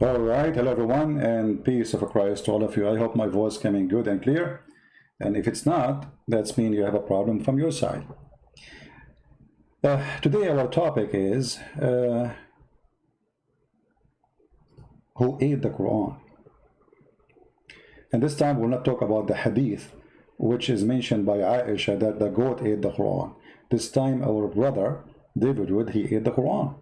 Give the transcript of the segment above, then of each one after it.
All right, hello everyone, and peace of Christ to all of you. I hope my voice coming good and clear. And if it's not, that's mean you have a problem from your side. Today our topic is who ate the Quran. And this time we'll not talk about the hadith, which is mentioned by Aisha that the goat ate the Quran. This time our brother David Wood, he ate the Quran.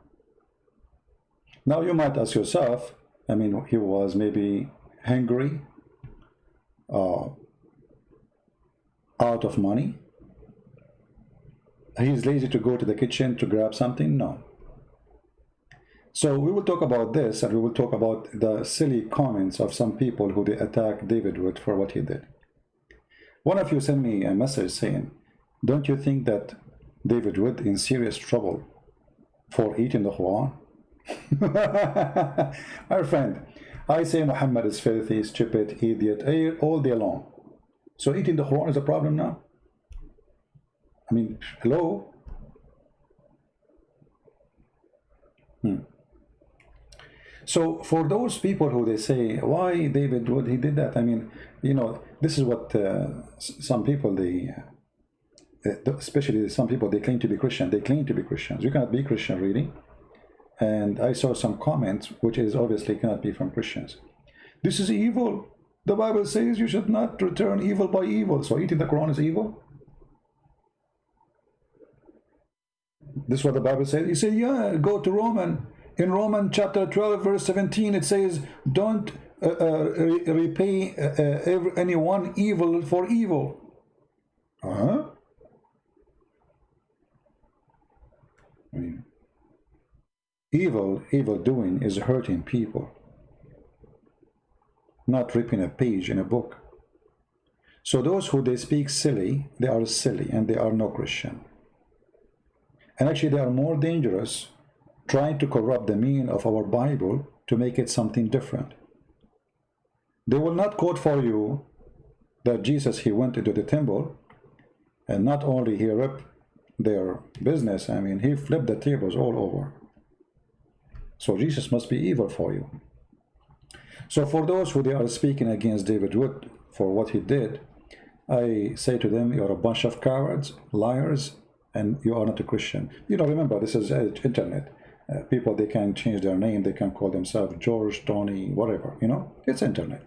Now you might ask yourself, I mean, he was maybe hungry, out of money. He's lazy to go to the kitchen to grab something? No. So we will talk about this, and we will talk about the silly comments of some people who they attack David Wood for what he did. One of you sent me a message saying, don't you think that David Wood in serious trouble for eating the Quran? My friend, I say Muhammad is filthy, stupid, idiot, all day long. So eating the Quran is a problem now? I mean, hello? So for those people who they say, why David Wood, he did that? I mean, you know, this is what some people, they, especially some people, they claim to be Christian. They claim to be Christians. You cannot be Christian, really. And I saw some comments, which is obviously cannot be from Christians. This is evil. The Bible says you should not return evil by evil. So eating the Quran is evil? This is what the Bible says. You say, yeah, go to Roman. In Romans chapter 12, verse 17, it says, don't repay anyone evil for evil. I mean, evil doing is hurting people, not ripping a page in a book. So those who they speak silly, they are silly and they are no Christian. And actually they are more dangerous trying to corrupt the meaning of our Bible to make it something different. They will not quote for you that Jesus, he went into the temple and not only he ripped their business, I mean, he flipped the tables all over. So Jesus must be evil for you. So for those who they are speaking against David Wood for what he did, I say to them, you're a bunch of cowards, liars, and you are not a Christian. You know, remember, this is internet. People, they can change their name. They can call themselves George, Tony, whatever, you know, it's internet.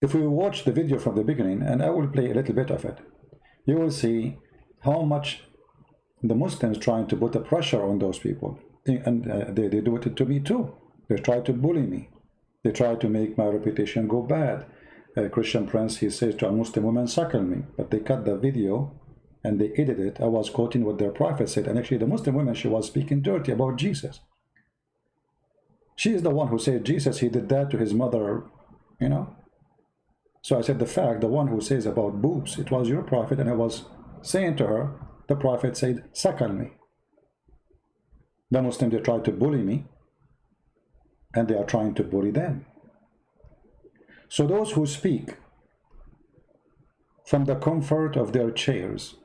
If we watch the video from the beginning, and I will play a little bit of it, you will see how much the Muslims trying to put a pressure on those people. And they do it to me too. They try to bully me. They try to make my reputation go bad. Christian Prince, he says to a Muslim woman, suckle me. But they cut the video and they edited it. I was quoting what their prophet said. And actually the Muslim woman, she was speaking dirty about Jesus. She is the one who said Jesus, he did that to his mother, you know. So I said, the one who says about boobs, it was your prophet. And I was saying to her, the prophet said, suckle me. The Muslims, they try to bully me, and they are trying to bully them. So those who speak from the comfort of their chairs,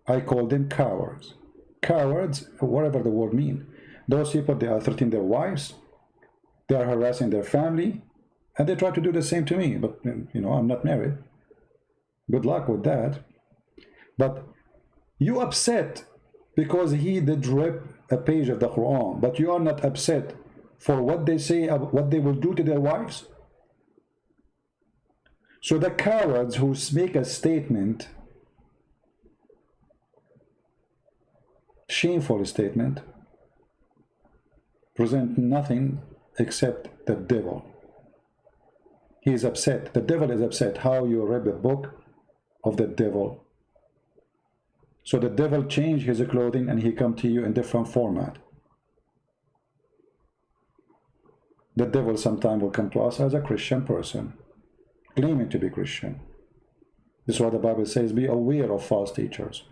I call them cowards. Cowards, whatever the word means. Those people, they are threatening their wives, they are harassing their family, and they try to do the same to me. But, you know, I'm not married. Good luck with that. But you upset because he did rip a page of the Quran, but you are not upset for what they say, what they will do to their wives. So the cowards who make a statement, shameful statement, present nothing except the devil. He is upset. The devil is upset how you read the book of the devil. So the devil changed his clothing and he come to you in different format. The devil sometime will come to us as a Christian person, claiming to be Christian. This is what the Bible says, be aware of false teachers.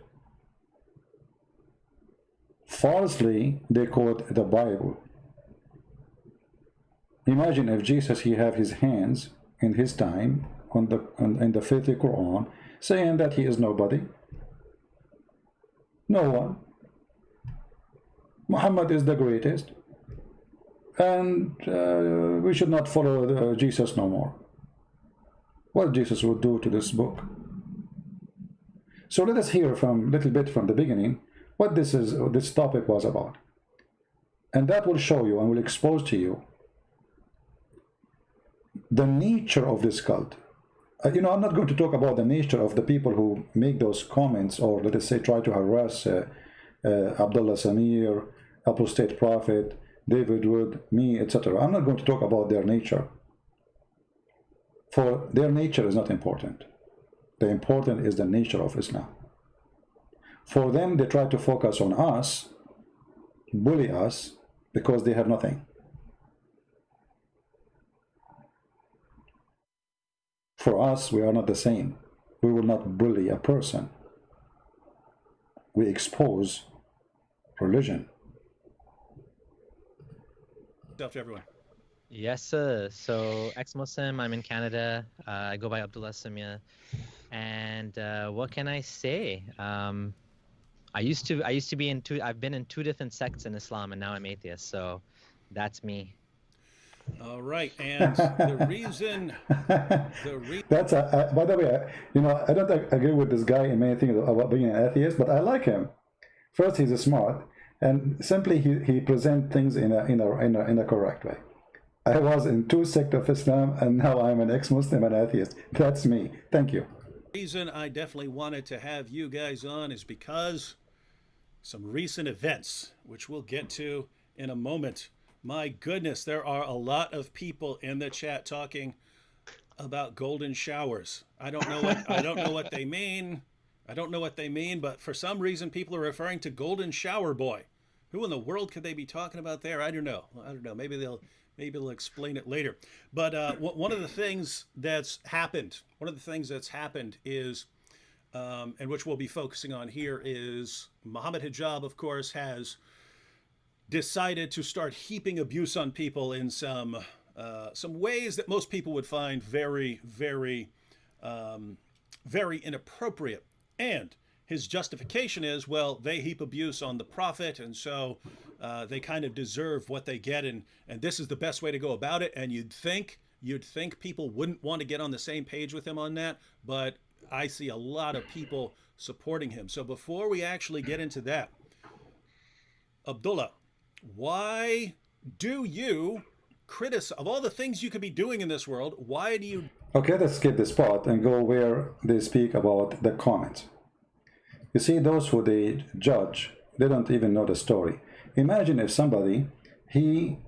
Falsely, they quote the Bible. Imagine if Jesus, he have his hands in his time on the filthy Quran, saying that he is nobody. No one. Muhammad is the greatest. and we should not follow Jesus no more. What Jesus would do to this book. So let us hear from little bit from the beginning what this topic was about, and that will show you and will expose to you the nature of this cult. You know, I'm not going to talk about the nature of the people who make those comments, or let us say try to harass Abdullah Samir, Apostate Prophet, David Wood, me, etc. I'm not going to talk about their nature, for their nature is not important. The important is the nature of Islam. For them, they try to focus on us, bully us, because they have nothing. For us, we are not the same. We will not bully a person. We expose religion. To everyone. Yes, sir. So, ex-Muslim, I'm in Canada. I go by Abdullah Samia. And what can I say? I used to be in I've been in 2 different sects in Islam, and now I'm atheist. So that's me. All right, and the reason, that's by the way, you know, I don't agree with this guy in many things about being an atheist, but I like him. First, he's smart, and simply he presents things in a correct way. I was in 2 sects of Islam, and now I'm an ex-Muslim and atheist. That's me. Thank you. The reason I definitely wanted to have you guys on is because some recent events, which we'll get to in a moment. My goodness, there are a lot of people in the chat talking about golden showers. I don't know what they mean. I don't know what they mean, but for some reason people are referring to Golden Shower Boy. Who in the world could they be talking about there? I don't know. Maybe they'll explain it later. But one of the things that's happened is, and which we'll be focusing on here, is Muhammad Hijab, of course, has decided to start heaping abuse on people in some ways that most people would find very, very, very inappropriate. And his justification is, well, they heap abuse on the Prophet, and so they kind of deserve what they get, and this is the best way to go about it. And you'd think people wouldn't want to get on the same page with him on that, but I see a lot of people supporting him. So before we actually get into that, Abdullah, why do you criticize, of all the things you could be doing in this world, why do you... Okay, let's skip this part and go where they speak about the comments. You see, those who they judge, they don't even know the story. Imagine if somebody, he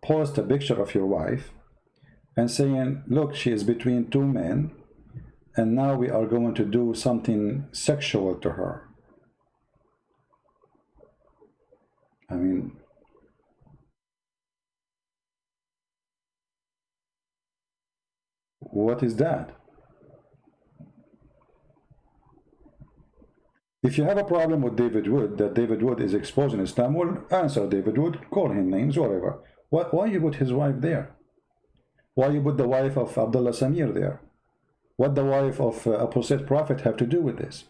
posts a picture of your wife and saying, look, she is between 2 men, and now we are going to do something sexual to her. I mean, what is that? If you have a problem with David Wood, that David Wood is exposing Islam, well, answer David Wood, call him names, whatever. Why you put his wife there? Why you put the wife of Abdullah Samir there? What the wife of Apostate Prophet have to do with this?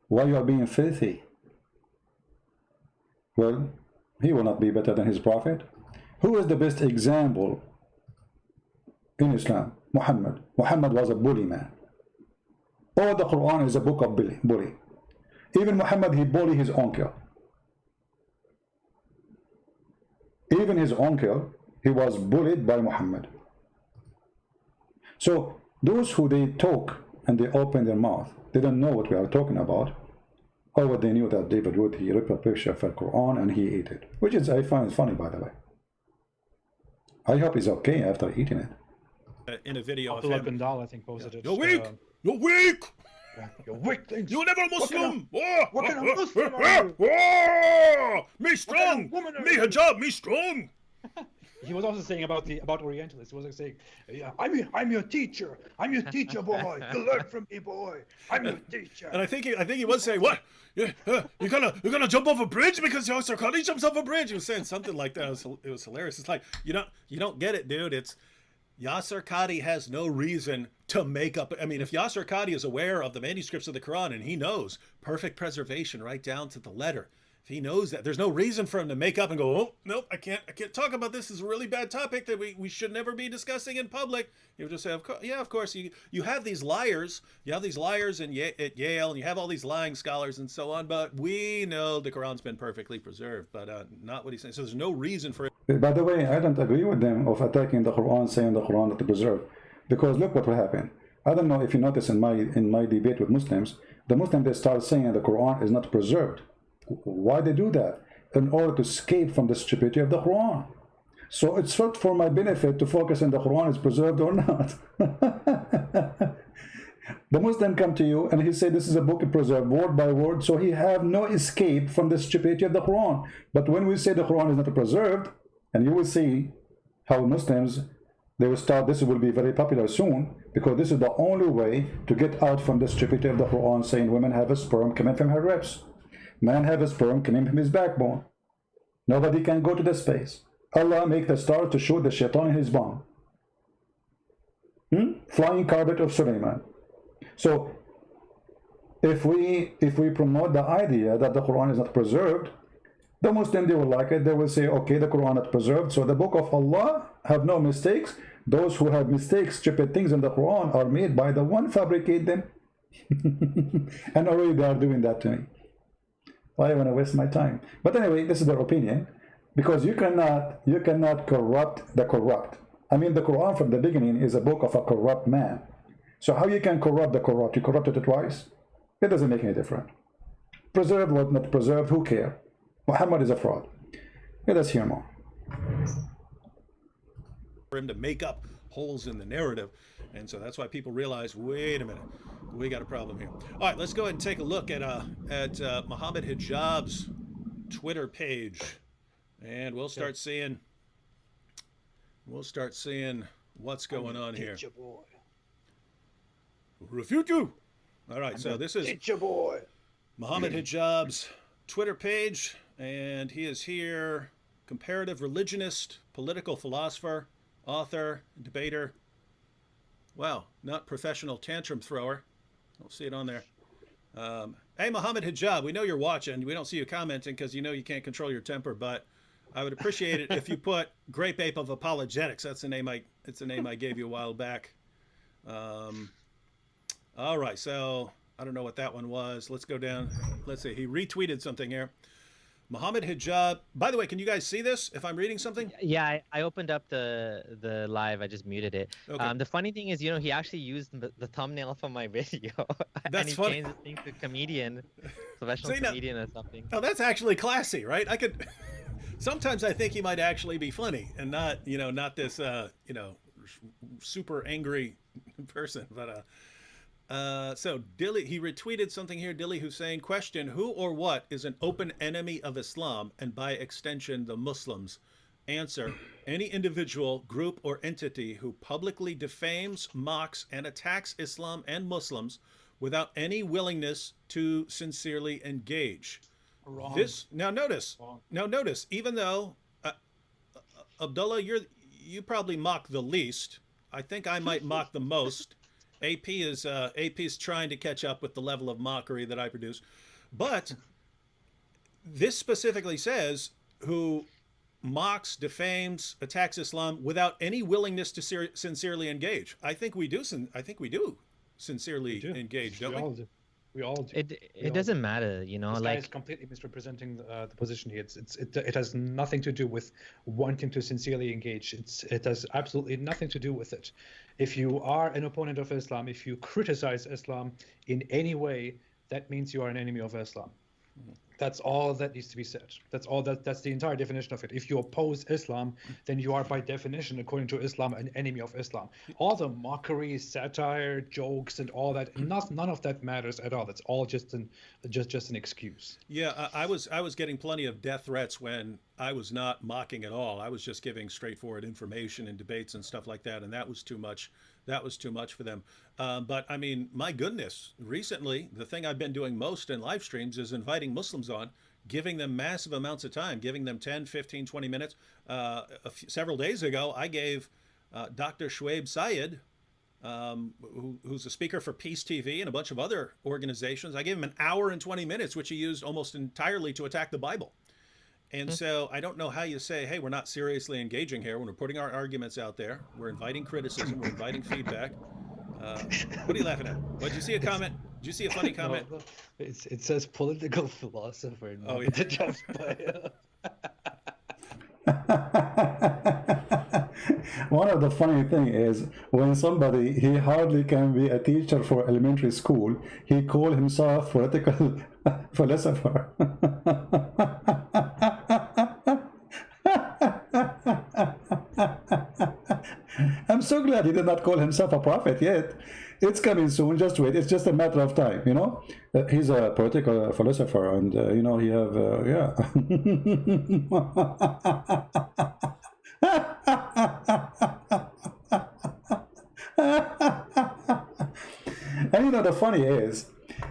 Why you are being filthy? Well, he will not be better than his Prophet. Who is the best example in Islam? Muhammad. Muhammad was a bully man. All the Quran is a book of bully. Even Muhammad, he bullied his uncle. Even his uncle, he was bullied by Muhammad. So those who they talk and they open their mouth, they don't know what we are talking about. Or what they knew that David Wood, he ripped a picture of the Quran and he ate it. Which is, I find it funny, by the way. I hope he's okay after eating it. In a video Abdullah bin Dal, I think, posted it. You're weak! You're weak! You're weak things. You're never Muslim! What kind of Muslim are you? Me strong! Me hijab, me strong! He was also saying about Orientalists. He was like saying, yeah, I'm your teacher. I'm your teacher, boy. You learn from me, boy. I'm your teacher. And I think he was saying, what? You're gonna jump off a bridge because Yasser Qadhi jumps off a bridge? He was saying something like that. It was hilarious. It's like, you don't get it, dude. It's Yasser Qadhi has no reason to make up. I mean, if Yasser Qadhi is aware of the manuscripts of the Quran and he knows perfect preservation right down to the letter, if he knows that, there's no reason for him to make up and go, oh nope, I can't talk about this. This is a really bad topic that we should never be discussing in public. You would just say, of course, yeah, of course. You have these liars. You have these liars at Yale, and you have all these lying scholars and so on. But we know the Quran's been perfectly preserved, but not what he's saying. So there's no reason for it. By the way, I don't agree with them of attacking the Quran, saying the Quran not preserved, because look what will happen. I don't know if you notice in my debate with Muslims, the Muslims, they start saying the Quran is not preserved. Why they do that? In order to escape from the stupidity of the Quran. So it's not for my benefit to focus on the Quran is preserved or not. The Muslim come to you and he say this is a book preserved word by word, so he have no escape from the stupidity of the Quran. But when we say the Quran is not preserved, and you will see how Muslims, they will start, this will be very popular soon, because this is the only way to get out from the stupidity of the Quran, saying women have a sperm coming from her ribs. Man have a sperm coming from his backbone. Nobody can go to the space. Allah make the star to shoot the shaitan in his bum. Flying carpet of Sulaiman. So if we promote the idea that the Quran is not preserved, the Muslim, they will like it. They will say, okay, the Quran is not preserved, so the book of Allah have no mistakes. Those who have mistakes, stupid things in the Quran are made by the one fabricate them. And already they are doing that to me. Why I want to waste my time? But anyway, this is their opinion, because you cannot corrupt the corrupt. I mean, the Quran from the beginning is a book of a corrupt man. So how you can corrupt the corrupt? You corrupted it twice. It doesn't make any difference. Preserved or not preserved, who cares? Muhammad is a fraud. Let us hear more. For him to make up holes in the narrative. And so that's why people realize, wait a minute, we got a problem here. All right, let's go ahead and take a look at Muhammad Hijab's Twitter page, and we'll start seeing what's going on here. Refute you. All right, so this is Muhammad Hijab's Twitter page, and he is here, comparative religionist, political philosopher, author, debater. Wow, not professional tantrum thrower. Don't see it on there. Hey, Muhammad Hijab, we know you're watching. We don't see you commenting because you know you can't control your temper, but I would appreciate it if you put Grape Ape of Apologetics. That's the name I gave you a while back. All right, so I don't know what that one was. Let's go down. Let's see. He retweeted something here. Muhammad Hijab. By the way, can you guys see this if I'm reading something? Yeah, I opened up the live. I just muted it. Okay. The funny thing is, he actually used the thumbnail from my video. That's and he funny. changed the thing to comedian, professional comedian or something. Oh, that's actually classy, right? I could. Sometimes I think he might actually be funny and not, not this, super angry person. But so Dilly, he retweeted something here. Dilly Hussein, question: who or what is an open enemy of Islam and by extension the Muslims? Answer: any individual, group, or entity who publicly defames, mocks, and attacks Islam and Muslims without any willingness to sincerely engage. Wrong. Now notice, even though Abdullah, you probably mock the least. I think I might mock the most. AP is trying to catch up with the level of mockery that I produce. But this specifically says who mocks, defames, attacks Islam without any willingness to sincerely engage. I think we do sincerely engage, don't we? We all do. It doesn't matter, This guy is completely misrepresenting the position here. It has nothing to do with wanting to sincerely engage. It has absolutely nothing to do with it. If you are an opponent of Islam, if you criticize Islam in any way, that means you are an enemy of Islam. That's all that needs to be said. That's the entire definition of it. If you oppose Islam, then you are by definition, according to Islam, an enemy of Islam. All the mockery, satire, jokes, and all that, none of that matters at all. That's all just an excuse. Yeah, I was getting plenty of death threats when I was not mocking at all. I was just giving straightforward information and debates and stuff like that, and that was too much. That was too much for them. But I mean, my goodness, recently, the thing I've been doing most in live streams is inviting Muslims on, giving them massive amounts of time, giving them 10, 15, 20 minutes. Several days ago, I gave Dr. Shuaib Sayed who's a speaker for Peace TV and a bunch of other organizations. I gave him an hour and 20 minutes, which he used almost entirely to attack the Bible. And so I don't know how you say, hey, we're not seriously engaging here when we're putting our arguments out there. We're inviting criticism. We're inviting feedback. What are you laughing at? What, did you see a comment? Did you see a funny comment? No, it says political philosopher. Oh, Not yeah. Jeff Baer. One of the funny thing is when somebody, he hardly can be a teacher for elementary school, he call himself political philosopher. I'm so glad he did not call himself a prophet yet. It's coming soon, just wait, it's just a matter of time, you know. He's a political philosopher, and you know, he have yeah. And you know, the funny is,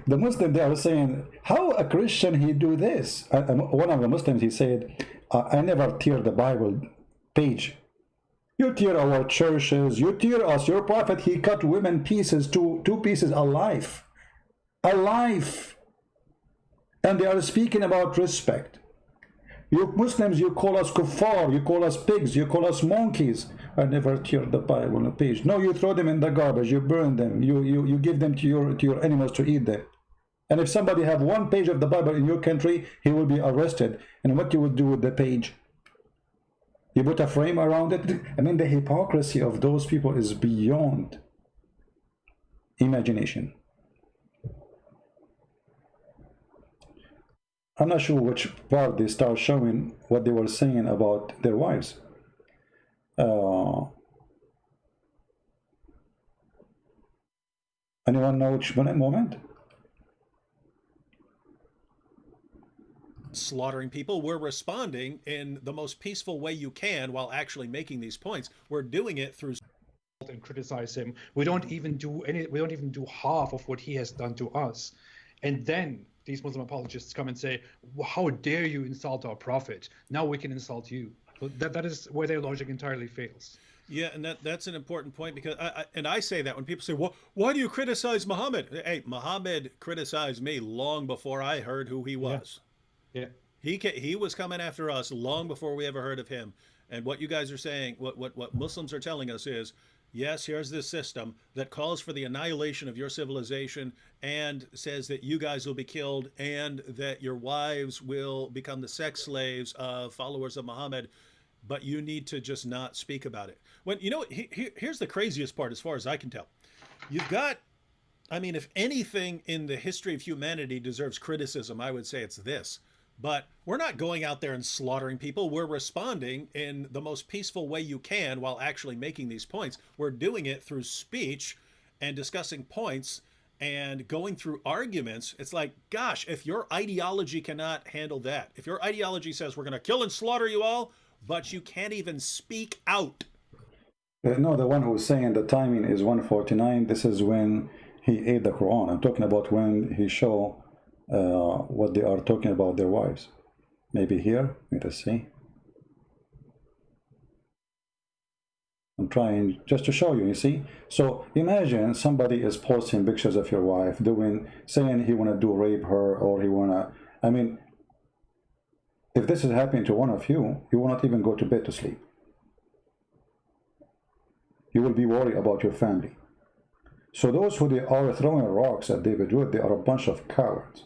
the Muslim, they are saying, how a Christian he do this? One of the Muslims, he said, I never tear the Bible page. You tear our churches, you tear us. Your prophet, he cut women pieces, two pieces alive. Alive. And they are speaking about respect. You Muslims, you call us kuffar, you call us pigs, you call us monkeys. I never tear the Bible on a page. No, you throw them in the garbage, you burn them, you give them to your animals to eat them. And if somebody have one page of the Bible in your country, he will be arrested. And what you would do with the page? You put a frame around it? I mean, the hypocrisy of those people is beyond imagination. I'm not sure which part they start showing what they were saying about their wives. Anyone know which moment? Slaughtering people. We're responding in the most peaceful way you can while actually making these points. We're doing it through And criticize him. We don't even do half of what he has done to us. And then these Muslim apologists come and say, well, how dare you insult our prophet? Now we can insult you. So that is where their logic entirely fails. Yeah, and that's an important point, because I say that when people say, well, why do you criticize Muhammad? Hey, Muhammad criticized me long before I heard who he was. Yeah. He was coming after us long before we ever heard of him. And what you guys are saying, what Muslims are telling us is, yes, here's this system that calls for the annihilation of your civilization and says that you guys will be killed and that your wives will become the sex slaves of followers of Muhammad, but you need to just not speak about it. When, you know, here's the craziest part as far as I can tell. You've got, I mean, if anything in the history of humanity deserves criticism, I would say it's this. But we're not going out there and slaughtering people. We're responding in the most peaceful way you can while actually making these points. We're doing it through speech and discussing points and going through arguments. It's like, gosh, if your ideology cannot handle that, if your ideology says we're going to kill and slaughter you all, but you can't even speak out. No, the one who's saying the timing is 149. This is when he ate the Quran. I'm talking about when he showed what they are talking about their wives. Maybe here, let us see. I'm trying just to show you, you see. So imagine somebody is posting pictures of your wife saying he want to do rape her, or he want to, I mean, if this is happening to one of you, you will not even go to bed to sleep. You will be worried about your family. So those who they are throwing rocks at David Wood, they are a bunch of cowards.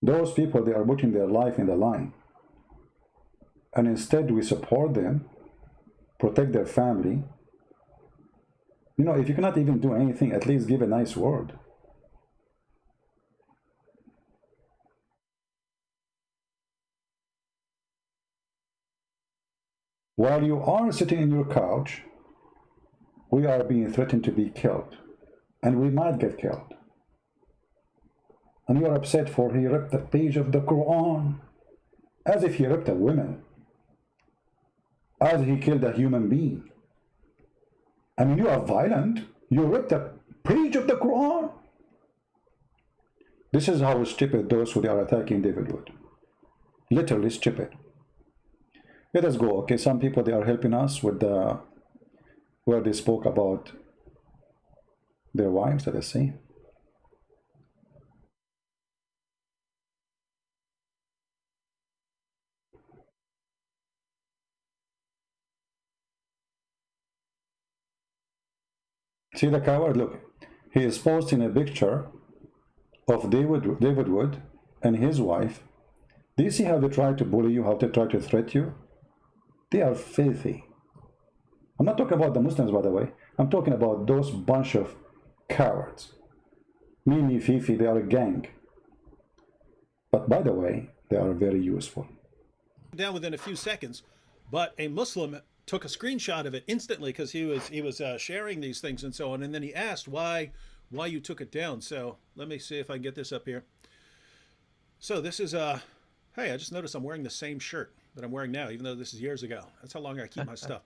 Those people, they are putting their life in the line. And instead we support them, protect their family. You know, if you cannot even do anything, at least give a nice word. While you are sitting in your couch, we are being threatened to be killed. And we might get killed. And you are upset for he ripped a page of the Quran. As if he ripped a woman. As he killed a human being. I mean, you are violent. You ripped a page of the Quran. This is how stupid those who are attacking David Wood. Literally stupid. Let us go. Okay, some people, they are helping us with the where they spoke about their wives. Let us see. See the coward? Look, he is posting a picture of David Wood and his wife. Do you see how they try to bully you, how they try to threat you? They are filthy. I'm not talking about the Muslims, by the way. I'm talking about those bunch of cowards. Mimi, Fifi, they are a gang. But by the way, they are very useful. Down within a few seconds, but a Muslim took a screenshot of it instantly because he was sharing these things and so on, and then he asked why you took it down. So let me see if I can get this up here. So this is hey, I just noticed I'm wearing the same shirt that I'm wearing now, even though this is years ago. That's how long I keep my stuff.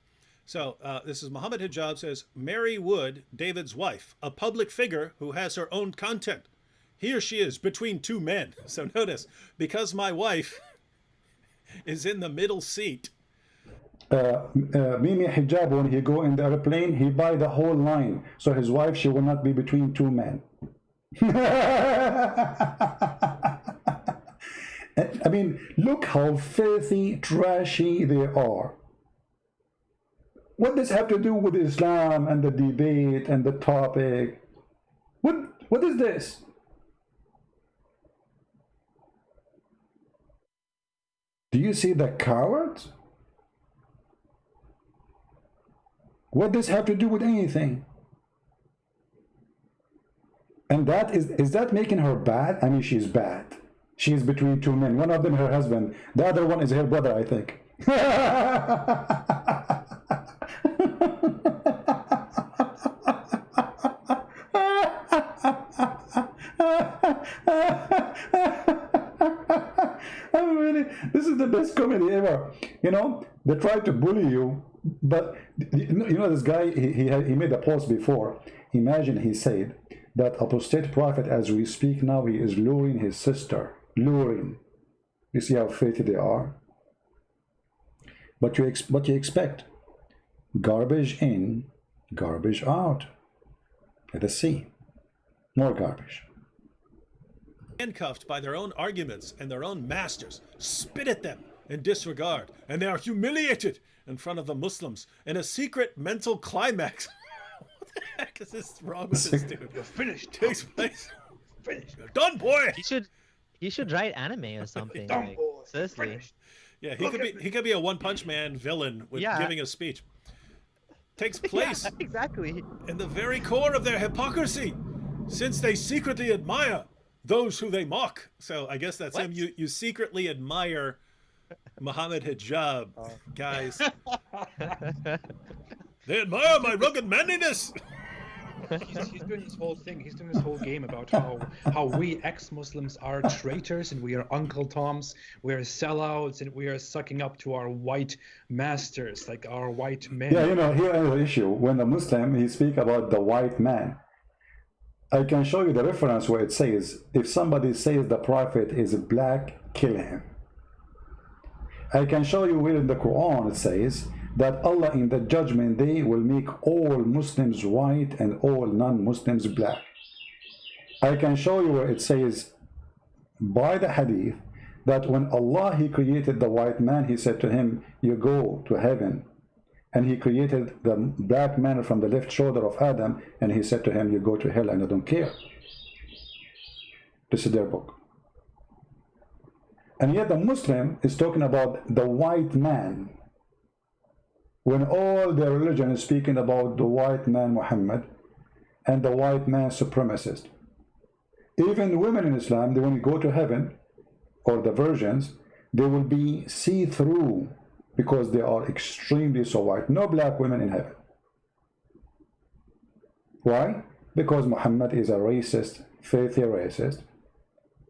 So this is Muhammad Hijab says, Mary Wood, David's wife, a public figure who has her own content. Here she is between two men. So notice, because my wife is in the middle seat. Mimi Hijab, when he go in the airplane, he buy the whole line. So his wife, she will not be between two men. I mean, look how filthy, trashy they are. What does this have to do with Islam and the debate and the topic? What is this? Do you see the cowards? What does have to do with anything? And that is that making her bad? I mean, she's bad. She's between two men. One of them her husband. The other one is her brother, I think. I mean, really, this is the best comedy ever. You know, they try to bully you, but you know this guy, he made a post before. Imagine he said that apostate prophet, as we speak now, he is luring his sister. Luring. You see how filthy they are? But you expect garbage in, garbage out. Let us see. More garbage. Handcuffed by their own arguments and their own masters, spit at them in disregard, and they are humiliated in front of the Muslims in a secret mental climax. What the heck is this wrong with this dude? You're finished. Takes place. Finished. You're done, boy. He should write anime or something. Done, Like, boy. seriously. Finished. Yeah, he could be a One Punch Man villain with Yeah. giving a speech. Takes place Yeah, exactly. in the very core of their hypocrisy, since they secretly admire those who they mock. So I guess that's him. You secretly admire Muhammad Hijab, guys. They admire my rugged manliness. He's doing this whole thing. He's doing this whole game about how we ex-Muslims are traitors and we are Uncle Toms, we are sellouts, and we are sucking up to our white masters, like our white men. Yeah, you know, here is the issue. When a Muslim, he speak about the white man. I can show you the reference where it says, if somebody says the prophet is black, kill him. I can show you where in the Quran it says that Allah in the judgment day will make all Muslims white and all non-Muslims black. I can show you where it says by the hadith that when Allah, he created the white man, he said to him, you go to heaven. And he created the black man from the left shoulder of Adam, and he said to him, you go to hell and I don't care. This is their book. And yet the Muslim is talking about the white man, when all their religion is speaking about the white man Muhammad and the white man supremacist. Even women in Islam, they when you go to heaven, or the virgins, they will be see-through because they are extremely so white. No black women in heaven. Why? Because Muhammad is a racist, filthy racist.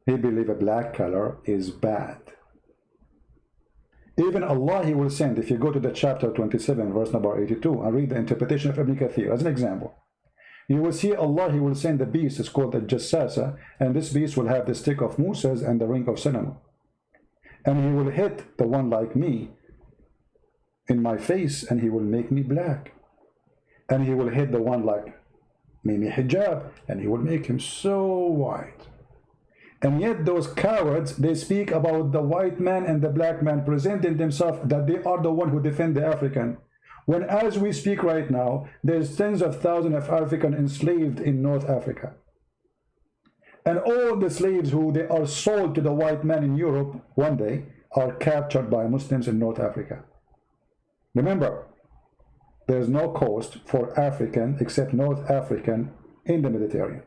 He believes a black color is bad. Even Allah, he will send, if you go to the chapter 27, verse number 82, and read the interpretation of Ibn Kathir, as an example, you will see Allah, he will send a beast, it's called the Jassasa, and this beast will have the stick of Moses and the ring of cinnamon. And he will hit the one like me, in my face and he will make me black. And he will hit the one like Mimi Hijab and he will make him so white. And yet those cowards, they speak about the white man and the black man, presenting themselves that they are the one who defend the African. When as we speak right now, there's tens of thousands of African enslaved in North Africa. And all the slaves who they are sold to the white man in Europe one day are captured by Muslims in North Africa. Remember, there's no coast for African except North African in the Mediterranean.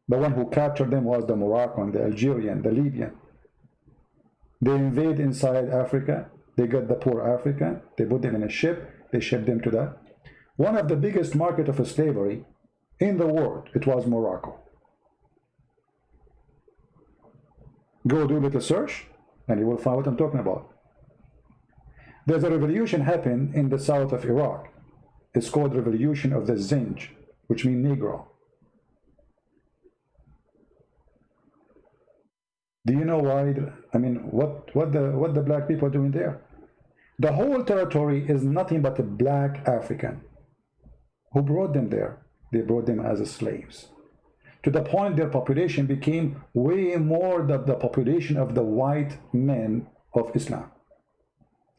The one who captured them was the Moroccan, the Algerian, the Libyan. They invade inside Africa. They get the poor African. They put them in a ship. They ship them to the one of the biggest market of slavery in the world. It was Morocco. Go do a little search, and you will find what I'm talking about. There's a revolution happened in the south of Iraq. It's called Revolution of the Zinj, which means Negro. Do you know why? I mean, what the black people are doing there? The whole territory is nothing but a black African. Who brought them there? They brought them as slaves. To the point their population became way more than the population of the white men of Islam.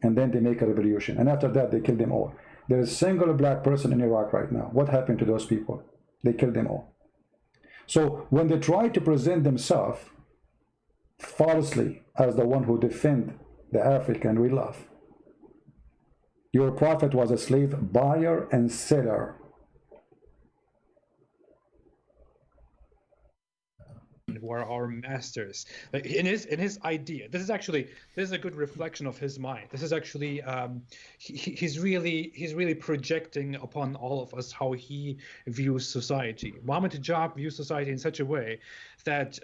And then they make a revolution. And after that, they kill them all. There is a single black person in Iraq right now. What happened to those people? They killed them all. So when they try to present themselves falsely as the one who defend the African we love, your prophet was a slave buyer and seller. Who are our masters. Like in his idea, this is a good reflection of his mind. This is actually he's really projecting upon all of us how he views society. Muhammad Hijab views society in such a way that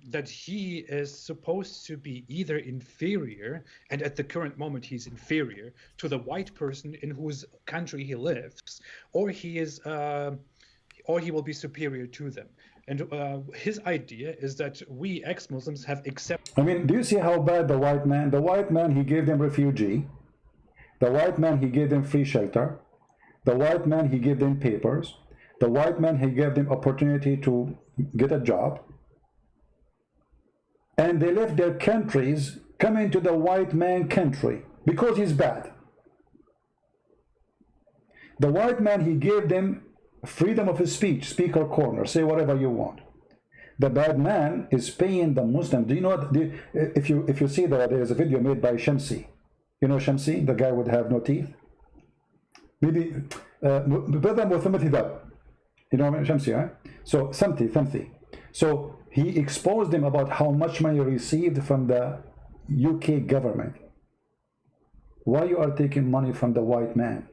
that he is supposed to be either inferior, and at the current moment he's inferior to the white person in whose country he lives, or he is or he will be superior to them. And his idea is that we ex-Muslims have accepted. I mean, do you see how bad the white man, he gave them refugee. The white man, he gave them free shelter. The white man, he gave them papers. The white man, he gave them opportunity to get a job. And they left their countries, coming to the white man country because he's bad. The white man, he gave them freedom of his speech, speaker corner, say whatever you want. The bad man is paying the Muslim. Do you know what, if you see that there is a video made by Shamsi. You know Shamsi, the guy would have no teeth. Maybe brother Muhammad Hidab. You know Shamsi, huh? So Samti. So he exposed them about how much money received from the UK government. Why you are taking money from the white man?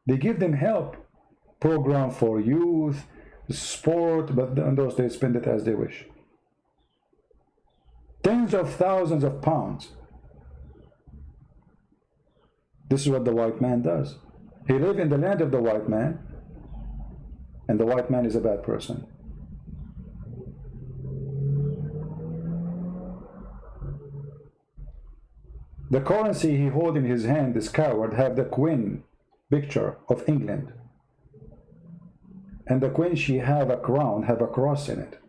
They give them help, program for youth, sport, but on those they spend it as they wish. Tens of thousands of pounds. This is what the white man does. He lives in the land of the white man, and the white man is a bad person. The currency he holds in his hand, this coward, have the Queen picture of England, and the Queen, she have a crown, have a cross in it.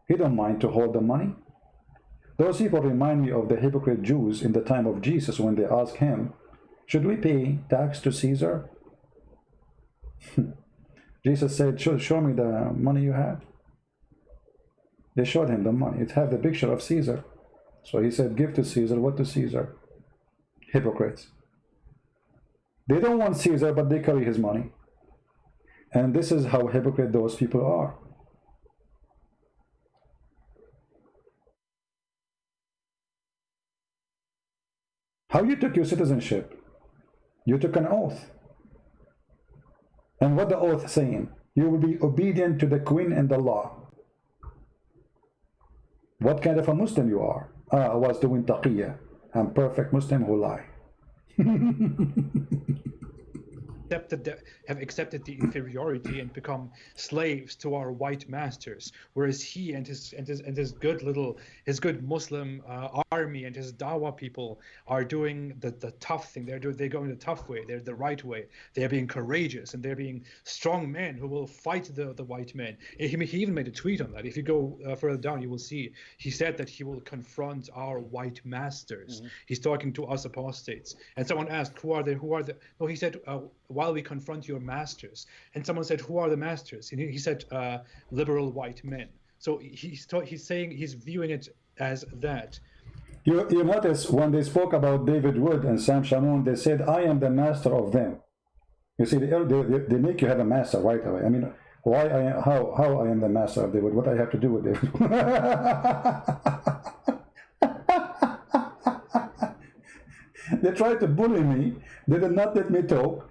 He don't mind to hold the money. Those people remind me of the hypocrite Jews in the time of Jesus when they asked him, should we pay tax to Caesar? Jesus said, show me the money you have. They showed him the money. It had the picture of Caesar. So he said, give to Caesar what to Caesar. Hypocrites. They don't want Caesar, but they carry his money. And this is how hypocrite those people are. How you took your citizenship? You took an oath. And what the oath saying? You will be obedient to the Queen and the law. What kind of a Muslim you are? I was doing taqiyya. I'm perfect Muslim who lie. have accepted the inferiority and become slaves to our white masters, whereas he and his good Muslim army and his Dawa people are doing the tough thing. They're going the tough way. They're the right way. They are being courageous and they're being strong men who will fight the white men. He even made a tweet on that. If you go further down, you will see he said that he will confront our white masters. He's talking to us apostates. And someone asked, who are the? No, he said, while we confront your masters. And someone said, who are the masters? And he said, liberal white men. So he's saying, he's viewing it as that. You notice when they spoke about David Wood and Sam Shamoun, they said, I am the master of them. You see, they make you have a master right away. I mean, how I am the master of David? What I have to do with David? They tried to bully me. They did not let me talk.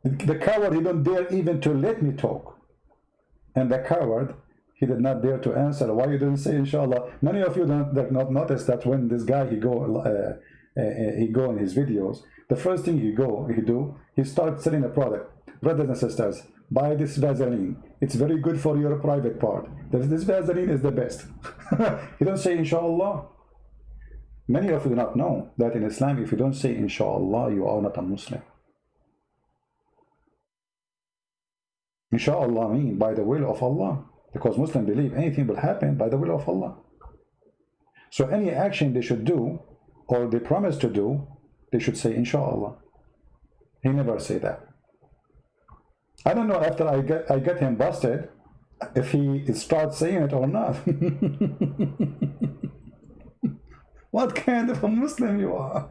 The coward, he don't dare even to let me talk. And the coward, he did not dare to answer. Why you didn't say inshallah? Many of you did not notice that when this guy he go in his videos, the first thing he starts selling a product. Brothers and sisters, buy this Vaseline. It's very good for your private part. This Vaseline is the best. He don't say inshallah. Many of you do not know that in Islam, if you don't say inshallah, you are not a Muslim. Inshallah means by the will of Allah, because Muslims believe anything will happen by the will of Allah. So any action they should do, or they promise to do, they should say inshallah. He never say that. I don't know after I get him busted if he starts saying it or not. What kind of a Muslim you are?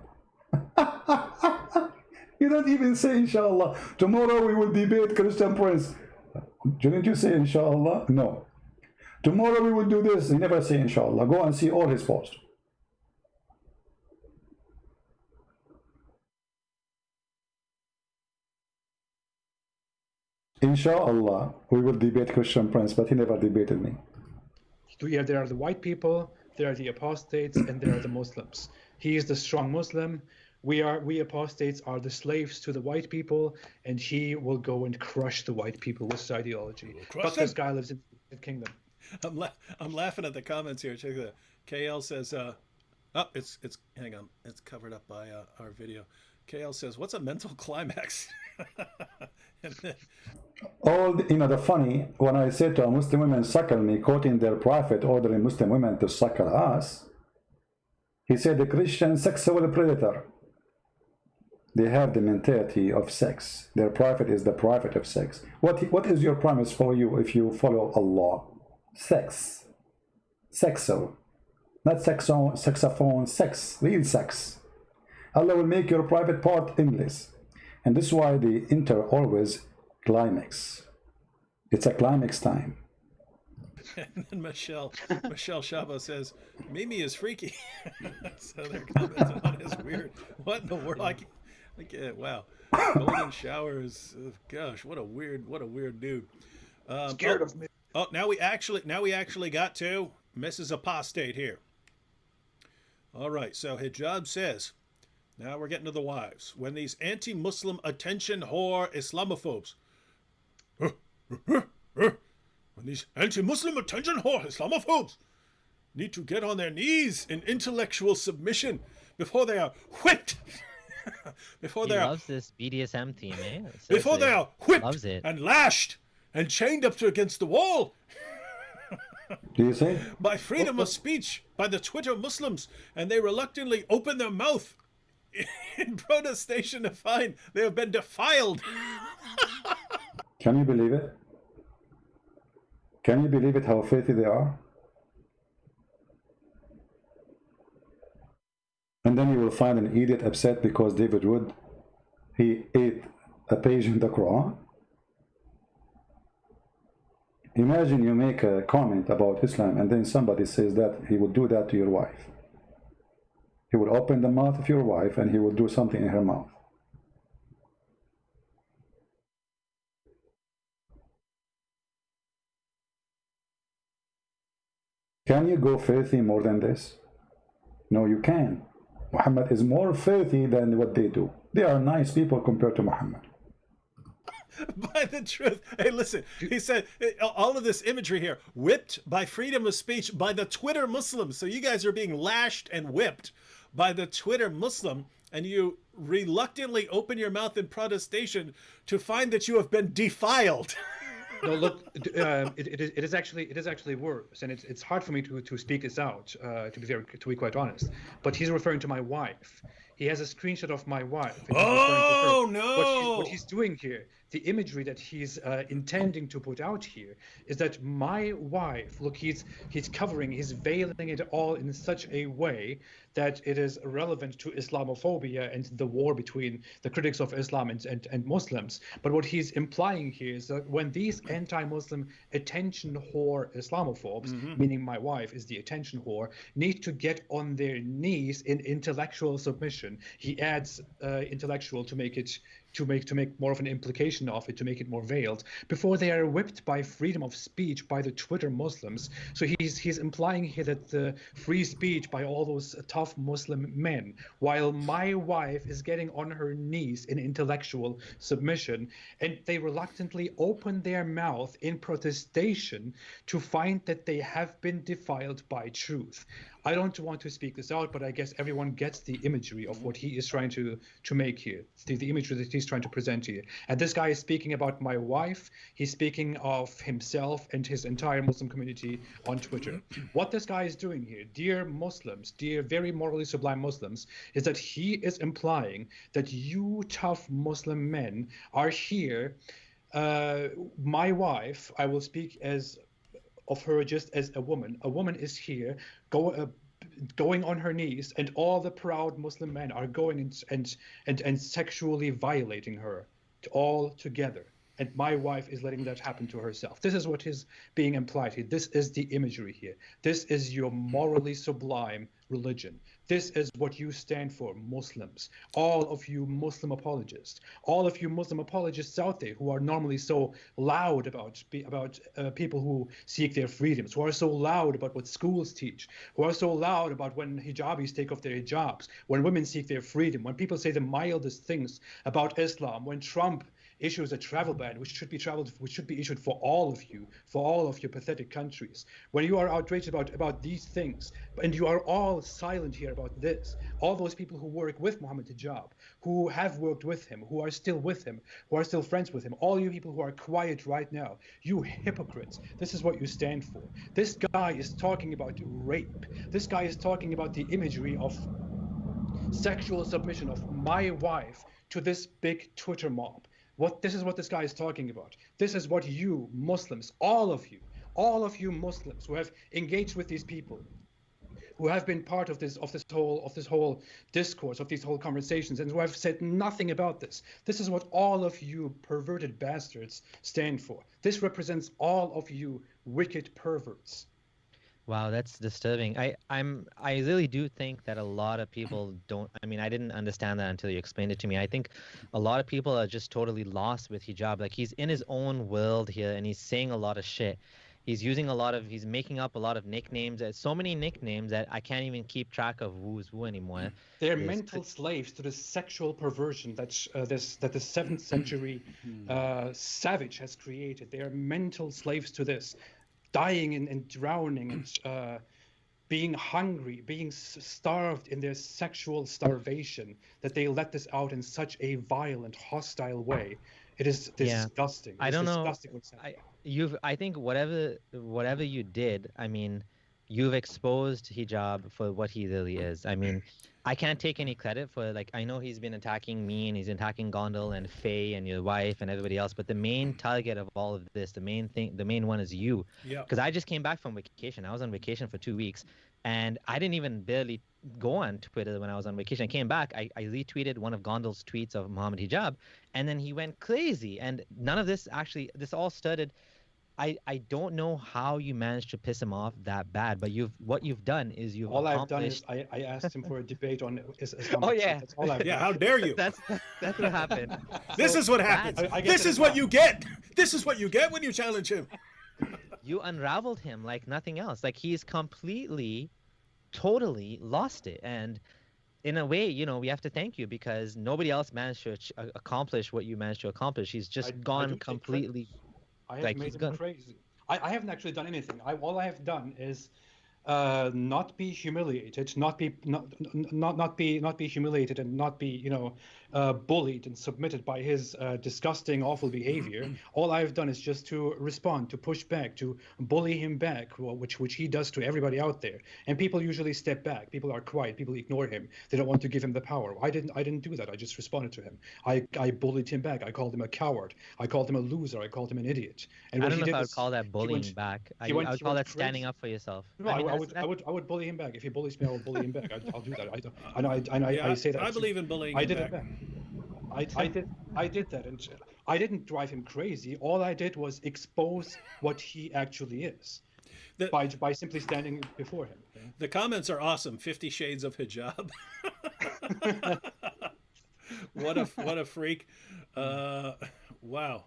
You don't even say inshallah. Tomorrow we will debate Christian Prince. Didn't you say inshallah? No. Tomorrow we will do this. He never say inshallah. Go and see all his posts. Inshallah, we will debate Christian Prince, but he never debated me. Yeah, there are the white people, there are the apostates, and there are the Muslims. He is the strong Muslim. We apostates are the slaves to the white people, and he will go and crush the white people with his ideology. But this guy lives in the kingdom. I'm laughing at the comments here. Check that. KL says, hang on, it's covered up by our video. KL says, what's a mental climax? And then, the funny, when I said to a Muslim women, suckle me, quoting their prophet ordering Muslim women to suckle us, he said the Christian sexual predator. They have the mentality of sex. Their prophet is the prophet of sex. What is your promise for you if you follow Allah? Sex. Sexual. Not saxophone, sex. Real sex. Allah will make your private part endless. And this is why they enter always climax. It's a climax time. And then Michelle Shaba says, Mimi is freaky. So they're commenting on his weird. What in the world? Wow. Golden showers. Gosh, what a weird dude. Scared of me. Oh, now we actually got to Mrs. Apostate here. All right. So Hijab says. Now we're getting to the wives. When these anti-Muslim attention whore Islamophobes, when these anti-Muslim attention whore Islamophobes need to get on their knees in intellectual submission before they are whipped, He loves this BDSM theme, eh? Before they are whipped it. and lashed and chained up against the wall. Do you say? By freedom of speech, by the Twitter Muslims, and they reluctantly open their mouth in protestation to find they have been defiled. Can you believe it? Can you believe it how filthy they are? And then you will find an idiot upset because David Wood, he ate a page in the Quran. Imagine you make a comment about Islam and then somebody says that he would do that to your wife. He will open the mouth of your wife and he will do something in her mouth. Can you go filthy more than this? No, you can. Muhammad is more filthy than what they do. They are nice people compared to Muhammad. by the truth. Hey, listen, he said all of this imagery here, whipped by freedom of speech by the Twitter Muslims. So you guys are being lashed and whipped by the Twitter Muslim, and you reluctantly open your mouth in protestation to find that you have been defiled. No, look, it is actually worse, and it's hard for me to speak this out, to be quite honest. But he's referring to my wife. He has a screenshot of my wife. And he's referring to her. No! What he's doing here, the imagery that he's intending to put out here, is that my wife. Look, he's covering, he's veiling it all in such a way that it is relevant to Islamophobia and the war between the critics of Islam and Muslims. But what he's implying here is that when these anti-Muslim attention whore Islamophobes, meaning my wife is the attention whore, need to get on their knees in intellectual submission. He adds intellectual to make more of an implication of it, to make it more veiled, before they are whipped by freedom of speech by the Twitter Muslims. So he's implying here that the free speech by all those tough Muslim men, while my wife is getting on her knees in intellectual submission, and they reluctantly open their mouth in protestation to find that they have been defiled by truth. I don't want to speak this out, but I guess everyone gets the imagery of what he is trying to make here, the imagery that he's trying to present here. And this guy is speaking about my wife. He's speaking of himself and his entire Muslim community on Twitter. What this guy is doing here, dear Muslims, dear very morally sublime Muslims, is that he is implying that you tough Muslim men are here. My wife, I will speak of her just as a woman. A woman is here going on her knees, and all the proud Muslim men are going and sexually violating her all together. And my wife is letting that happen to herself. This is what is being implied here. This is the imagery here. This is your morally sublime religion. This is what you stand for, Muslims. All of you Muslim apologists. All of you Muslim apologists out there who are normally so loud about people who seek their freedoms, who are so loud about what schools teach, who are so loud about when hijabis take off their hijabs, when women seek their freedom, when people say the mildest things about Islam, when Trump issues a travel ban, which should be issued for all of you, for all of your pathetic countries. When you are outraged about these things, and you are all silent here about this, all those people who work with Muhammad Hijab, who have worked with him, who are still with him, who are still friends with him, all you people who are quiet right now, you hypocrites, this is what you stand for. This guy is talking about rape. This guy is talking about the imagery of sexual submission of my wife to this big Twitter mob. This is what this guy is talking about. This is what you Muslims, all of you Muslims who have engaged with these people, who have been part of this whole discourse, of these whole conversations, and who have said nothing about this. This is what all of you perverted bastards stand for. This represents all of you wicked perverts. Wow, that's disturbing. I really do think that a lot of people don't. I mean, I didn't understand that until you explained it to me. I think a lot of people are just totally lost with hijab. Like, he's in his own world here, and he's saying a lot of shit. He's making up a lot of nicknames. There's so many nicknames that I can't even keep track of who's who anymore. They're mental slaves to the sexual perversion that the 7th century savage has created. They are mental slaves to this. Dying and drowning and being hungry, being starved in their sexual starvation, that they let this out in such a violent, hostile way. It is disgusting. I don't know. I think whatever you did, I mean, you've exposed hijab for what he really is. I mean, I can't take any credit for, like, I know he's been attacking me and he's attacking Gondal and Faye and your wife and everybody else, but the main target of all of this, the main one is you. Yeah. Because I just came back from vacation. I was on vacation for 2 weeks, and I didn't even barely go on Twitter when I was on vacation. I came back, I retweeted one of Gondal's tweets of Muhammad Hijab, and then he went crazy. And none of this this all started. I don't know how you managed to piss him off that bad, but what you've done is you've all I've done is I asked him for a debate on Islam. Oh yeah, that's all I've done. How dare you? That's what happened. This is what happens. This is what you get. This is what you get when you challenge him. You unraveled him like nothing else. Like, he's completely, totally lost it, and in a way, we have to thank you because nobody else managed to accomplish what you managed to accomplish. He's just I gone don't take credit. completely, I have like made he's him gone. crazy. I haven't actually done anything. All I have done is not be humiliated, not be humiliated, and not be bullied and submitted by his disgusting, awful behavior. All I've done is just to respond, to push back, to bully him back, which he does to everybody out there. And people usually step back. People are quiet. People ignore him. They don't want to give him the power. I didn't do that. I just responded to him. I bullied him back. I called him a coward. I called him a loser. I called him an idiot. And I what don't he know if did I would was call that bullying back. I would call that standing crazy. up for yourself. No, I mean, I would bully him back. If he bullies me, I will bully him back. I'll do that. Yeah, I say that. I believe in bullying I him did back. it back. I did that, and I didn't drive him crazy. All I did was expose what he actually is by simply standing before him. The comments are awesome. 50 Shades of Hijab. What a freak. Wow.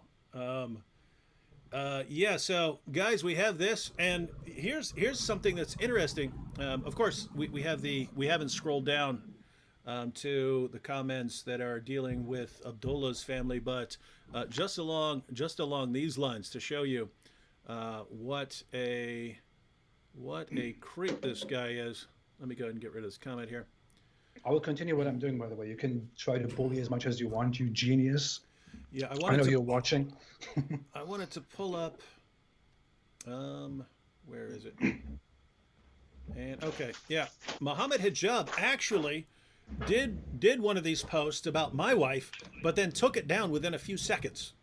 Yeah, so guys, we have this, and here's something that's interesting. Of course, we haven't scrolled down to the comments that are dealing with Abdullah's family, but just along these lines to show you what a creep this guy is. Let me go ahead and get rid of this comment here. I will continue what I'm doing, by the way. You can try to bully as much as you want, you genius. Yeah, I know you're watching. I wanted to pull up. Where is it? And okay, yeah, Muhammad Hijab actually did one of these posts about my wife, but then took it down within a few seconds.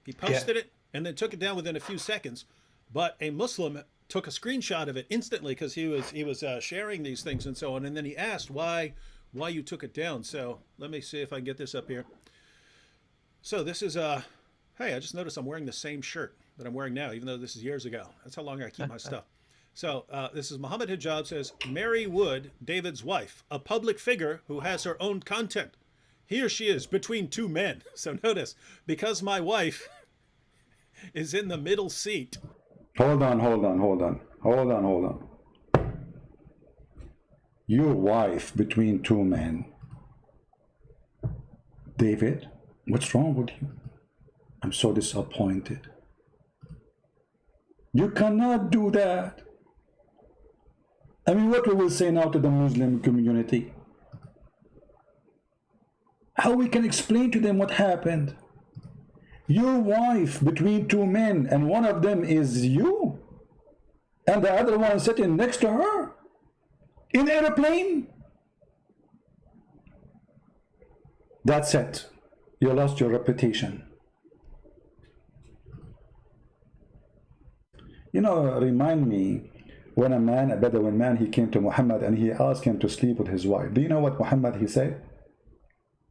He posted it and then took it down within a few seconds. But a Muslim took a screenshot of it instantly because he was sharing these things and so on. And then he asked why you took it down. So let me see if I can get this up here. So this is hey, I just noticed I'm wearing the same shirt that I'm wearing now, even though this is years ago. That's how long I keep my stuff. So this is Muhammad Hijab says, Mary Wood, David's wife, a public figure who has her own content. Here she is between two men. So notice, because my wife is in the middle seat. Hold on. Your wife between two men. David, what's wrong with you? I'm so disappointed. You cannot do that. I mean, what we will say now to the Muslim community? How we can explain to them what happened? Your wife between two men, and one of them is you, and the other one sitting next to her in airplane. That's it. You lost your reputation. Remind me when a Bedouin man, he came to Muhammad and he asked him to sleep with his wife. Do you know what Muhammad he said?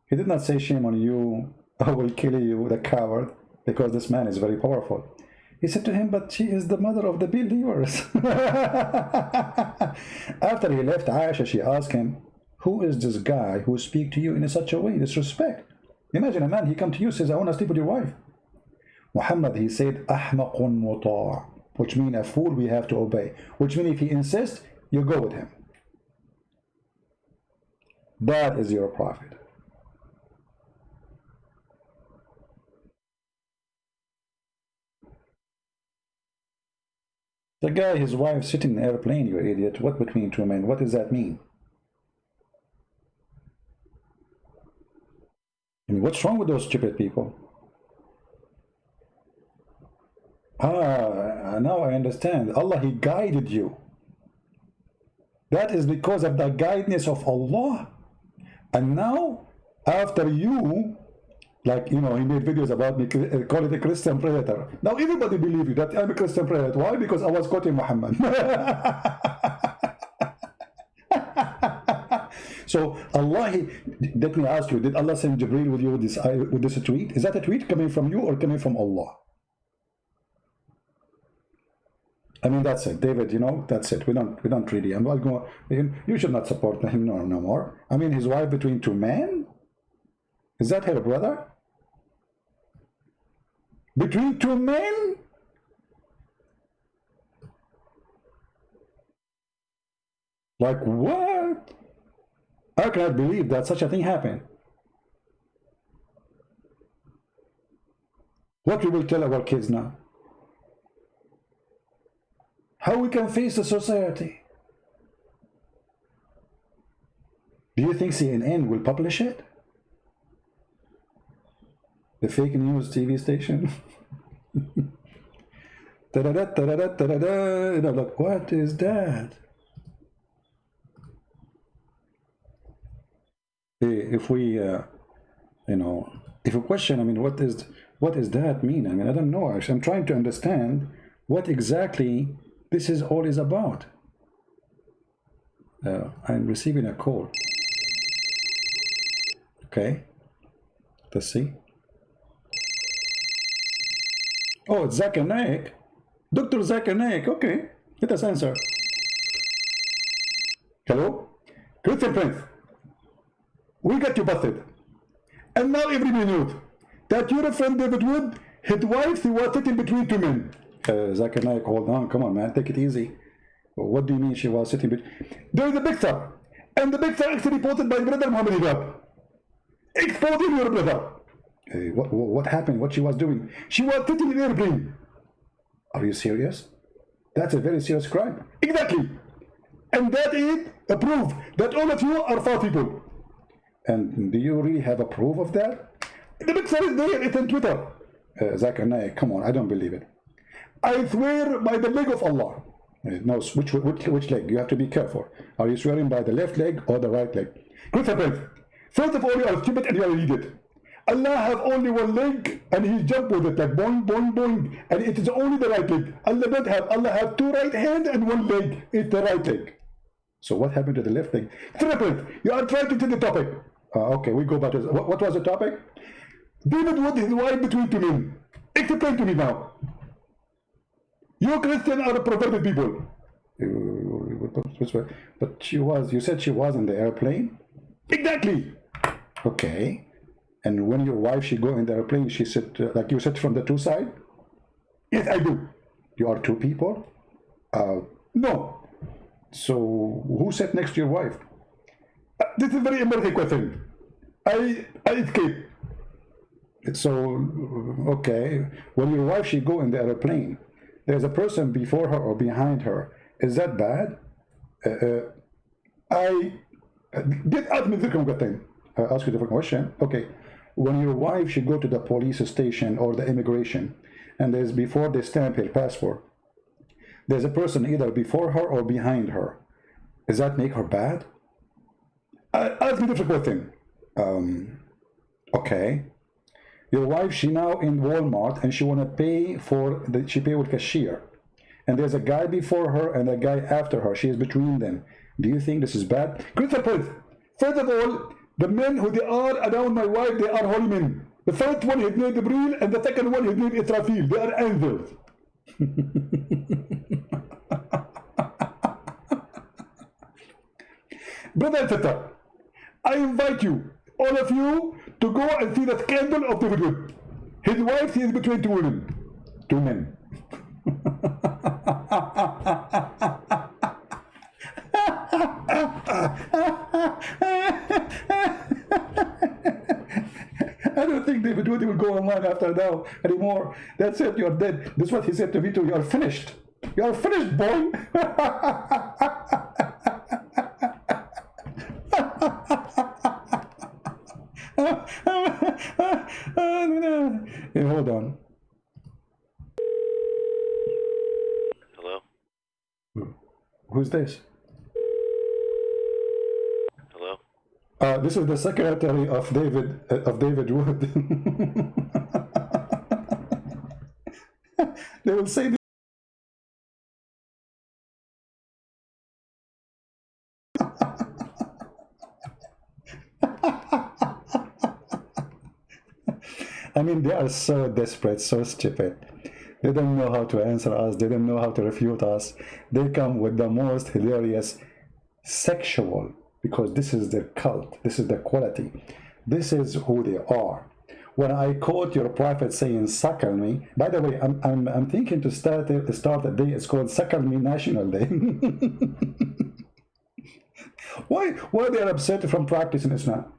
He did not say, shame on you, I will kill you, the coward, because this man is very powerful. He said to him, but she is the mother of the believers. After he left Aisha, she asked him, who is this guy who speaks to you in such a way, disrespect? Imagine a man, he come to you, says, I want to sleep with your wife. Muhammad, he said, أحمق مطاع, which means a fool we have to obey, which means if he insists, you go with him. That is your prophet. The guy, his wife sitting in an airplane, you idiot. What between two men? What does that mean? I mean, what's wrong with those stupid people? Now I understand. Allah, He guided you. That is because of the guidance of Allah. And now, after you, like, he made videos about me, call it a Christian predator. Now everybody believes you that I'm a Christian predator. Why? Because I was quoting Muhammad. So Allah, let me ask you, did Allah send Jibreel with you with this tweet? Is that a tweet coming from you or coming from Allah? I mean, that's it, David. That's it. We don't really. I'm not going. You should not support him no more. I mean, his wife between two men. Is that her brother? Between two men? Like what? I cannot believe that such a thing happened. What we will tell our kids now? How we can face the society? Do you think CNN will publish it? The fake news TV station? Da-da-da, da-da-da, da-da-da. You know, like, what is that? If we, you know, if we question, I mean, what does that mean? I mean, I don't know. Actually, I'm trying to understand what exactly this is all is about. I'm receiving a call. Okay, let's see. Oh, it's Zakir Naik. Dr. Zakir Naik. Okay, let us answer. Hello? Christian Prince. We got you busted. And now everybody knows that your friend David Wood, his wife, he was sitting between two men. Zakir Naik, hold on, come on, man, take it easy. What do you mean she was sitting between? There is a picture, and the picture is reported by brother Muhammad Hijab. Exposing your brother. What happened? What she was doing? She was sitting in an airplane. Are you serious? That's a very serious crime. Exactly. And that is a proof that all of you are false people. And do you really have a proof of that? The picture is there, it's on Twitter. Zakir Naik, come on, I don't believe it. I swear by the leg of Allah. No, which leg? You have to be careful. Are you swearing by the left leg or the right leg? Christopher, first of all, you are stupid and you are an idiot. Allah have only one leg and he jump with it like boing, boing, boing. And it is only the right leg. Allah don't have. Allah have two right hands and one leg. It's the right leg. So what happened to the left leg? Triple, you are trying to take the topic. Okay, we go back to what was the topic? David Wood, his wife between two men. Explain to me now. You Christians are perverted people. But she was, you said she was in the airplane? Exactly. Okay. And when your wife, she go in the airplane, she sit, like you sit from the two side? Yes, I do. You are two people? No. So who sat next to your wife? This is a very American question. I escaped. So, okay. When your wife, she go in the airplane, there's a person before her or behind her. Is that bad? Ask me the different thing. Ask you a different question. Okay. When your wife should go to the police station or the immigration, and there's before they stamp her passport, there's a person either before her or behind her. Does that make her bad? Ask me a different question. Okay. Your wife, she now in Walmart and she wanna pay for she pay with cashier, and there's a guy before her and a guy after her. She is between them. Do you think this is bad? Christopher, first of all, the men who they are around my wife, they are holy men. The first one, his name is Jibril, and the second one, his name is Israfil. They are angels. Brother and sister, I invite you, all of you, to go and see the scandal of David Wood. His wife, she is between two women. Two men. I don't think David Wood will go online after now anymore. That's it, you're dead. This is what he said to me too. You're finished. You're finished, boy. Hey, hold on. Hello? Who's this? Hello? This is the secretary of David Wood. They will say I mean, they are so desperate, so stupid. They don't know how to answer us. They don't know how to refute us. They come with the most hilarious sexual, because this is their cult. This is their quality. This is who they are. When I quote your prophet saying, suckle me, by the way, I'm thinking to start a day, it's called Suckle Me National Day. Why they are upset from practicing Islam?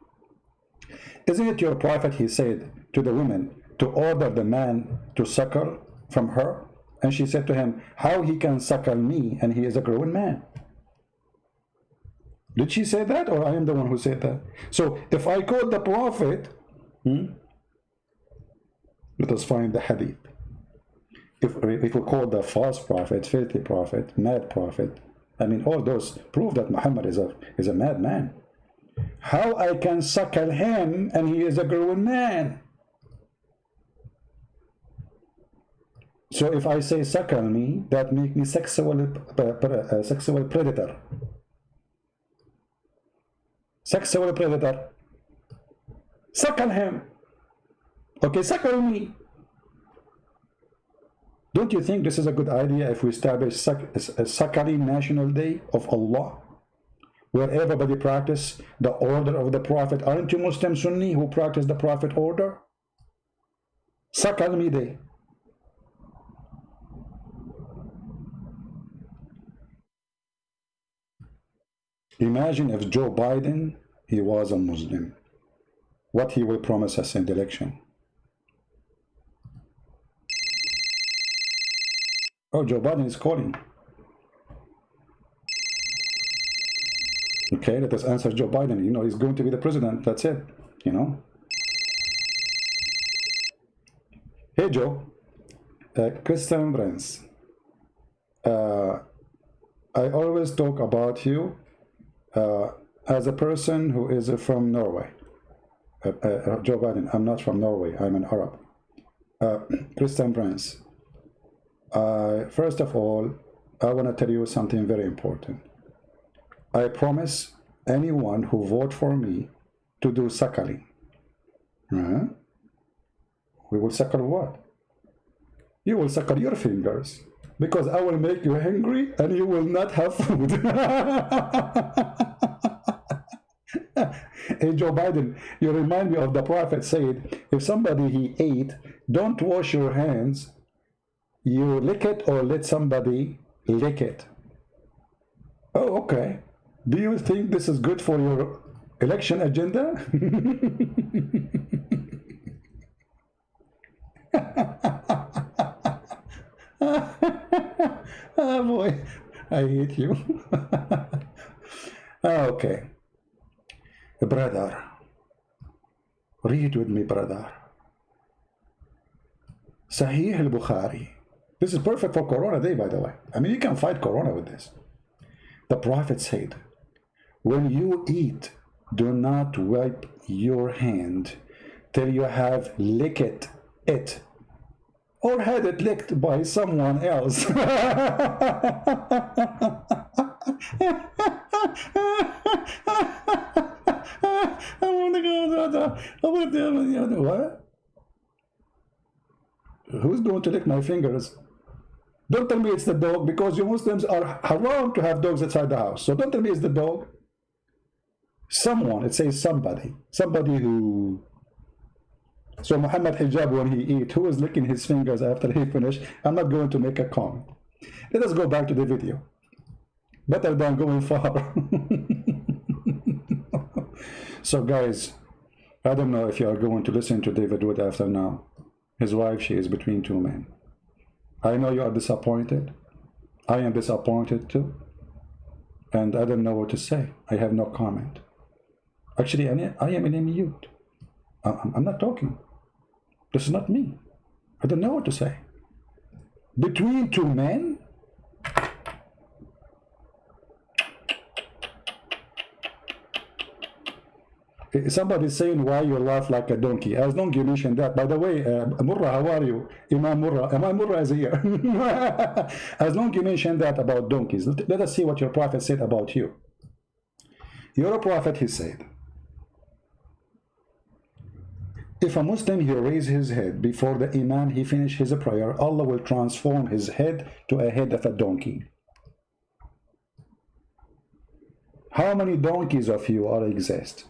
Isn't it your prophet, he said to the woman, to order the man to suckle from her? And she said to him, how he can suckle me, and he is a grown man? Did she say that, or I am the one who said that? So if I quote the prophet, let us find the hadith. If we call the false prophet, filthy prophet, mad prophet, I mean, all those prove that Muhammad is a madman. How I can suckle him and he is a grown man? So if I say suckle me, that make me sexual predator. Sexual predator. Suckle him. Okay, suckle me. Don't you think this is a good idea if we establish a Suckling National Day of Allah, where everybody practice the order of the Prophet? Aren't you Muslim Sunni who practice the Prophet order? Suckle me Day. Imagine if Joe Biden, he was a Muslim, what he will promise us in the election. Oh, Joe Biden is calling. Okay, let us answer Joe Biden. You know, he's going to be the president. That's it, you know. Hey, Joe. Christian Brands. I always talk about you as a person who is from Norway. Joe Biden, I'm not from Norway. I'm an Arab. Christian Brands. First of all, I want to tell you something very important. I promise anyone who vote for me to do suckling. We will suckle what? You will suckle your fingers, because I will make you hungry and you will not have food. Hey, Joe Biden, you remind me of the Prophet said, if somebody he ate, don't wash your hands, you lick it or let somebody lick it. Oh, okay. Do you think this is good for your election agenda? Oh boy, I hate you. Okay. Brother, read with me, brother. Sahih al-Bukhari. This is perfect for Corona Day, by the way. I mean, you can fight Corona with this. The Prophet said, when you eat, do not wipe your hand till you have licked it or had it licked by someone else. What? Who's going to lick my fingers? Don't tell me it's the dog, because you Muslims are haram to have dogs outside the house. So don't tell me it's the dog. Someone, it says somebody who... So Muhammad Hijab, when he eat, who is licking his fingers after he finished? I'm not going to make a comment. Let us go back to the video. Better than going far. So guys, I don't know if you are going to listen to David Wood after now. His wife, she is between two men. I know you are disappointed. I am disappointed too. And I don't know what to say. I have no comment. Actually, I am in a mute. I'm not talking. This is not me. I don't know what to say. Between two men? Somebody's saying why you laugh like a donkey. As long as you mentioned that. By the way, Murrah, how are you? Imam Murrah is here. As long as you mentioned that about donkeys. Let us see what your prophet said about you. Your prophet, he said, if a Muslim, he raise his head before the Imam, he finish his prayer, Allah will transform his head to a head of a donkey. How many donkeys of you are exist?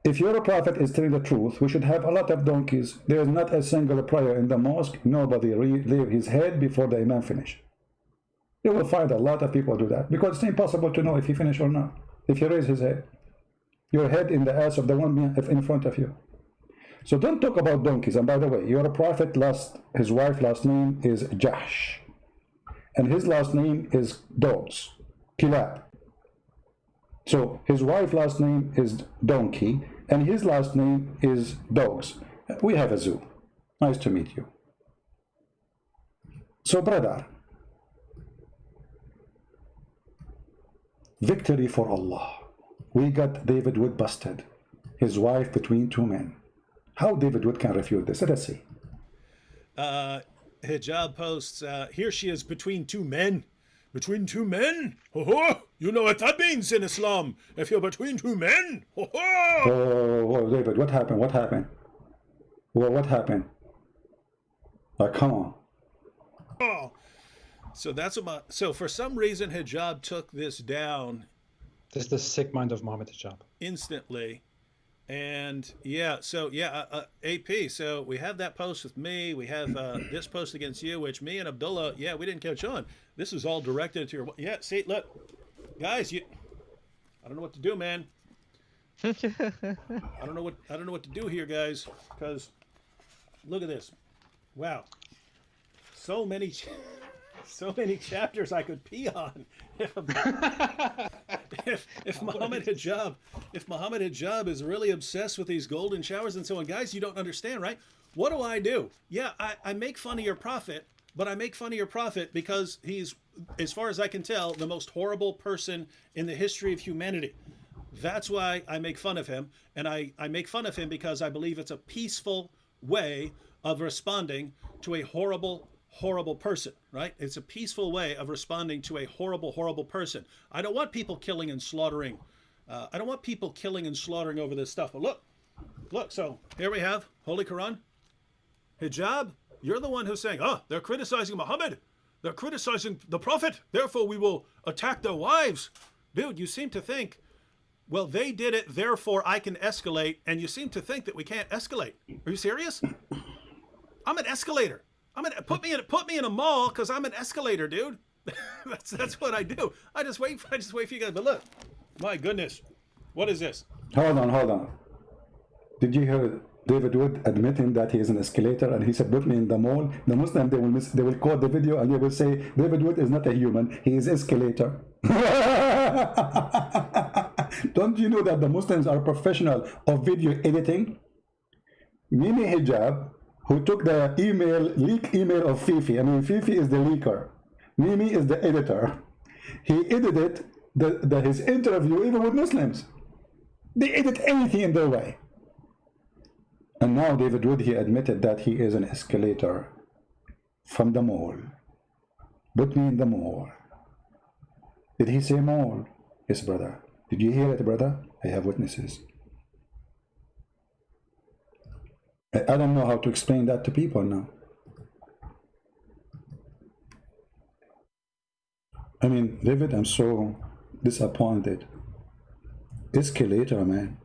If your prophet is telling the truth, we should have a lot of donkeys. There is not a single prayer in the mosque. Nobody leave his head before the Imam finish. You will find a lot of people do that because it's impossible to know if he finished or not. If he raised his head, your head in the ass of the one in front of you. So don't talk about donkeys. And by the way, your prophet his wife last name is Jahsh, and his last name is dogs, Kilab. So his wife last name is donkey, and his last name is dogs. We have a zoo. Nice to meet you. So brother, victory for Allah. We got David Wood busted, his wife between two men. How David Wood can refute this? Let's see. Hijab posts, here she is between two men. Between two men? Ho-ho! You know what that means in Islam. If you're between two men. Ho-ho! Oh, David, what happened? What happened? Well, what happened? Like, come on. Oh. So that's what so for some reason Hijab took this down. This is the sick mind of Mohammed Hijab. Instantly. And yeah, so yeah, AP. So we have that post with me. We have this post against you, which me and Abdullah, yeah, we didn't catch on. This is all directed to your. Yeah, see, look, guys, I don't know what to do, man. I don't know what to do here, guys, because look at this. Wow, so many chapters I could pee on. If Mohammed Hijab is really obsessed with these golden showers and so on, guys, you don't understand, right? What do? Yeah, I make fun of your prophet, but I make fun of your prophet because he's, as far as I can tell, the most horrible person in the history of humanity. That's why I make fun of him, and I make fun of him because I believe it's a peaceful way of responding to a horrible person, right? It's a peaceful way of responding to a horrible person. I don't want people killing and slaughtering. I don't want people killing and slaughtering over this stuff. But look, so here we have Holy Quran. Hijab, you're the one who's saying, they're criticizing Muhammad. They're criticizing the Prophet. Therefore, we will attack their wives. Dude, you seem to think, well, they did it, therefore I can escalate. And you seem to think that we can't escalate. Are you serious? I'm an escalator. Put me in a mall because I'm an escalator, dude. that's what I do. I just wait for you guys. But look, my goodness, what is this? Hold on. Did you hear David Wood admitting that he is an escalator and he said, "Put me in the mall"? The Muslim they will quote the video and they will say David Wood is not a human. He is escalator. Don't you know that the Muslims are professional of video editing? Mimi Hijab, who took the leak email of Fifi. I mean, Fifi is the leaker. Mimi is the editor. He edited his interview even with Muslims. They edit anything in their way. And now David Wood, he admitted that he is an escalator from the mall. Put me in the mall. Did he say mall? Yes, brother. Did you hear it, brother? I have witnesses. I don't know how to explain that to people now. I mean, David, I'm so disappointed. Escalator, man.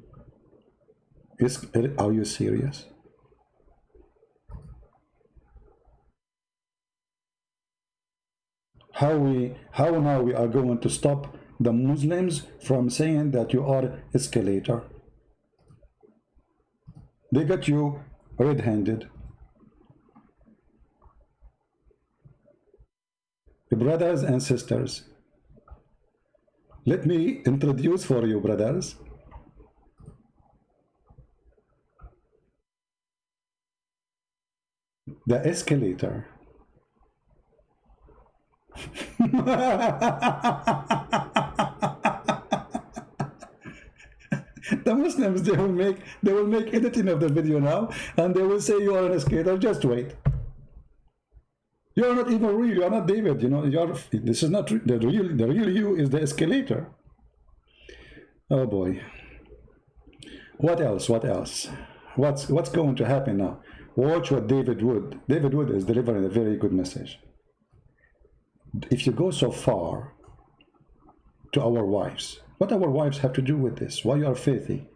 Are you serious? How now we are going to stop the Muslims from saying that you are escalator? They got you red-handed. Brothers and sisters, let me introduce for you, brothers, the escalator. The Muslims, they will make editing of the video now, and they will say you are an escalator. Just wait. You are not even real. You are not David. You know, this is not the real you is the escalator. Oh boy. What else? What's going to happen now? Watch what David Wood is delivering a very good message. If you go so far to our wives, what our wives have to do with this? Why you are faithy?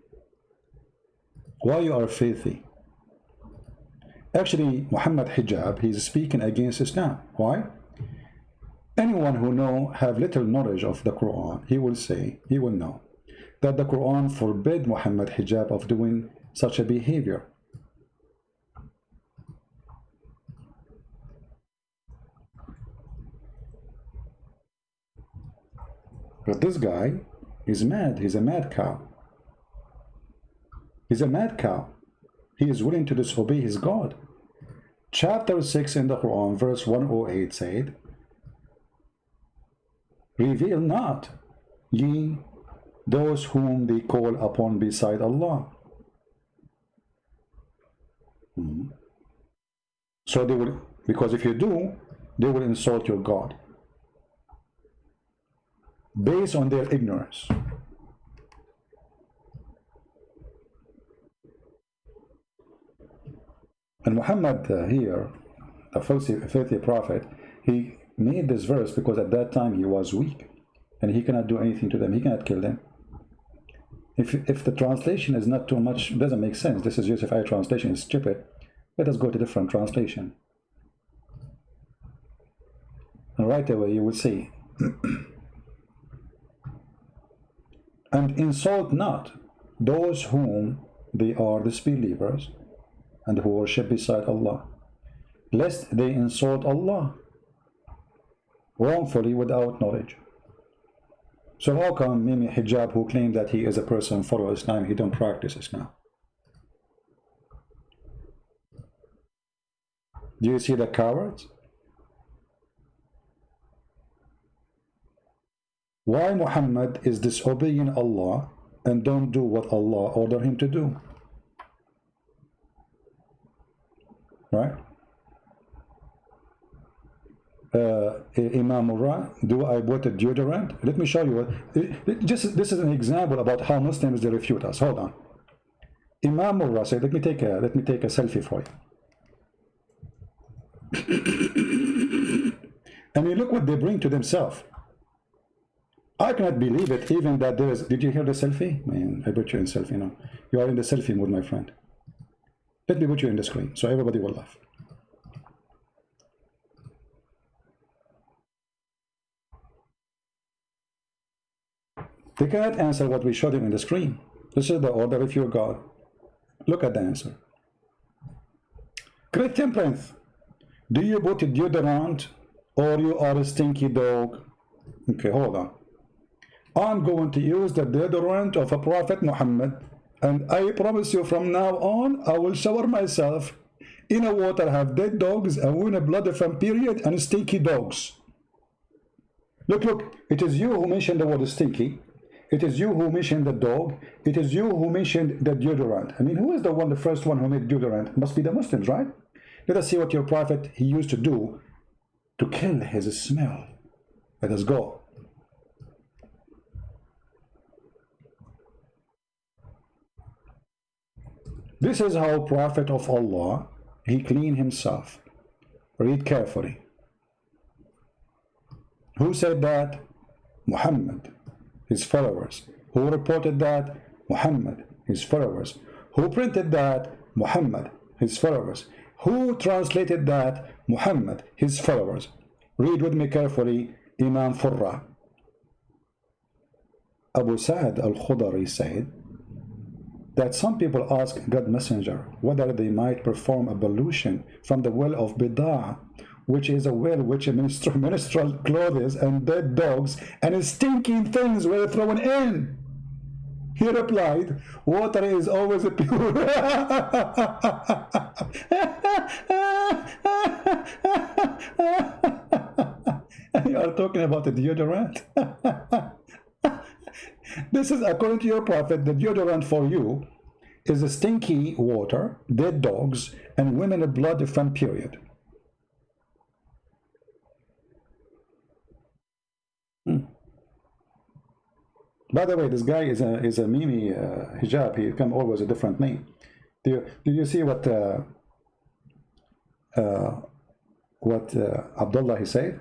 Actually, Muhammad Hijab, he's speaking against Islam. Why? Anyone who have little knowledge of the Quran, he will know that the Quran forbid Muhammad hijab of doing such a behavior. But this guy is mad. He's a mad cow. He's a mad cow. He is willing to disobey his God. Chapter 6 in the Quran, verse 108 said, reveal not ye those whom they call upon beside Allah. So they will, because if you do, they will insult your God based on their ignorance. And Muhammad here, a filthy prophet, he made this verse because at that time he was weak and he cannot do anything to them. He cannot kill them. If the translation is not too much, doesn't make sense. This is Yusuf I translation, is stupid. Let us go to different translation. And right away you will see. And insult not those whom they are disbelievers and who worship beside Allah, lest they insult Allah wrongfully without knowledge. So how come Mimi Hijab, who claimed that he is a person follow Islam, he don't practice Islam? Do you see the cowards? Why Muhammad is disobeying Allah and don't do what Allah ordered him to do? Right? Imam Murrah, do I put a deodorant? Let me show you what. This is an example about how Muslims they refute us. Hold on. Imam Murrah said, let me take a selfie for you. And you look what they bring to themselves. I cannot believe it, even that there is. Did you hear the selfie? Man, I put you in selfie now. You are in the selfie mood, my friend. Let me put you in the screen so everybody will laugh. They cannot answer what we showed him in the screen. This is the order if you're God. Look at the answer. Christian Prince, do you put deodorant or you are a stinky dog? Okay, hold on. I'm going to use the deodorant of a Prophet Muhammad, and I promise you from now on, I will shower myself in a water have dead dogs and women blood from period and stinky dogs. Look, it is you who mentioned the word stinky. It is you who mentioned the dog. It is you who mentioned the deodorant. I mean, who is the first one who made deodorant? Must be the Muslims, right? Let us see what your prophet he used to do to kill his smell. Let us go. This is how Prophet of Allah, he cleaned himself. Read carefully. Who said that? Muhammad, his followers. Who reported that? Muhammad, his followers. Who printed that? Muhammad, his followers. Who translated that? Muhammad, his followers. Read with me carefully, Imam Furra. Abu Sa'd al-Khudari said that some people ask God Messenger whether they might perform ablution from the well of Bid'ah, which is a well which menstrual clothes and dead dogs and stinking things were thrown in. He replied, water is always pure. You are talking about the deodorant. This is according to your prophet. The deodorant for you is a stinky water, dead dogs, and women of blood from period. By the way, this guy is a Mimi Hijab. He come always a different name. Did you see what Abdullah he said?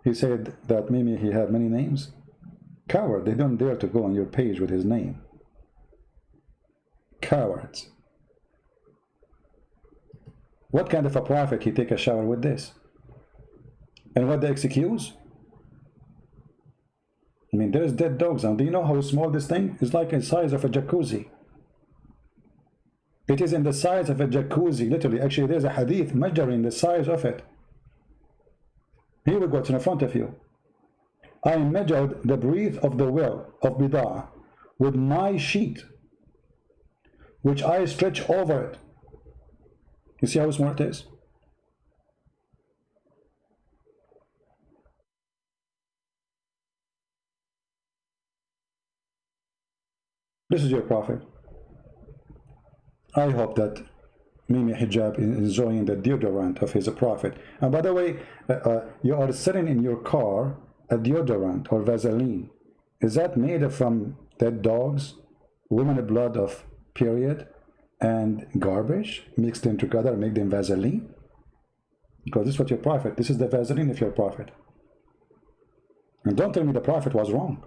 He said that Mimi he had many names. Coward, they don't dare to go on your page with his name. Cowards. What kind of a prophet he take a shower with this? And what they excuse? mean, there's dead dogs. And do you know how small this thing is? Like the size of a jacuzzi. It is in the size of a jacuzzi, literally. Actually, there's a hadith measuring the size of it. Here we go, it's in front of you. I measured the breadth of the well of Bida'ah with my sheet, which I stretch over it. You see how small it is? This is your prophet. I hope that Mimi Hijab is enjoying the deodorant of his prophet. And by the way, you are sitting in your car a deodorant or Vaseline. Is that made from dead dogs, women blood of period, and garbage mixed in together and make them Vaseline? Because this is what your prophet, this is the Vaseline of your prophet. And don't tell me the prophet was wrong.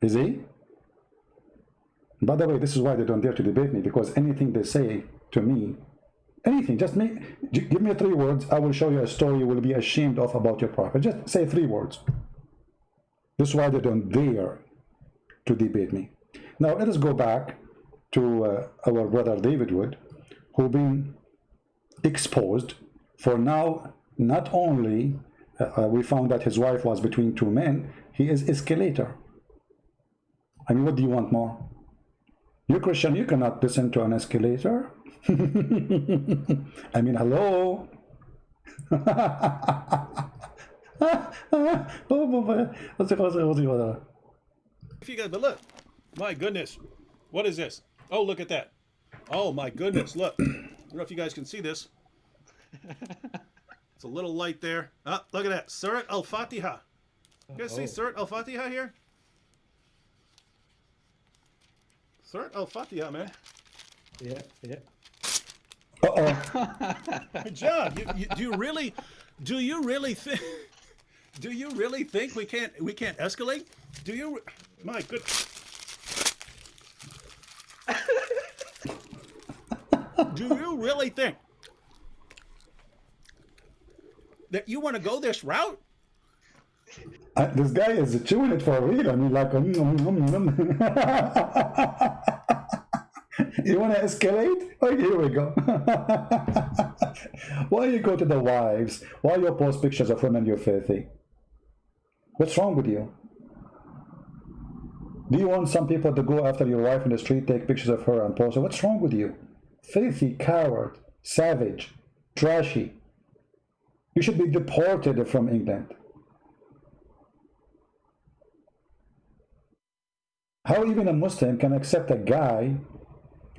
Is he? By the way, this is why they don't dare to debate me, because anything they say to me, anything, just give me 3 words, I will show you a story you will be ashamed of about your prophet. Just say 3 words. This is why they don't dare to debate me. Now let us go back to our brother David Wood, who been exposed for now. Not only we found that his wife was between 2 men, he is escalator. I mean, what do you want more? You Christian, you cannot listen to an escalator. I mean, hello. If you guys, but look, my goodness, what is this? Oh, look at that. Oh my goodness, look. I don't know if you guys can see this. It's a little light there. Ah, look at that. Surat Al-Fatiha. You guys see Surat Al-Fatiha here? Surat Al-Fatiha, man. Yeah, yeah. John, do you really think we can't escalate? Do you? My goodness. Do you really think that you want to go this route? This guy is chewing it for real. I mean, like, you want to escalate? Oh, here we go. Why you go to the wives? Why you post pictures of women you're filthy? What's wrong with you? Do you want some people to go after your wife in the street, take pictures of her and post it? What's wrong with you? Filthy, coward, savage, trashy. You should be deported from England. How even a Muslim can accept a guy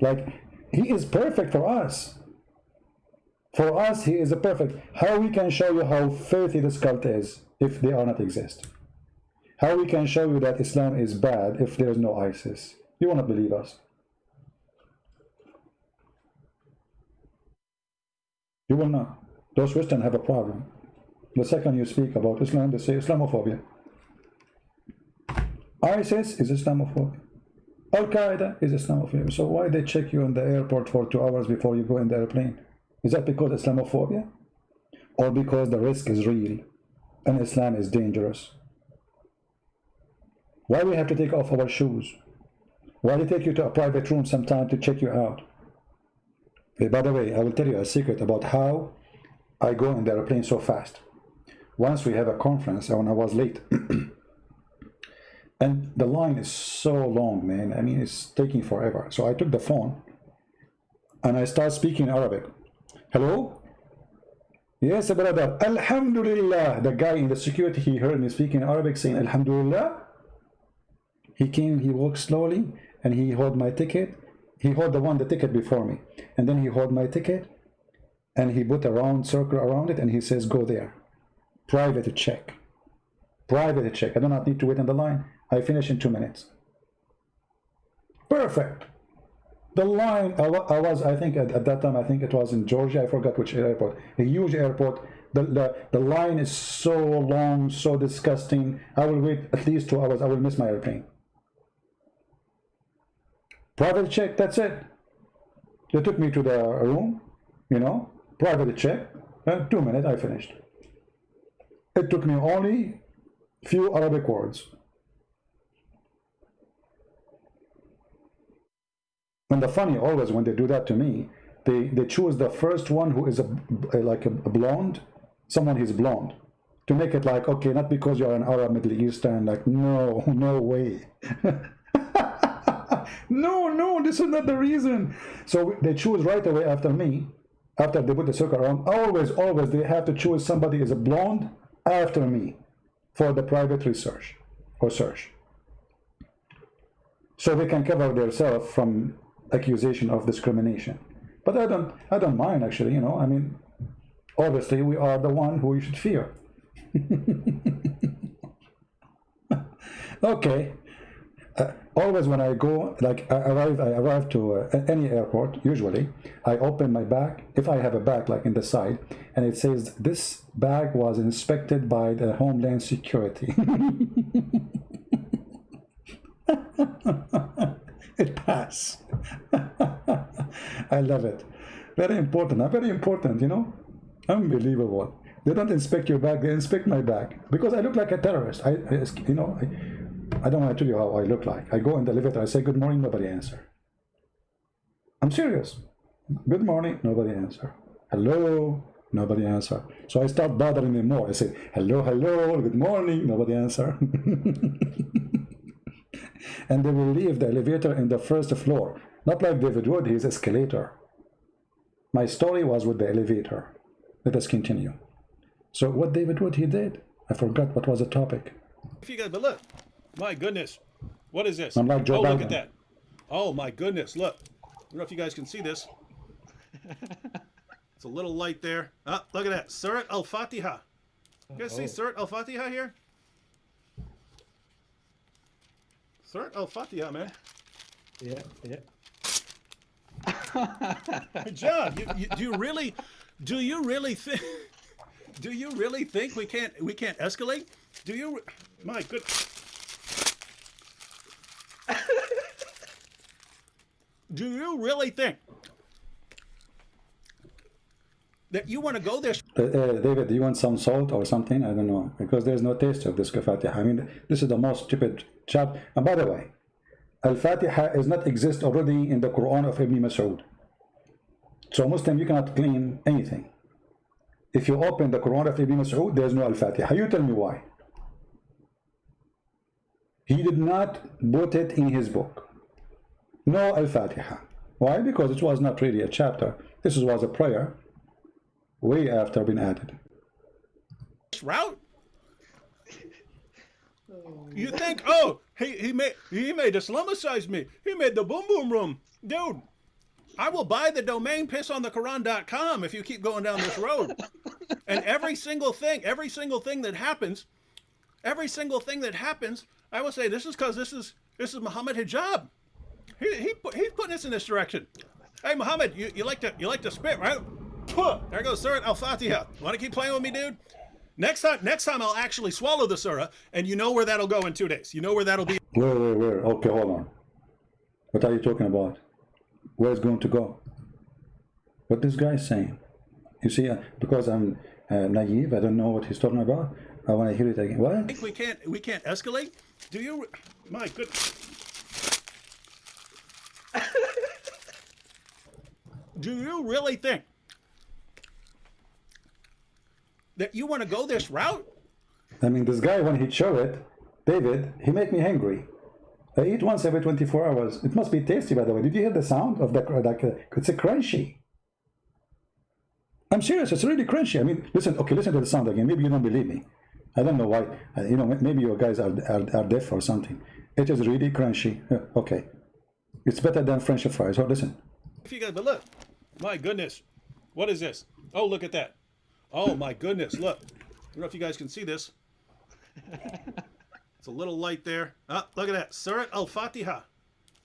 like he is perfect for us? For us, he is a perfect. How we can show you how filthy this cult is if they are not exist? How we can show you that Islam is bad if there is no ISIS? You will not believe us. You will not. Those Christians have a problem. The second you speak about Islam, they say Islamophobia. ISIS is Islamophobia. Al-Qaeda is Islamophobia. So why they check you in the airport for 2 hours before you go in the airplane? Is that because Islamophobia? Or because the risk is real and Islam is dangerous? Why we have to take off our shoes? Why they take you to a private room sometime to check you out? Hey, by the way, I will tell you a secret about how I go in the airplane so fast. Once we have a conference and I was late. And the line is so long, man. I mean, it's taking forever. So I took the phone and I start speaking Arabic. Hello? Yes, brother. Alhamdulillah. The guy in the security, he heard me speaking Arabic saying Alhamdulillah. He came, he walked slowly and he held my ticket. He held the ticket before me. And then he held my ticket and he put a round circle around it and he says, go there. Private check. Private check. I do not need to wait on the line. I finish in 2 minutes. Perfect. The line, I think at that time, I think it was in Georgia. I forgot which airport. A huge airport. The line is so long, so disgusting. I will wait at least 2 hours. I will miss my airplane. Private check, that's it. They took me to the room, you know, private check. 2 minutes, I finished. It took me only few Arabic words. And the funny, always when they do that to me, they choose the first one who is like a blonde, someone who's blonde, to make it like, okay, not because you're an Arab, Middle Eastern, like, no, no way. No, this is not the reason. So they choose right away after me, after they put the circle around. Always they have to choose somebody is a blonde after me for the private research or search, so they can cover themselves from accusation of discrimination. But I don't mind, actually, you know. I mean, obviously we are the one who you should fear. Okay. Always when I go, like I arrive to any airport, usually I open my bag, if I have a bag like in the side, and it says this bag was inspected by the Homeland Security. It passed. I love it. Very important. Very important, you know. Unbelievable. They don't inspect your bag, they inspect my bag because I look like a terrorist. I don't want to tell you how I look like. I go in the elevator, I say good morning, nobody answer. I'm serious. Good morning, nobody answer. Hello, nobody answer. So I start bothering them more. I say hello, good morning, nobody answer. And they will leave the elevator in the first floor. Not like David Wood, he's escalator. My story was with the elevator. Let us continue. So what David Wood he did, I forgot what was the topic. If you guys, but look, my goodness, what is this? I'm like Joe Look Biden. at that. Oh my goodness, look. I don't know if you guys can see this. It's a little light there. Ah, look at that. Surat Al-Fatiha. You guys see Surat Al-Fatiha here? Surat Al-Fatiha, man. Yeah. John, do you really think we can't escalate? Do you? My goodness. Do you really think that you want to go there? David, do you want some salt or something? I don't know, because there's no taste of this Fatiha. I mean, this is the most stupid chap. And by the way, Al-Fatiha does not exist already in the Quran of Ibn Mas'ud. So Muslim, you cannot claim anything. If you open the Quran of Ibn Mas'ud, there's no Al-Fatiha. You tell me why. He did not put it in his book. No Al-Fatiha. Why? Because it was not really a chapter. This was a prayer way after being added. Route? You think, oh, he made Islamicize me. He made the boom boom room. Dude, I will buy the domain pissonthequran.com if you keep going down this road. And every single thing that happens, I will say this is because this is Muhammad Hijab. He's putting us in this direction. Hey Muhammad, you like to spit, right? There goes Surat Al-Fatiha. Want to keep playing with me, dude? Next time I'll actually swallow the surah, and you know where that'll go in 2 days. You know where that'll be. Where? Okay, hold on. What are you talking about? Where it's going to go? What this guy is saying? You see, because I'm naive, I don't know what he's talking about. I want to hear it again. What? I think we can't escalate. Do you? My goodness. Do you really think that you want to go this route? I mean, this guy, when he showed it, David, he make me hungry. I eat once every 24 hours. It must be tasty, by the way. Did you hear the sound of the, it's a crunchy. I'm serious, it's really crunchy. I mean, listen to the sound again. Maybe you don't believe me. I don't know why. Maybe you guys are deaf or something. It is really crunchy. Okay. It's better than French fries. Oh, listen. If you guys, but look, my goodness, what is this? Oh, look at that. Oh my goodness, look. I don't know if you guys can see this. It's a little light there. Ah, look at that. Surat Al-Fatiha.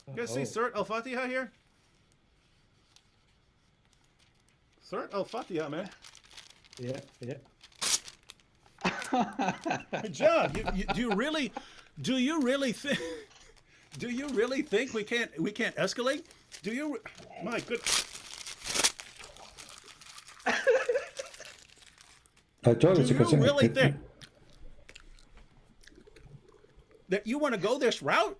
You guys see Surat Al-Fatiha here? Surat Al-Fatiha, man. Yeah. John, do you really think we can't escalate? Do you? My goodness. I told you. Do you really think that you want to go this route?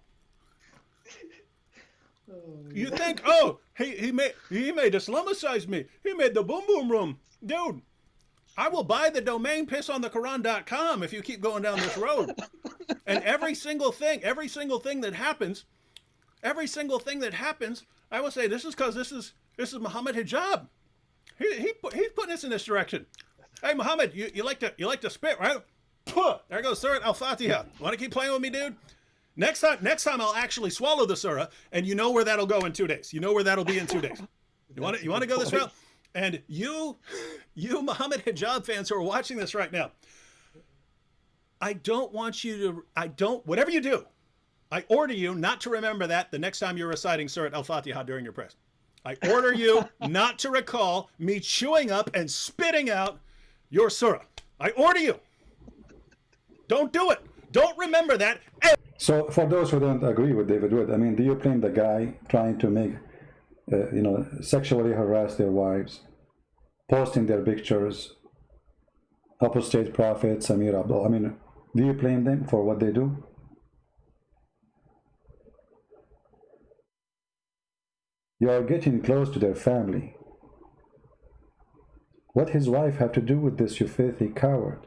You think, oh, he made Islamicize me. He made the boom boom room. Dude, I will buy the domain pissonthequran.com if you keep going down this road. And every single thing that happens, I will say this is because this is Muhammad Hijab. He's putting us in this direction. Hey Muhammad, you like to spit, right? Puh, there goes Surah Al-Fatiha. Want to keep playing with me, dude? Next time I'll actually swallow the surah, and you know where that'll go in 2 days. You know where that'll be in 2 days. You want to go this route? And you Muhammad Hijab fans who are watching this right now, I don't want you to, whatever you do, I order you not to remember that the next time you're reciting Surah Al-Fatiha during your prayers. I order you not to recall me chewing up and spitting out your surah. I order you. Don't do it. Don't remember that. So for those who don't agree with David Wood, I mean, do you blame the guy trying to make, sexually harass their wives, posting their pictures, apostate prophet, Samir Abdul? I mean, do you blame them for what they do? You are getting close to their family. What his wife have to do with this, you filthy coward?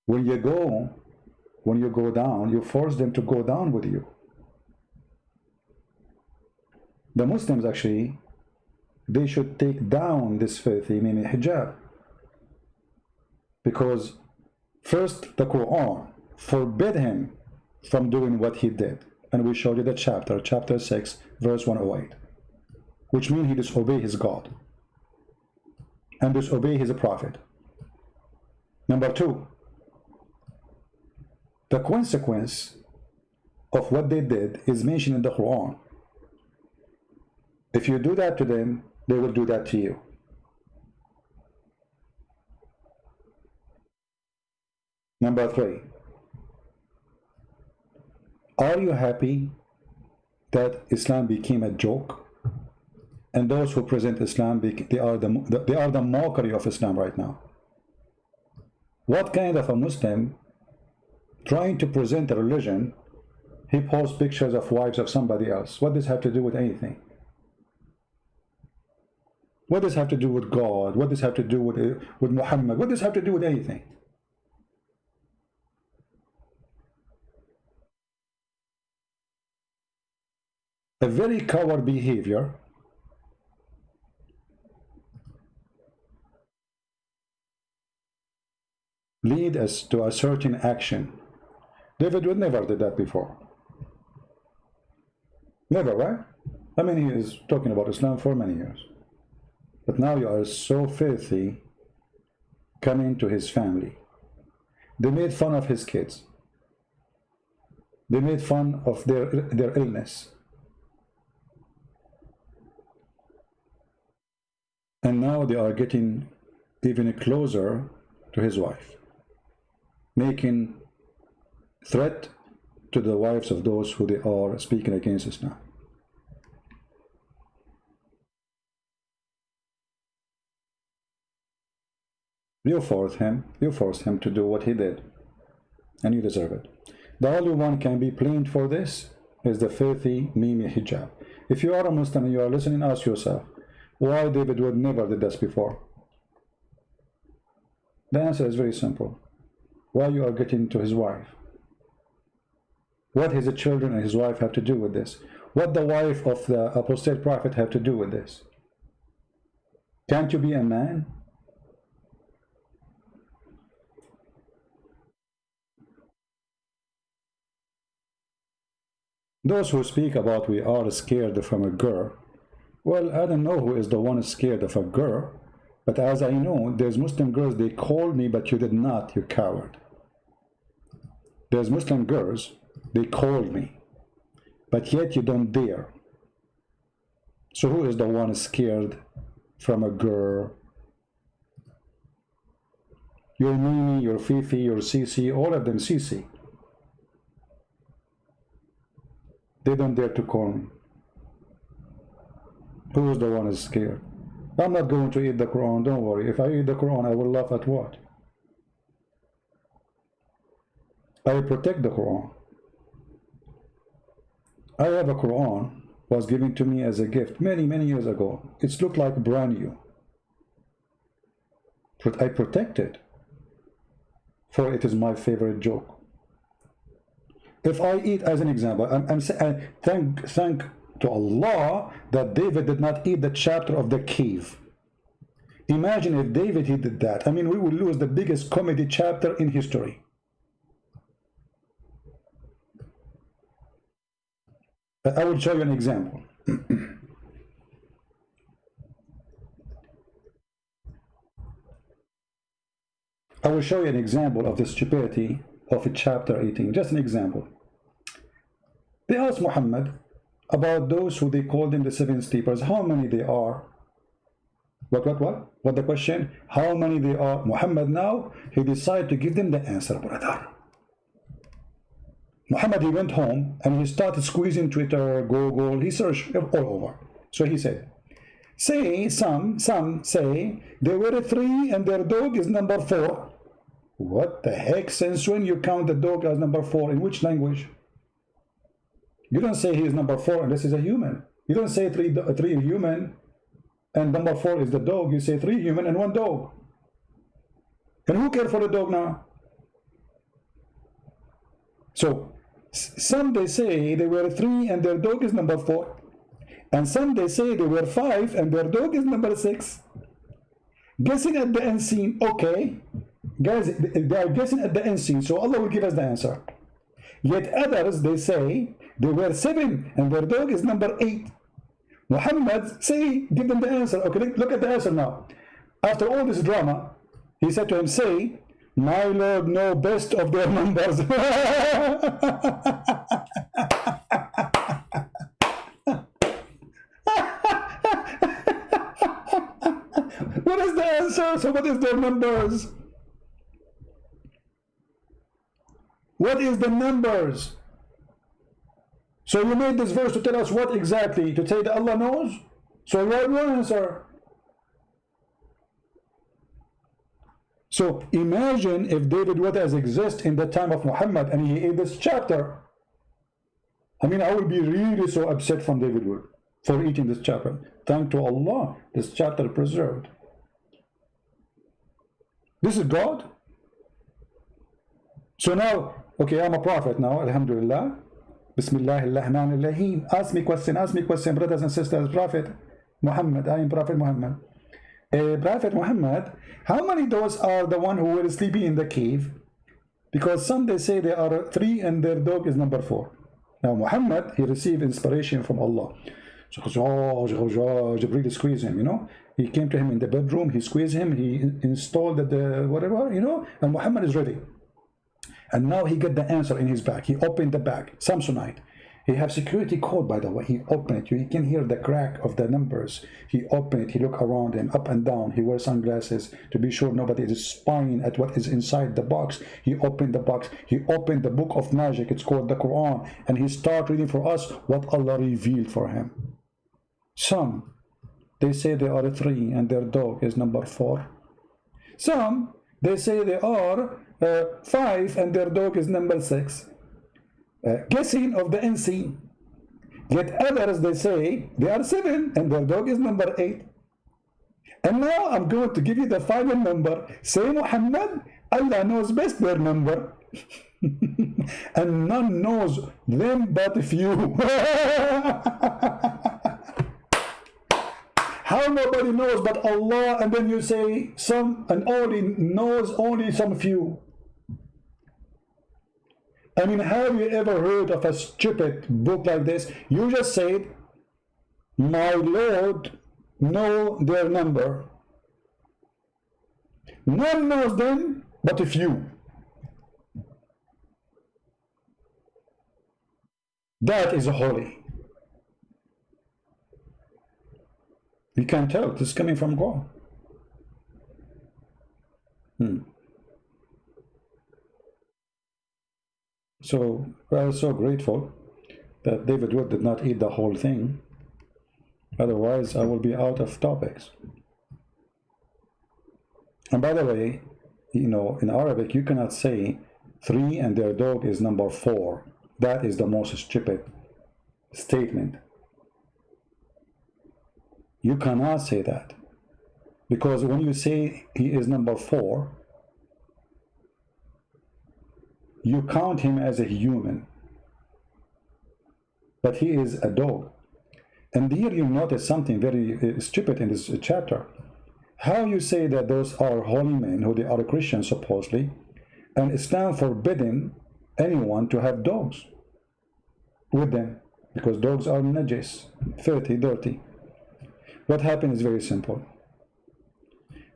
When you go down, you force them to go down with you. The Muslims actually, they should take down this filthy Mimi hijab. Because first the Quran forbid him from doing what he did. And we showed you the chapter 6, verse 108. Which means he disobeyed his God. And disobeyed his prophet. Number 2, the consequence of what they did is mentioned in the Quran. If you do that to them, they will do that to you. Number 3, are you happy that Islam became a joke? And those who present Islam, they are the mockery of Islam right now. What kind of a Muslim trying to present a religion, he posts pictures of wives of somebody else? What does this have to do with anything? What does this have to do with God? What does this have to do with Muhammad? What does this have to do with anything? A very coward behavior lead us to a certain action. David Wood never did that before. Never, right? I mean, he is talking about Islam for many years. But now you are so filthy coming to his family. They made fun of his kids. They made fun of their illness. And now they are getting even closer to his wife, making threat to the wives of those who they are speaking against Islam. You forced him to do what he did, and you deserve it. The only one can be blamed for this is the filthy Mimi hijab. If you are a Muslim and you are listening, ask yourself, why David Wood never did this before? The answer is very simple. Why you are getting to his wife? What his children and his wife have to do with this? What the wife of the apostate prophet have to do with this? Can't you be a man? Those who speak about we are scared from a girl, well, I don't know who is the one scared of a girl, but as I know, there's Muslim girls, they called me, but you did not, you coward. There's Muslim girls, they called me, but yet you don't dare. So who is the one scared from a girl? Your Mimi, your Fifi, your Sisi, all of them Sisi. They don't dare to call me. Who is the one is scared? I'm not going to eat the Quran, don't worry. If I eat the Quran, I will laugh at what? I protect the Quran. I have a Quran, was given to me as a gift many years ago. It's looked like brand new. But I protect it, for it is my favorite joke. If I eat, as an example, thank to Allah that David did not eat the chapter of the cave. Imagine if David he did that. I mean, we would lose the biggest comedy chapter in history. I will show you an example. I will show you an example of the stupidity of a chapter 18. Just an example. They asked Muhammad about those who they called in the seven sleepers, how many they are. What the question? How many they are? Muhammad now, he decided to give them the answer, brother. Muhammad, he went home and he started squeezing Twitter, Google, he searched all over. So he said, some say they were 3 and their dog is number 4. What the heck? Since when you count the dog as number 4? In which language? You don't say he is number 4 unless he's a human. You don't say three human and number 4 is the dog. You say 3 human and 1 dog. And who cares for the dog now? So some they say they were 3 and their dog is number 4. And some they say they were 5 and their dog is number 6. Guessing at the unseen, okay. Guys, they are guessing at the unseen, so Allah will give us the answer. Yet others, they say they were 7 and their dog is number 8. Muhammad say, give them the answer. Okay, look at the answer now. After all this drama, he said to him, say, my Lord know best of their numbers. What is the answer? So what is their numbers? What is the numbers? So you made this verse to tell us what exactly? To say that Allah knows? So what will answer? So imagine if David would has exist in the time of Muhammad and he ate this chapter. I mean, I will be really so upset from David Wood for eating this chapter. Thank to Allah, this chapter preserved. This is God. So now, okay, I'm a prophet now, alhamdulillah. Bismillahirrahmanirrahim. Ask me question, brothers and sisters. Prophet Muhammad, I am Prophet Muhammad. Prophet Muhammad, how many those are the one who were sleeping in the cave? Because some they say they are 3 and their dog is number 4. Now Muhammad, he received inspiration from Allah. So Jibreel squeezed him, you know. He came to him in the bedroom, he squeezed him, he installed the whatever, you know, and Muhammad is ready. And now he got the answer in his bag. He opened the bag, Samsonite. He have security code, by the way. He opened it. You can hear the crack of the numbers. He opened it. He looked around him, up and down. He wears sunglasses to be sure nobody is spying at what is inside the box. He opened the box. He opened the book of magic. It's called the Quran. And he started reading for us what Allah revealed for him. Some, they say they are 3 and their dog is number 4. Some, they say they are 5 and their dog is number 6. Guessing of the unseen. Yet others, they say they are 7 and their dog is number 8. And now I'm going to give you the final number. Say Muhammad, Allah knows best their number. And none knows them but few. How nobody knows but Allah, and then you say some and only knows only some few. I mean, have you ever heard of a stupid book like this? You just said, my Lord know their number. None knows them but a few. That is holy. You can tell this is coming from God. So I was so grateful that David Wood did not eat the whole thing. Otherwise, I will be out of topics. And by the way, you know, in Arabic, you cannot say 3 and their dog is number 4. That is the most stupid statement. You cannot say that, because when you say he is number 4, you count him as a human, but he is a dog. And here you notice something very stupid in this chapter. How you say that those are holy men, who they are Christians supposedly, and Islam forbidden anyone to have dogs with them, because dogs are najis, filthy, dirty. What happened is very simple.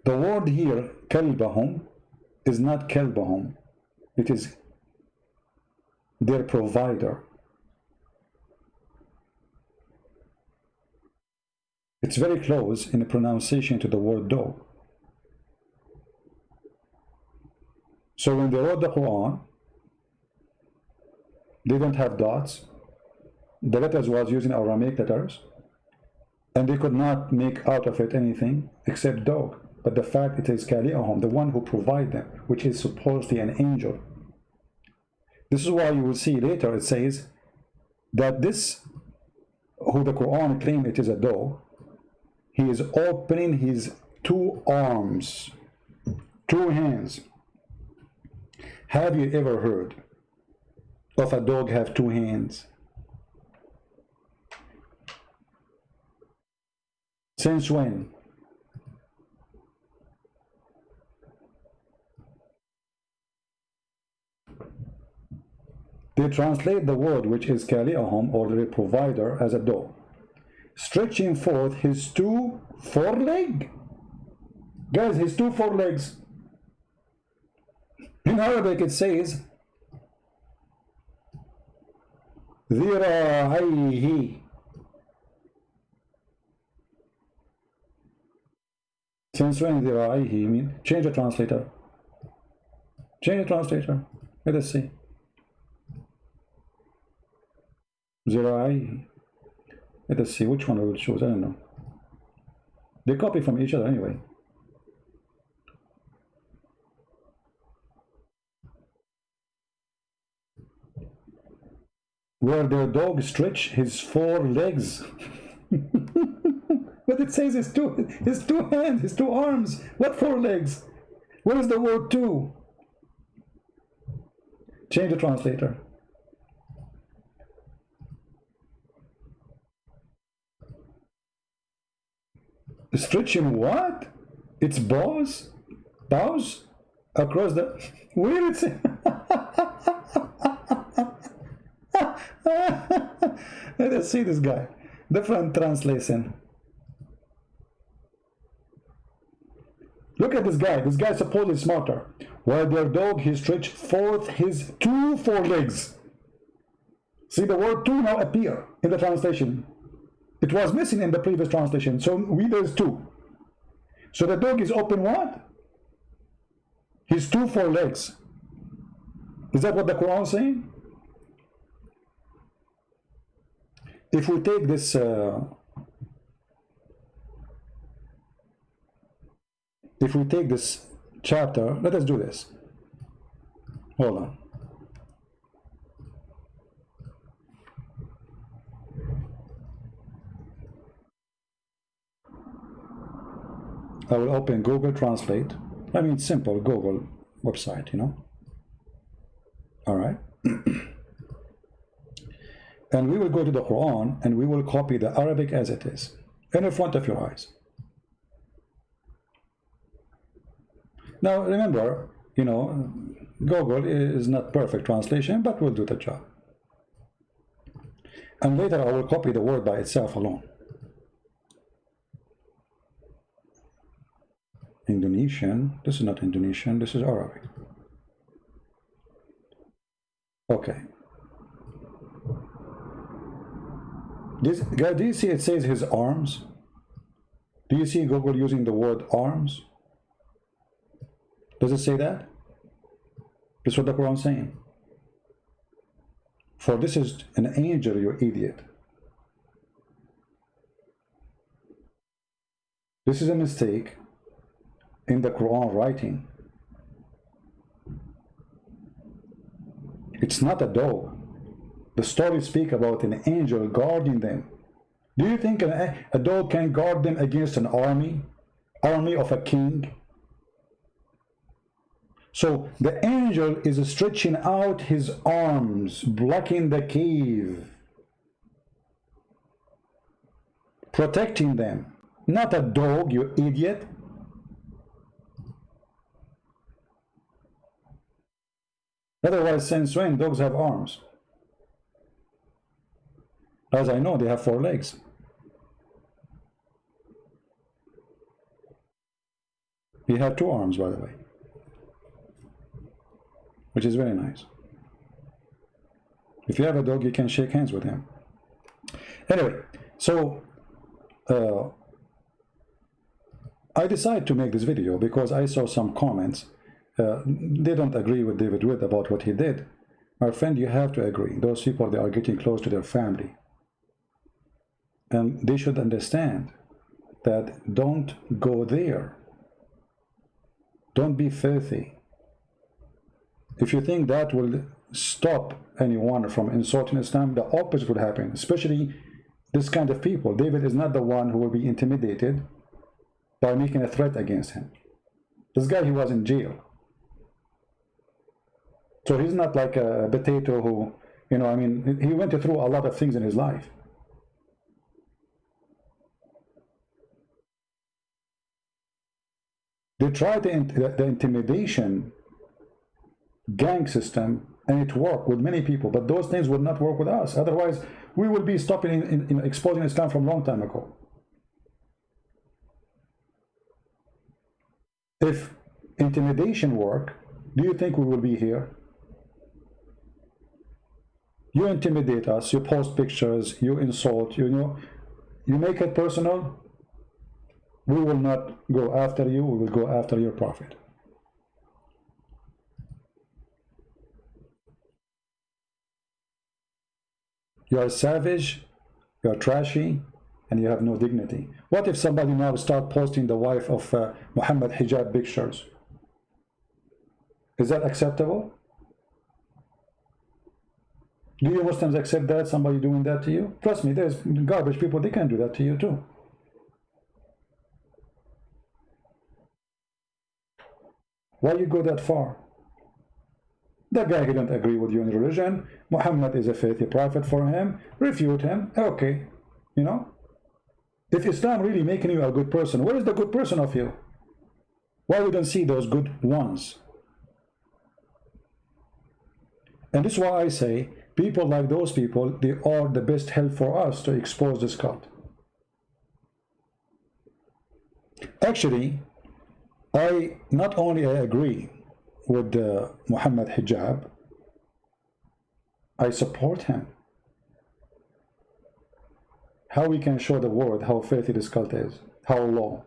The word here, kalbahum, is not kalbahum. It is their provider. It's very close in the pronunciation to the word dog. So when they wrote the Quran, they don't have dots. The letters was using Aramaic letters, and they could not make out of it anything except dog. But the fact it is Kali'ahum, the one who provides them, which is supposedly an angel. This is why you will see later it says that this, who the Quran claims it is a dog, he is opening his 2 arms, 2 hands. Have you ever heard of a dog have 2 hands? Since when? They translate the word which is Kali'ahum, or the provider, as a dog, stretching forth his 2 forelegs. Guys, his 2 forelegs. In Arabic it says ذراعيه. Since when ذراعيه mean? Change the translator. Change the translator. Let us see. ذراعيه. Let us see which one I will choose. I don't know. They copy from each other anyway. Where their dog stretch his 4 legs. But it says his two hands, his 2 arms. What 4 legs? Where is the word 2? Change the translator. Stretching what? Its bows across the. Where it's. Let us see this guy. Different translation. Look at this guy. This guy is supposedly smarter. While their dog, he stretched forth his 2 forelegs. See, the word 2 now appear in the translation. It was missing in the previous translation. So there's 2. So the dog is open what? His 2 forelegs. Is that what the Quran is saying? If we take this chapter, let us do this. Hold on. I will open Google Translate. I mean, simple Google website, you know. All right. And we will go to the Quran and we will copy the Arabic as it is in front of your eyes. Now remember, you know, Google is not perfect translation, but will do the job. And later I will copy the word by itself alone. Indonesian, this is not Indonesian, this is Arabic. Okay. This guy, do you see it says his arms? Do you see Google using the word arms? Does it say that? This is what the Quran is saying. For this is an angel, you idiot. This is a mistake in the Quran writing. It's not a dog. The stories speak about an angel guarding them. Do you think a dog can guard them against an army of a king? So the angel is stretching out his arms, blocking the cave, protecting them. Not a dog, you idiot. Otherwise, since when dogs have arms? As I know, they have 4 legs. He had 2 arms, by the way, which is very nice. If you have a dog, you can shake hands with him. Anyway, so I decided to make this video because I saw some comments. They don't agree with David Wood about what he did. My friend, you have to agree. Those people, they are getting close to their family. And they should understand that don't go there. Don't be filthy. If you think that will stop anyone from insulting Islam, the opposite would happen, especially this kind of people. David is not the one who will be intimidated by making a threat against him. This guy, he was in jail. So he's not like a potato who, you know, I mean, he went through a lot of things in his life. They tried the intimidation gang system, and it worked with many people, but those things would not work with us. Otherwise, we would be stopping in exposing Islam from a long time ago. If intimidation worked, do you think we will be here? You intimidate us, you post pictures, you insult, you know, you make it personal. We will not go after you, we will go after your prophet. You are savage, you are trashy, and you have no dignity. What if somebody now start posting the wife of Muhammad hijab pictures? Is that acceptable? Do you Muslims accept that, somebody doing that to you? Trust me, there's garbage people, they can do that to you too. Why you go that far? That guy, he don't agree with you in religion. Muhammad is a faithful prophet for him. Refute him. Okay. You know? If Islam really making you a good person, where is the good person of you? Why we don't see those good ones? And this is why I say, people like those people, they are the best help for us to expose this cult. Actually, I not only agree with Muhammad hijab, I support him. How we can show the world how filthy this cult is, how low.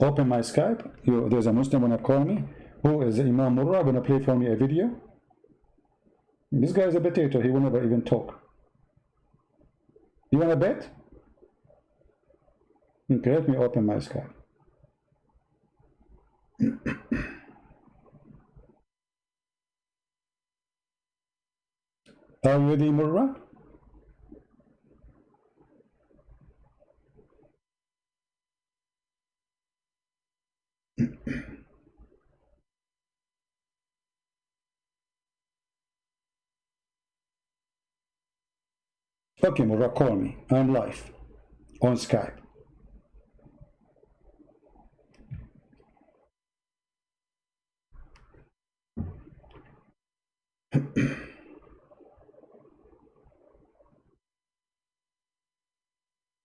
Open my Skype. There's a Muslim wanna call me. Who is Imam Murra gonna play for me a video? This guy is a potato. He will never even talk. You wanna bet? Okay, let me open my Skype. Are you ready, Murra? Okay, Murra, call me. I'm live on Skype.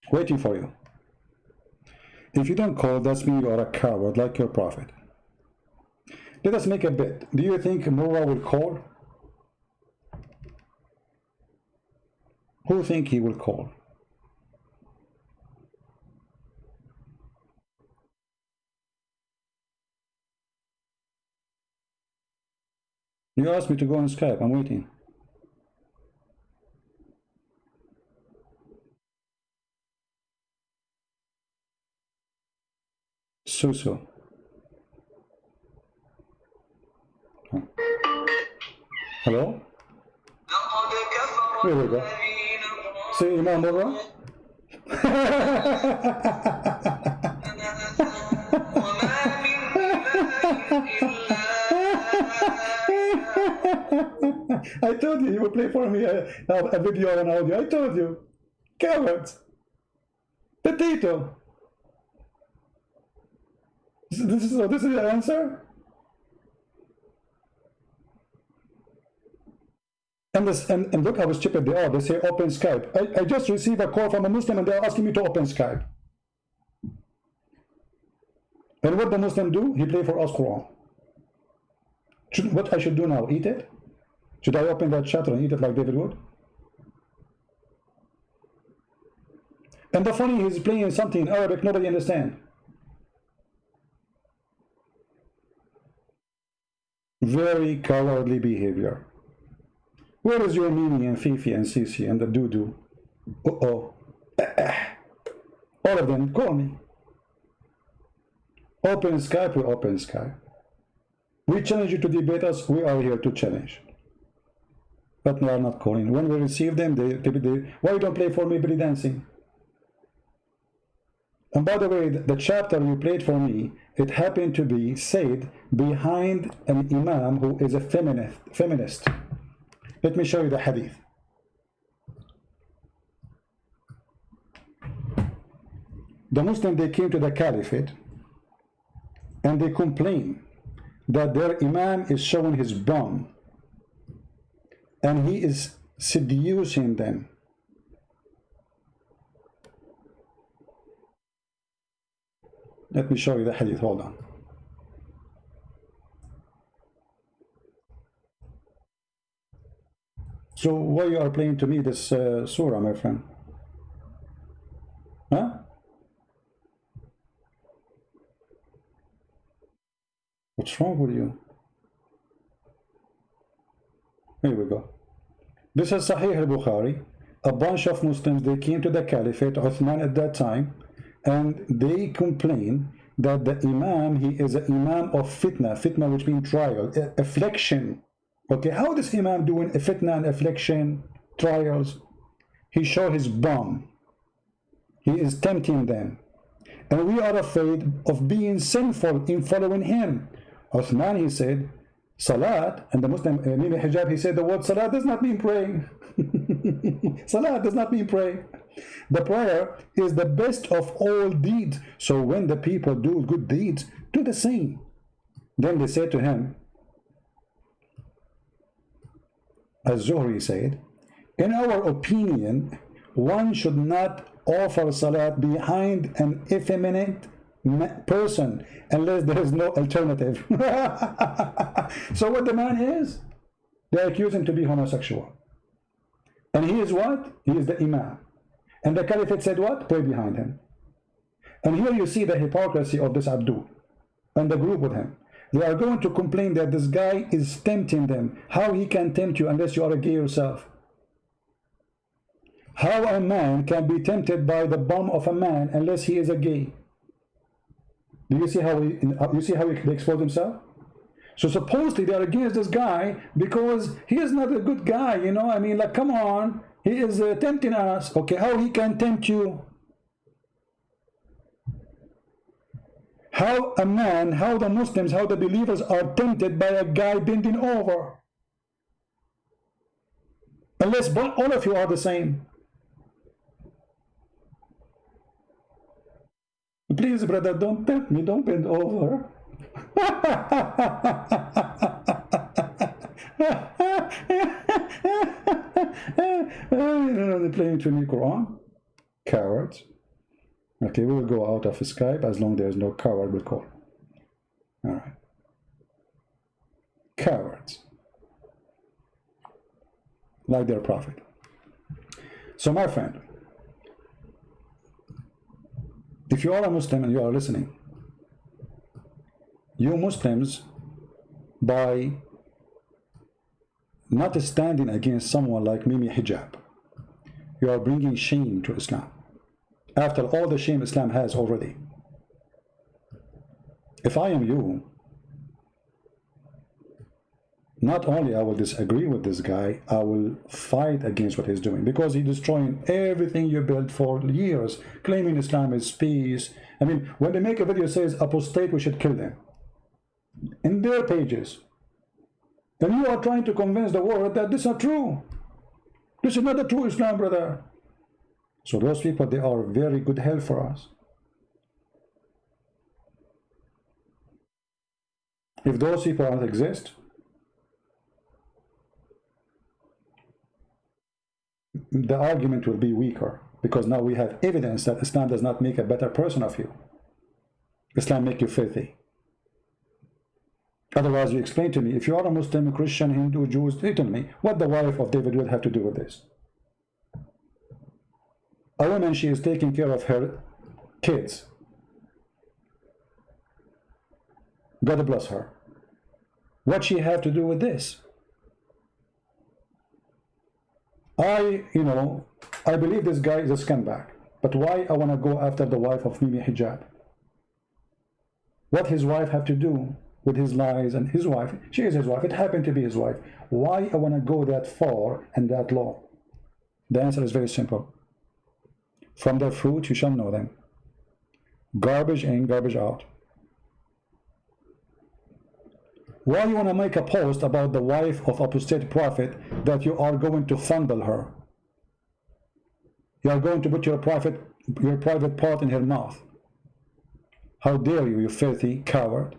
Waiting for you. If you don't call, that's mean you are a coward like your prophet. Let us make a bet. Do you think Murra will call? Who think he will call? You asked me to go on Skype. I'm waiting. So. Hello? Here we go. See Imam Murrah? I told you he would play for me a video and audio. I told you. Cowards. Potato. This is the answer? And look how stupid they are. They say open Skype. I just received a call from a Muslim and they're asking me to open Skype. And what the Muslim do? He play for us Quran. What I should do now? Eat it? Should I open that chapter and eat it like David would? And the funny, he's playing something in Arabic nobody understands. Very cowardly behavior. Where is your Mimi and Fifi and Sisi and the Dudu? All of them, call me. Open Skype, we open Skype. We challenge you to debate us, we are here to challenge. But they are not calling. When we receive them, they why you don't play for me belly dancing? And by the way, the chapter you played for me, it happened to be said behind an imam who is a feminist. Let me show you the hadith. The Muslim, they came to the caliphate and they complain that their imam is showing his bum and he is seducing them. Let me show you the hadith, hold on. So why you are playing to me this surah, my friend? Huh? What's wrong with you? Here we go. This is Sahih al-Bukhari. A bunch of Muslims, they came to the Caliphate, Uthman at that time, and they complain that the Imam, he is an Imam of fitna which means trial, affliction. Okay, how does Imam doing a fitna and affliction, trials? He show his bum. He is tempting them. And we are afraid of being sinful in following him. Uthman, he said, Salat, and the Muslim, Mimi Hijab, he said the word Salat does not mean praying. Salat does not mean praying. The prayer is the best of all deeds. So when the people do good deeds, do the same. Then they said to him, Az-Zuhri said, in our opinion, one should not offer salat behind an effeminate person unless there is no alternative. So what the man is, they accuse him to be homosexual. And he is what? He is the Imam. And the Caliphate said what? Pray behind him. And here you see the hypocrisy of this Abdul and the group with him. They are going to complain that this guy is tempting them. How he can tempt you unless you are a gay yourself? How a man can be tempted by the bum of a man unless he is a gay? Do you see how he exposed himself? So supposedly they are against this guy because he is not a good guy, you know. I mean, like, come on, he is tempting us. Okay, how he can tempt you? How a man, how the Muslims, how the believers are tempted by a guy bending over? Unless all of you are the same. Please, brother, don't tempt me, don't bend over. They're playing to me Quran. Cowards. Okay, we will go out of Skype as long as there is no coward will call. All right. Cowards. Like their prophet. So my friend, if you are a Muslim and you are listening, you Muslims, by not standing against someone like Mimi Hijab, you are bringing shame to Islam. After all the shame Islam has already. If I am you, not only I will disagree with this guy, I will fight against what he's doing, because he's destroying everything you built for years, claiming Islam is peace. I mean, when they make a video says apostate, we should kill them, in their pages, and you are trying to convince the world that this is not true. This is not the true Islam, brother. So those people, they are very good help for us. If those people don't exist, the argument will be weaker, because now we have evidence that Islam does not make a better person of you. Islam make you filthy. Otherwise, you explain to me, if you are a Muslim, Christian, Hindu, Jews, tell me what the wife of David would have to do with this. A woman, she is taking care of her kids. God bless her. What she have to do with this? I believe this guy is a scumbag, but why I want to go after the wife of Mimi Hijab? What his wife have to do with his lies? And his wife, she is his wife, it happened to be his wife. Why I want to go that far and that low? The answer is very simple. From their fruit you shall know them. Garbage in, garbage out. Why you want to make a post about the wife of apostate prophet that you are going to fondle her? You are going to put your private part in her mouth. How dare you, you filthy coward?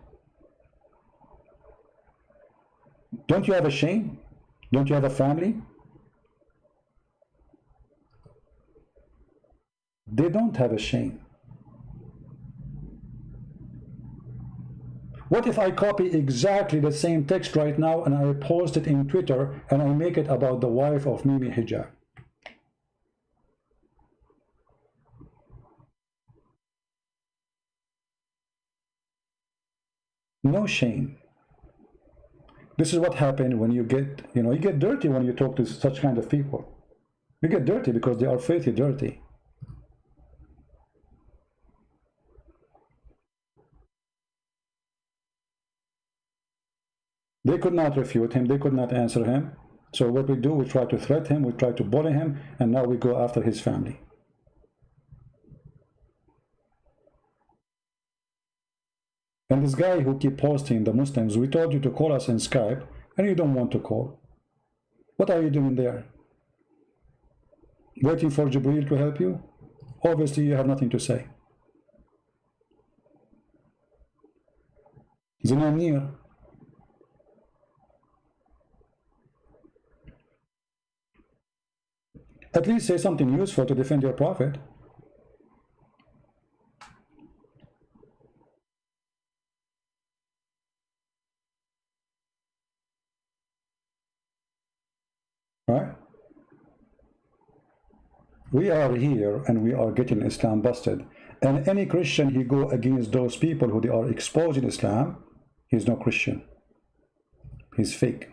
Don't you have a shame? Don't you have a family? They don't have a shame. What if I copy exactly the same text right now and I post it in Twitter and I make it about the wife of Mimi Hijab? No shame. This is what happened when you get, you get dirty when you talk to such kind of people. You get dirty because they are filthy dirty. They could not refute him, they could not answer him. So what we do, we try to threat him, we try to bully him, and now we go after his family. And this guy who keep posting the Muslims, we told you to call us in Skype, and you don't want to call. What are you doing there? Waiting for Jibreel to help you? Obviously you have nothing to say. Zinanir. At least say something useful to defend your prophet. Right? We are here and we are getting Islam busted. And any Christian, he go against those people who they are exposing Islam, he's no Christian. He's fake.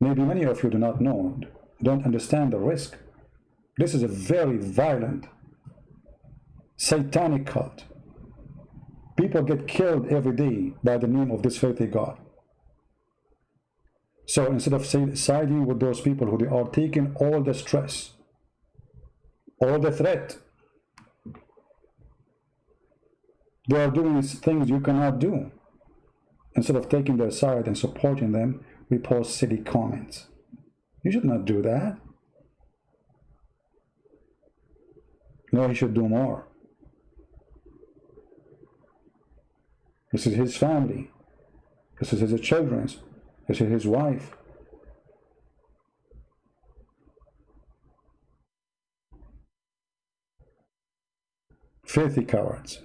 Maybe many of you do not know, don't understand the risk. This is a very violent, satanic cult. People get killed every day by the name of this filthy God. So instead of siding with those people who they are taking all the stress, all the threat, they are doing things you cannot do. Instead of taking their side and supporting them, we post silly comments. You should not do that. No, he should do more. This is his family. This is his children's. This is his wife. Filthy cowards.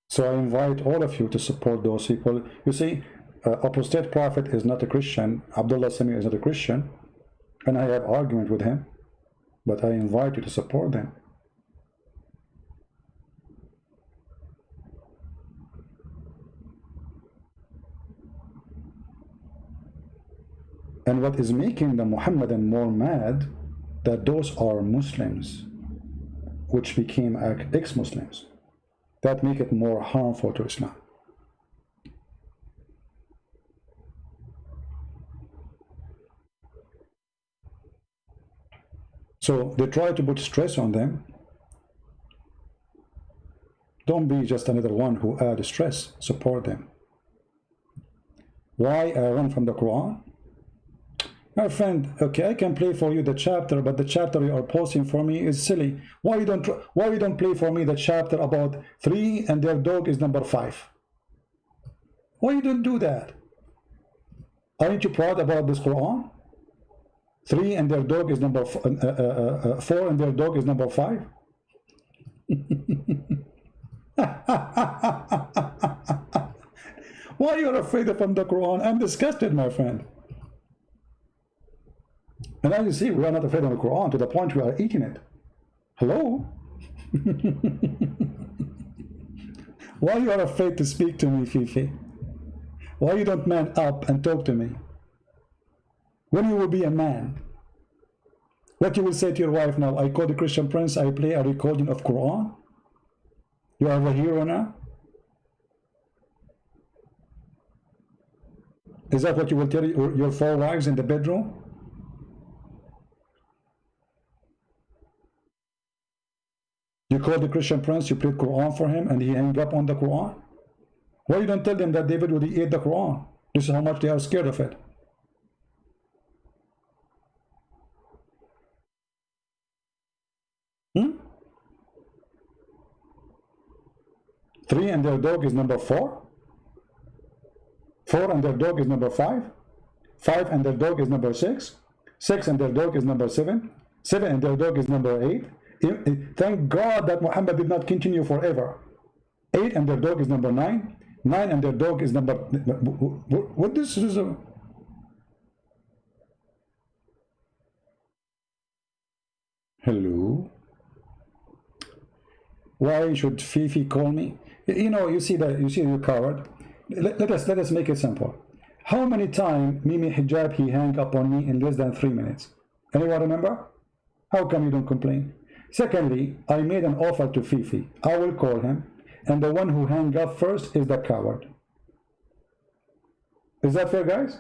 So I invite all of you to support those people. You see, apostate prophet is not a Christian. Abdullah Sami is not a Christian. And I have argument with him. But I invite you to support them. And what is making the Muhammadan more mad, that those are Muslims which became ex-Muslims. That make it more harmful to Islam. So they try to put stress on them. Don't be just another one who add stress. Support them. Why I run from the Quran? My friend, okay, I can play for you the chapter, but the chapter you are posting for me is silly. Why you don't play for me the chapter about 3 and their dog is number 5? Why you don't do that? Aren't you proud about this Quran? 3 and their dog is number 4 and their dog is number 5? Why you are afraid from the Quran? I'm disgusted, my friend. And as you see, we are not afraid of the Quran to the point we are eating it. Hello? Why you are afraid to speak to me, Fifi? Why you don't man up and talk to me? When you will be a man? What you will say to your wife now? I call the Christian Prince, I play a recording of Quran? You are the hero now? Is that what you will tell your 4 wives in the bedroom? You call the Christian Prince, you played Quran for him, and he hung up on the Quran? Why you don't tell them that David would eat the Quran? This is how much they are scared of it. Hmm? 3 and their dog is number 4? 4 and their dog is number 5? 5 and their dog is number 6? 6 and their dog is number 7? 7 and their dog is number 8? Thank God that Muhammad did not continue forever. 8 and their dog is number 9. 9 and their dog is number... What this is? Hello? Why should Fifi call me? You know, you see you coward. Let us make it simple. How many times Mimi Hijab he hang up on me in less than 3 minutes? Anyone remember? How come you don't complain? Secondly, I made an offer to Fifi. I will call him, and the one who hang up first is the coward. Is that fair, guys?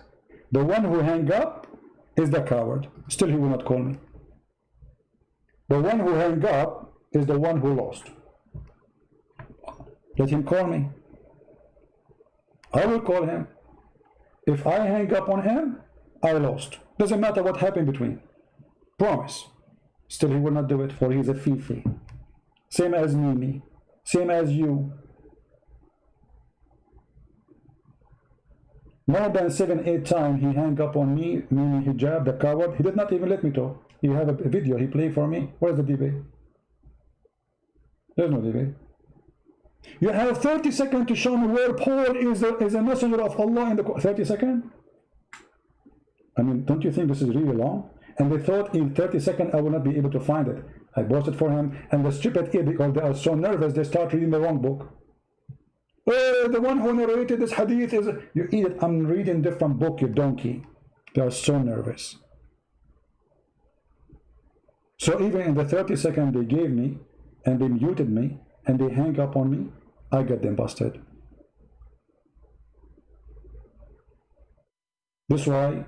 The one who hang up is the coward. Still, he will not call me. The one who hang up is the one who lost. Let him call me. I will call him. If I hang up on him, I lost. Doesn't matter what happened between. Promise. Still, he will not do it, for he is a Fifi. Same as Mimi. Same as you. More than 7-8 times he hung up on me, Mimi Hijab, the coward. He did not even let me talk. You have a video he played for me. Where's the debate? There's no debate. You have 30 seconds to show me where Paul is a messenger of Allah in the 30 seconds? I mean, don't you think this is really long? And they thought in 30 seconds I will not be able to find it. I posted for him, and the stupid idiot, because they are so nervous, they start reading the wrong book. The one who narrated this hadith is... You idiot, I'm reading different book, you donkey. They are so nervous. So even in the 30 seconds they gave me, and they muted me, and they hang up on me, I get them busted. This is why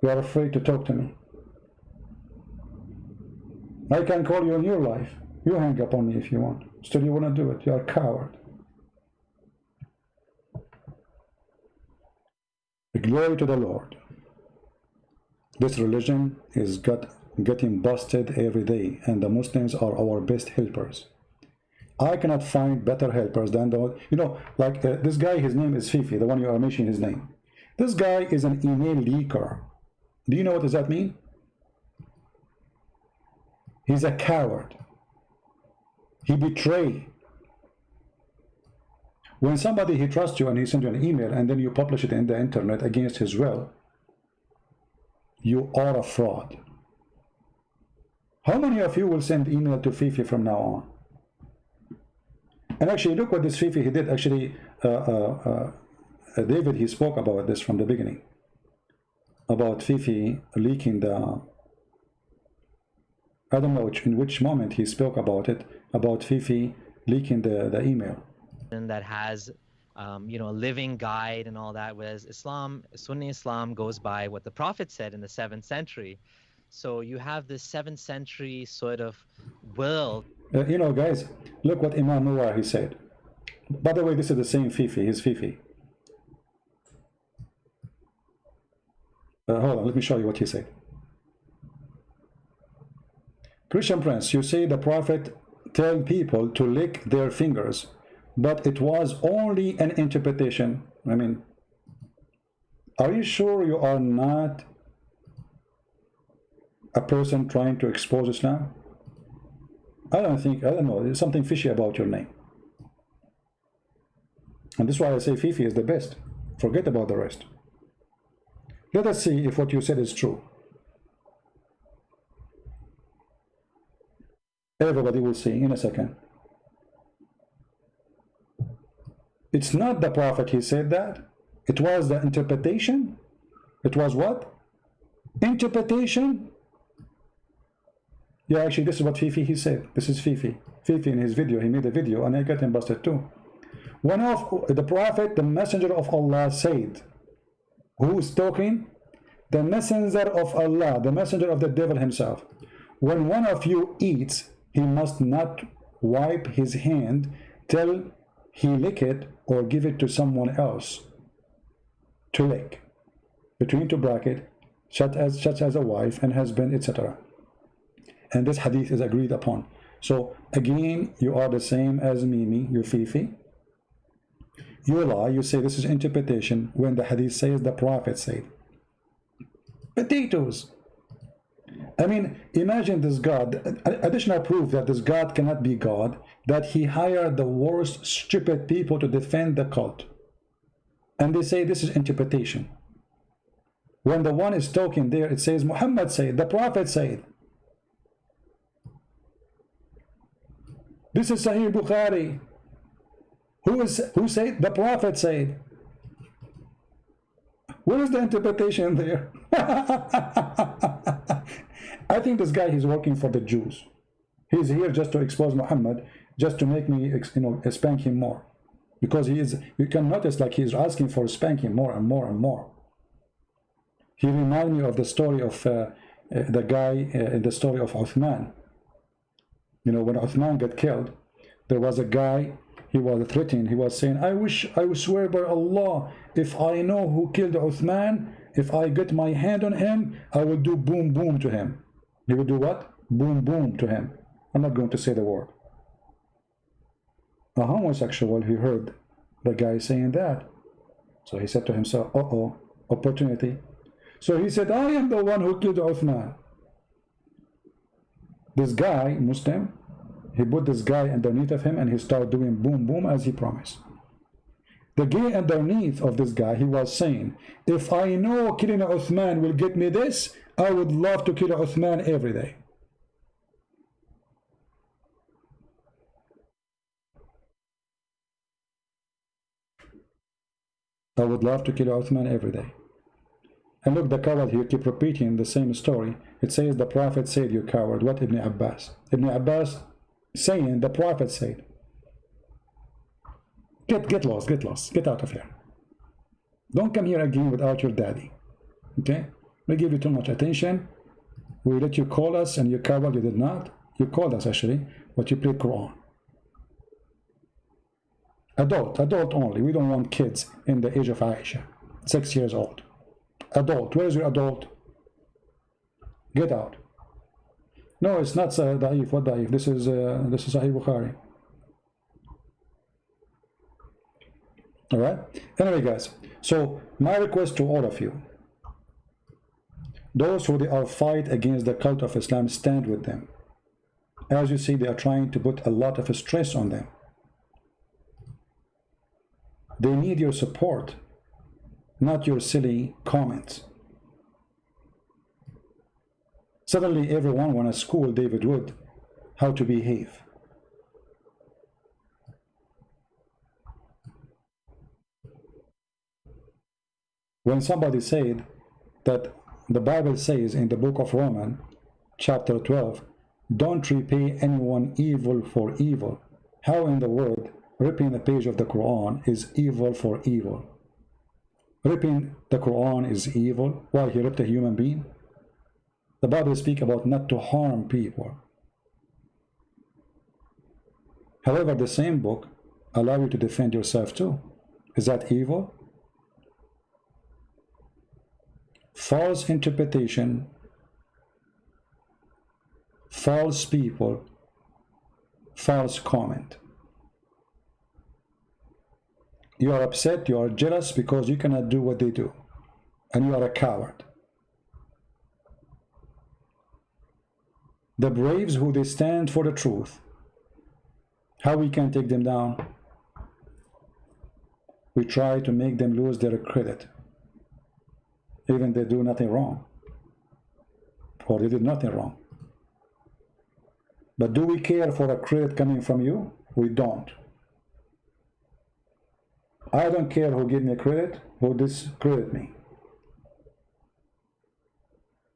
you are afraid to talk to me. I can call you in your life. You hang up on me if you want. Still, you want to do it. You are a coward. Glory to the Lord. This religion is getting busted every day, and the Muslims are our best helpers. I cannot find better helpers than the... You know, like this guy, his name is Fifi, the one you are mentioning his name. This guy is an email leaker. Do you know what does that mean? He's a coward. He betrays. When somebody he trusts you and he sends you an email and then you publish it in the internet against his will, you are a fraud. How many of you will send email to Fifi from now on? And actually, look what this Fifi he did. Actually, David, he spoke about this from the beginning. about Fifi leaking the, I don't know in which moment he spoke about it, about Fifi leaking the email. that has you know, a living guide and all that, whereas Islam, Sunni Islam, goes by what the Prophet said in the 7th century. So you have this 7th century sort of world. You know, guys, look what Imam Nawawi said. By the way, this is the same Fifi, his Fifi. Hold on, let me show you what he said. Christian Prince, you say the Prophet tell people to lick their fingers, but it was only an interpretation. I mean, are you sure you are not a person trying to expose Islam? I don't know, there's something fishy about your name. And this is why I say Fifi is the best. Forget about the rest. Let us see if what you said is true. Everybody will see in a second. It's not the Prophet he said that. It was the interpretation. It was what? Interpretation. Yeah, actually, this is what Fifi he said. This is Fifi. Fifi in his video, he made a video, and I got him busted too. One of the Prophet, the Messenger of Allah, said, who is talking? The Messenger of Allah, the Messenger of the devil himself. When one of you eats, he must not wipe his hand till he lick it or give it to someone else to lick. Between two brackets, such as a wife and husband, etc. And this hadith is agreed upon. So again, you are the same as Mimi, you Fifi. You lie, you say this is interpretation when the hadith says the Prophet said. Potatoes. I mean, imagine this God, additional proof that this God cannot be God, that he hired the worst stupid people to defend the cult. And they say this is interpretation. When the one is talking there, it says Muhammad said, the Prophet said. This is Sahih Bukhari. Who said? The Prophet said. What is the interpretation there? I think this guy, he's working for the Jews. He's here just to expose Muhammad, just to make me, spank him more. Because he is, you can notice like he's asking for spanking more and more and more. He reminds me of the story of the guy in the story of Uthman. You know, when Uthman got killed, there was a guy, he was threatening, he was saying, I would swear by Allah, if I know who killed Uthman, if I get my hand on him, I will do boom boom to him. He would do what? Boom boom to him. I'm not going to say the word. A homosexual, he heard the guy saying that. So he said to himself, uh-oh, opportunity. So he said, I am the one who killed Uthman. This guy, Muslim, he put this guy underneath of him and he started doing boom boom as he promised. The guy underneath of this guy, he was saying, if I know killing Uthman will get me this, I would love to kill Uthman every day. I would love to kill Uthman every day. And look, the coward here keep repeating the same story. It says the Prophet said, you coward. What Ibn Abbas? Ibn Abbas saying the Prophet said. Get lost, get out of here. Don't come here again without your daddy. Okay? We give you too much attention. We let you call us and you coward, you did not. You called us actually, but you played Quran. Adult only. We don't want kids in the age of Aisha. 6 years old. Adult. Where is your adult? Get out. No, it's not Da'if. What Da'if? This is Sahih Bukhari. All right. Anyway, guys. So my request to all of you, those who they are fight against the cult of Islam, stand with them. As you see, they are trying to put a lot of stress on them. They need your support, not your silly comments. Suddenly everyone wants to school David Wood how to behave. When somebody said that the Bible says in the book of Romans, chapter 12, don't repay anyone evil for evil. How in the world ripping the page of the Quran is evil for evil? Ripping the Quran is evil while he ripped a human being? The Bible speaks about not to harm people. However, the same book allows you to defend yourself too. Is that evil? False interpretation, false people, false comment. You are upset, you are jealous because you cannot do what they do, and you are a coward. The braves who they stand for the truth, how we can take them down? We try to make them lose their credit, even they do nothing wrong, or they did nothing wrong. But do we care for a credit coming from you? We don't. I don't care who give me credit, who discredit me.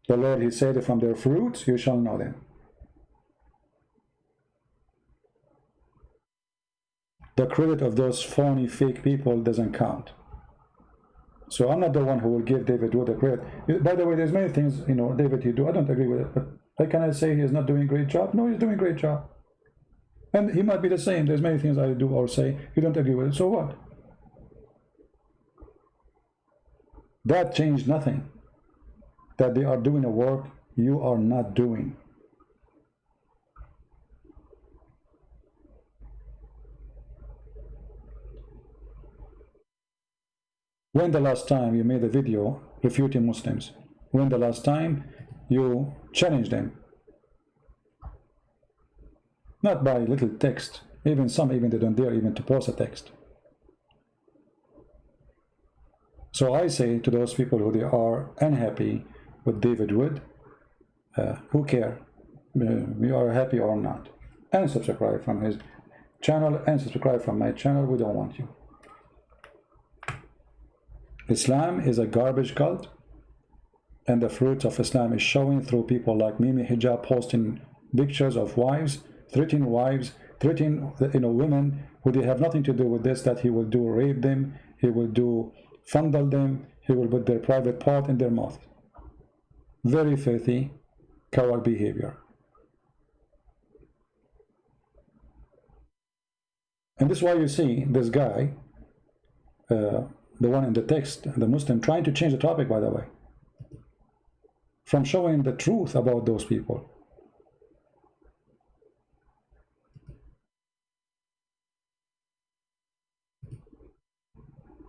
The Lord, he said, from their fruits you shall know them. The credit of those phony, fake people doesn't count. So I'm not the one who will give David Wood the credit. By the way, there's many things, you know, David, you do. I don't agree with it, but how can I say he's not doing a great job? No, he's doing a great job. And he might be the same. There's many things I do or say you don't agree with it. So what? That changed nothing. That they are doing a work you are not doing. When the last time you made a video refuting Muslims? When the last time you challenged them? Not by little text. Even some, even they don't dare even to post a text. So I say to those people who they are unhappy with David Wood, who care? You are happy or not? Unsubscribe from his channel, unsubscribe from my channel. We don't want you. Islam is a garbage cult, and the fruit of Islam is showing through people like Mimi Hijab posting pictures of wives, threatening women who they have nothing to do with this, that he will do rape them, he will do fondle them, he will put their private part in their mouth. Very filthy, coward behavior. And this is why you see this guy, the one in the text, the Muslim, trying to change the topic, by the way, from showing the truth about those people.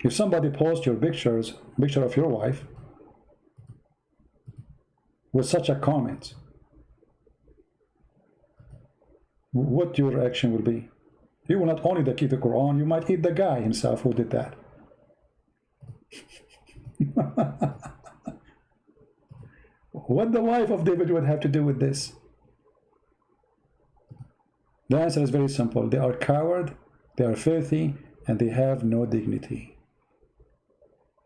If somebody posts your picture of your wife with such a comment, what your reaction will be? You will not only keep the Quran, you might eat the guy himself who did that. What the wife of David would have to do with this? The answer is very simple. They are coward, they are filthy, and they have no dignity.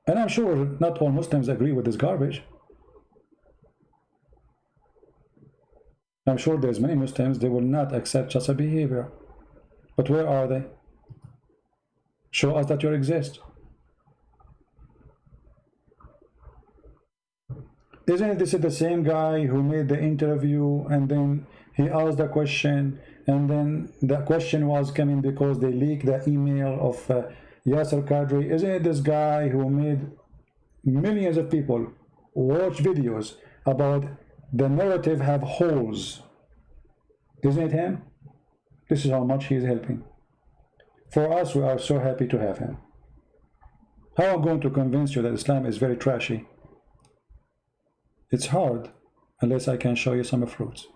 And I'm sure not all Muslims agree with this garbage. I'm sure there's many Muslims, they will not accept such a behavior. But where are they? Show us that you exist. Isn't this the same guy who made the interview and then he asked the question, and then the question was coming because they leaked the email of Yasser Qadri? Isn't it this guy who made millions of people watch videos about the narrative have holes? Isn't it him? This is how much he is helping. For us, we are so happy to have him. How am I going to convince you that Islam is very trashy? It's hard unless I can show you some fruits.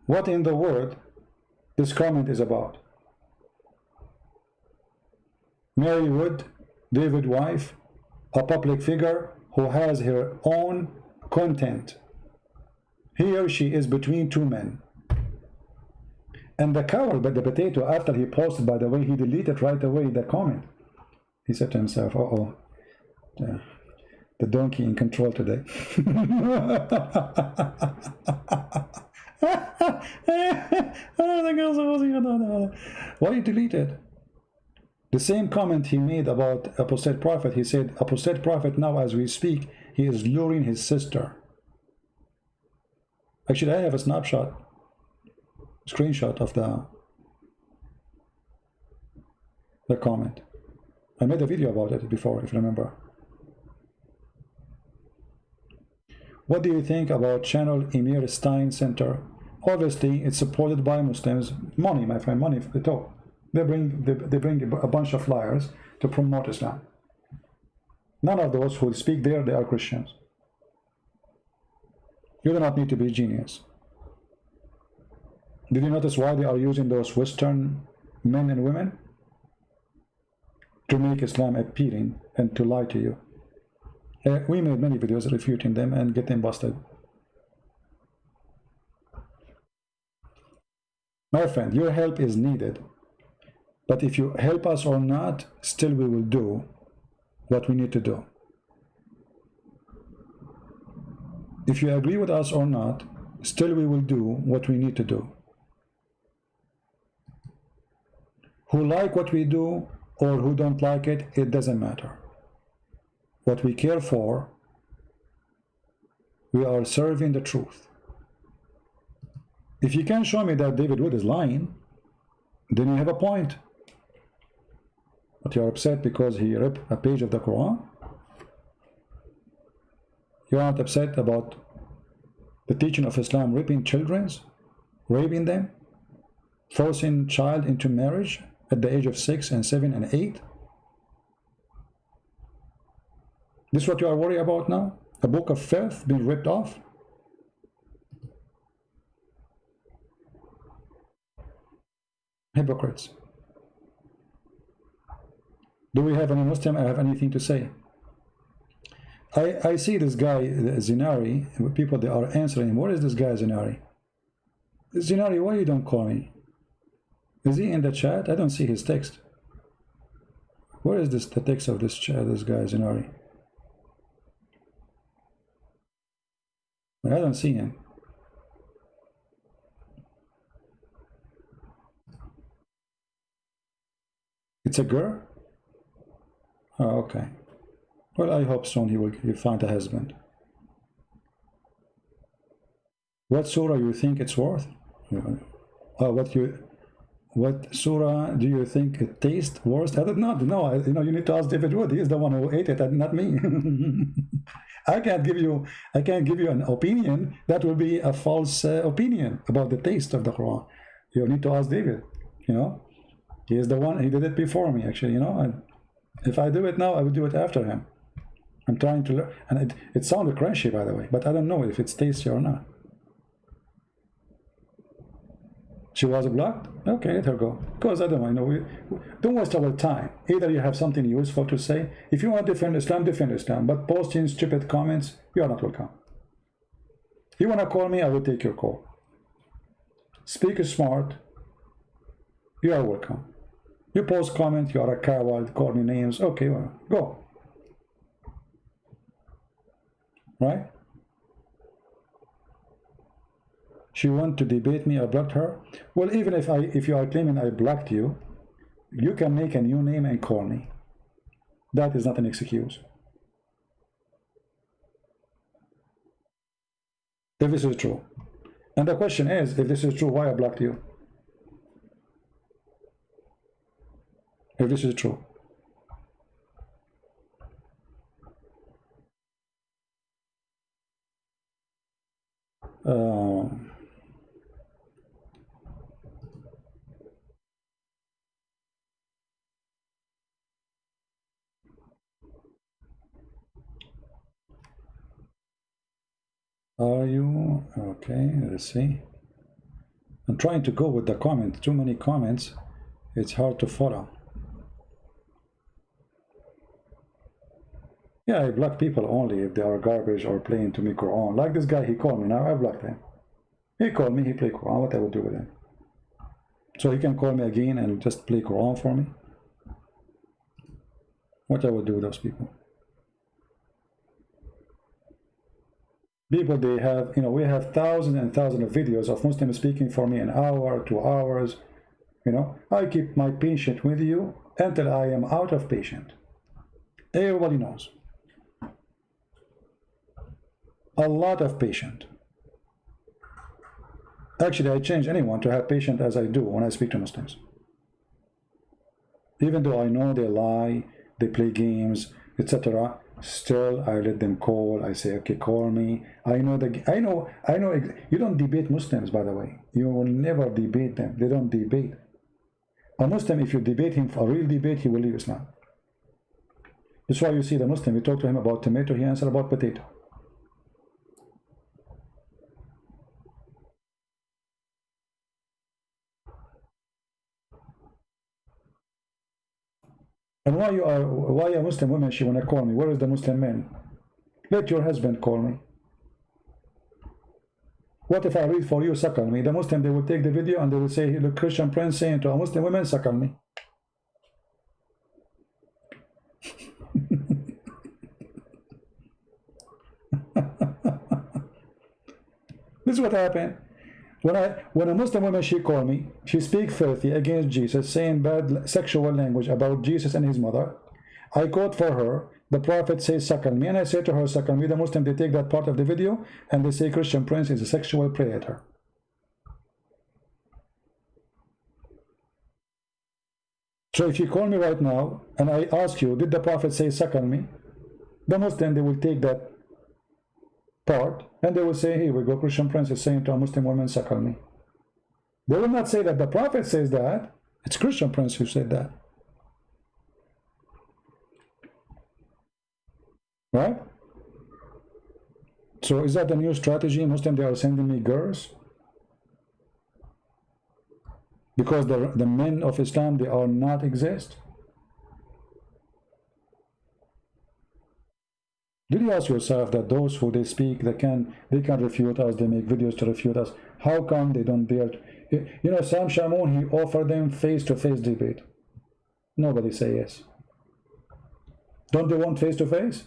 What in the world this comment is about? Mary Wood, David's wife, a public figure who has her own content. Here she is between two men. And the coward, but the potato, after he posted, by the way, he deleted right away the comment. He said to himself, uh-oh, The donkey in control today. Why you delete it? The same comment he made about apostate prophet, he said, apostate prophet now as we speak, he is luring his sister. Actually, I have a screenshot of the comment. I made a video about it before, if you remember. What do you think about channel Emir Stein Center? Obviously, it's supported by Muslims. Money, my friend, money for the top. They bring a bunch of liars to promote Islam. None of those who speak there, they are Christians. You do not need to be a genius. Did you notice why they are using those Western men and women? To make Islam appealing and to lie to you. We made many videos refuting them and get them busted. My friend, your help is needed. But if you help us or not, still we will do what we need to do. If you agree with us or not, still we will do what we need to do. Who like what we do or who don't like it, it doesn't matter. What we care for, we are serving the truth. If you can show me that David Wood is lying, then you have a point. But you're upset because he ripped a page of the Quran? You're not upset about the teaching of Islam ripping children, raping them, forcing child into marriage at the age of 6 and 7 and 8? This is what you are worried about now? A book of filth being ripped off? Hypocrites. Do we have any Muslim have anything to say? I see this guy Zinari, people they are answering him. Where is this guy Zinari? Zinari, why you don't call me? Is he in the chat? I don't see his text. Where is the text of this guy Zinari? I don't see him. It's a girl? Oh, okay. Well, I hope soon he will find a husband. What surah you think it's worth? What surah do you think it tastes worst? I don't know. No, you need to ask David Wood. He is the one who ate it, and not me. I can't give you an opinion. That will be a false opinion about the taste of the Quran. You need to ask David. He is the one. He did it before me, actually. And if I do it now, I will do it after him. I'm trying to learn, and it sounded crunchy, by the way, but I don't know if it's tasty or not. She was blocked? Okay, let her go. Because I don't know. Don't waste our time. Either you have something useful to say. If you want to defend Islam, but posting stupid comments, you are not welcome. You want to call me, I will take your call. Speak smart, you are welcome. You post comment, you are a coward, call me names, okay, well, go. Right? She wanted to debate me, I blocked her. Well, even if you are claiming I blocked you, you can make a new name and call me. That is not an excuse. If this is true. And the question is, if this is true, why I blocked you? If this is true. Are you okay? Let's see. I'm trying to go with the comments. Too many comments. It's hard to follow. Yeah, I block people only if they are garbage or playing to me Quran. Like this guy, he called me. Now I blocked him. He called me. He played Quran. What I would do with him? So he can call me again and just play Quran for me. What I would do with those people? People, they have, you know, we have thousands and thousands of videos of Muslims speaking for me an hour, 2 hours. You know, I keep my patient with you until I am out of patient. Everybody knows. A lot of patient. Actually, I change anyone to have patient as I do when I speak to Muslims. Even though I know they lie, they play games, etc., still I let them call. I say, okay, call me. I know. You don't debate Muslims, by the way. You will never debate them. They don't debate. A Muslim, if you debate him for a real debate, he will leave Islam. That's why you see the Muslim, you talk to him about tomato, he answers about potato. And why a Muslim woman, she wanna call me? Where is the Muslim man? Let your husband call me. What if I read for you, suckle me? The Muslim, they will take the video and they will say, look, Christian Prince saying to a Muslim woman, suckle me. This is what happened. When a Muslim woman, she called me, she speak filthy against Jesus, saying bad sexual language about Jesus and his mother. I quote for her, the Prophet says, suckle me. And I say to her, suckle me. The Muslim, they take that part of the video and they say Christian Prince is a sexual predator. So if you call me right now and I ask you, did the Prophet say suckle me? The Muslim, they will take that part and they will say, here we go, Christian Prince is saying to a Muslim woman, suckle me. They will not say that the Prophet says that. It's Christian Prince who said that. Right? So is that the new strategy? Muslim, they are sending me girls? Because the men of Islam, they are not exist? Did you ask yourself that those who they speak, they can refute us, they make videos to refute us? How come they don't dare? You know, Sam Shamoun, he offered them face-to-face debate. Nobody say yes. Don't they want face-to-face?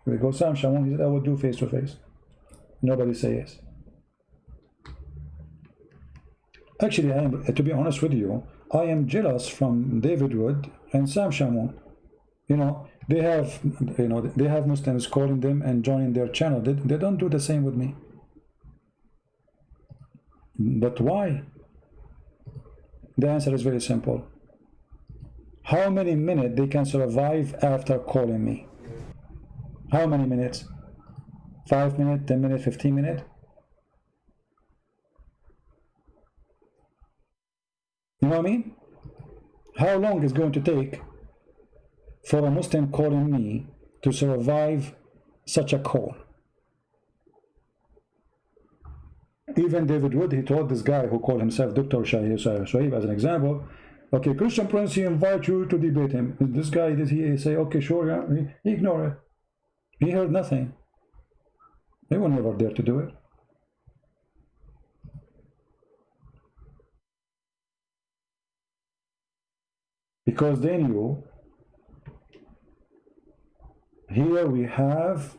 Here we go, Sam Shamoun, he said, I will do face-to-face. Nobody say yes. Actually, I am, to be honest with you, I am jealous from David Wood and Sam Shamoun. You know, they have Muslims calling them and joining their channel. They don't do the same with me. But why? The answer is very simple. How many minutes they can survive after calling me? How many minutes? 5 minutes, 10 minutes, 15 minutes? You know what I mean? How long is it going to take for a Muslim calling me to survive such a call? Even David Wood, he told this guy who called himself Dr. Shoaib as an example, okay, Christian Prince, he invite you to debate him. This guy, did he say, okay, sure, yeah? He ignored it. He heard nothing. They were never there to do it. Because they knew, here we have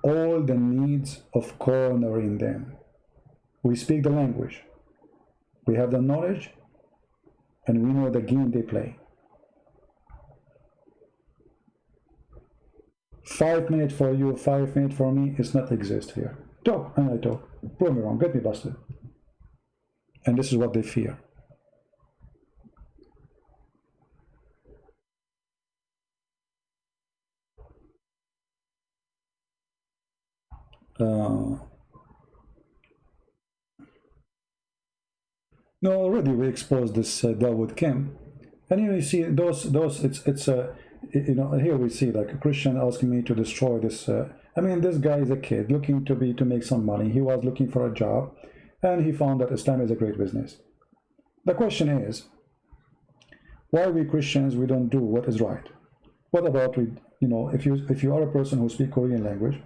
all the needs of cornering them. We speak the language, we have the knowledge, and we know the game they play. 5 minutes for you, 5 minutes for me, it's not exist here. Talk, and I talk. Prove me wrong, get me busted. And this is what they fear. No, already we exposed this Dawood Kim, and you see those it's you know, here we see like a Christian asking me to destroy this. I mean, this guy is a kid looking to make some money. He was looking for a job, and he found that Islam is a great business. The question is, why we Christians, we don't do what is right? What about we? You know, if you are a person who speaks Korean language,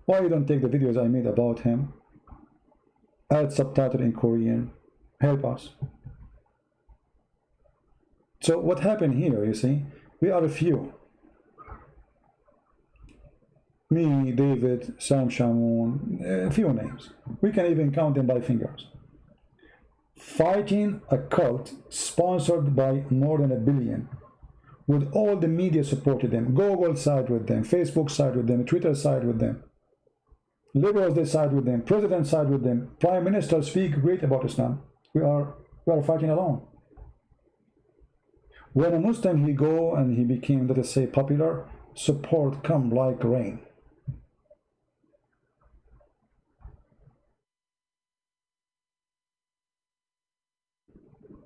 why you don't take the videos I made about him, add subtitle in Korean, help us? So what happened here, you see, we are a few. Me, David, Sam Shamoun, a few names. We can even count them by fingers. Fighting a cult sponsored by more than 1 billion, with all the media supported them. Google side with them, Facebook side with them, Twitter side with them. Liberals, they side with them. President side with them. Prime ministers speak great about Islam. We are fighting alone. When a Muslim he go and he became, let us say, popular, support come like rain.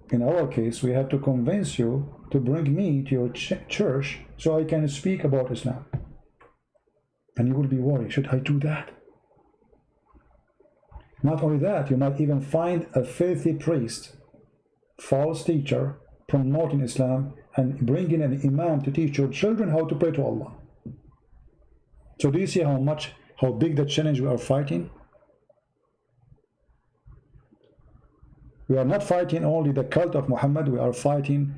In our case, we had to convince you to bring me to your church so I can speak about Islam. And you will be worried, should I do that? Not only that, you might even find a filthy priest, false teacher, promoting Islam and bringing an imam to teach your children how to pray to Allah. So do you see how big the challenge we are fighting? We are not fighting only the cult of Muhammad, we are fighting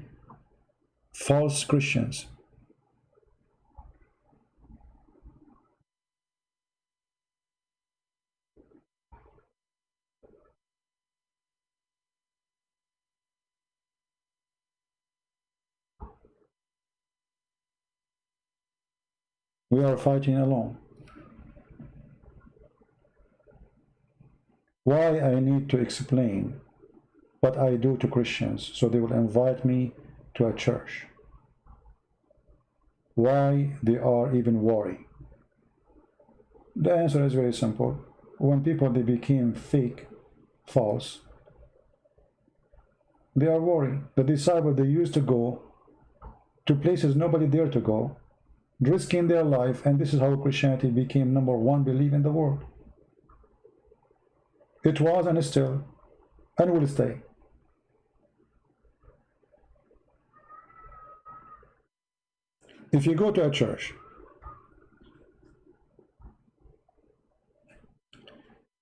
false Christians. We are fighting alone. Why I need to explain what I do to Christians so they will invite me to a church? Why they are even worried? The answer is very simple. When people they became fake, false, they are worried. The disciples they used to go to places nobody dared to go, risking their life, and this is how Christianity became #1 belief in the world. It was and is still and will stay. If you go to a church,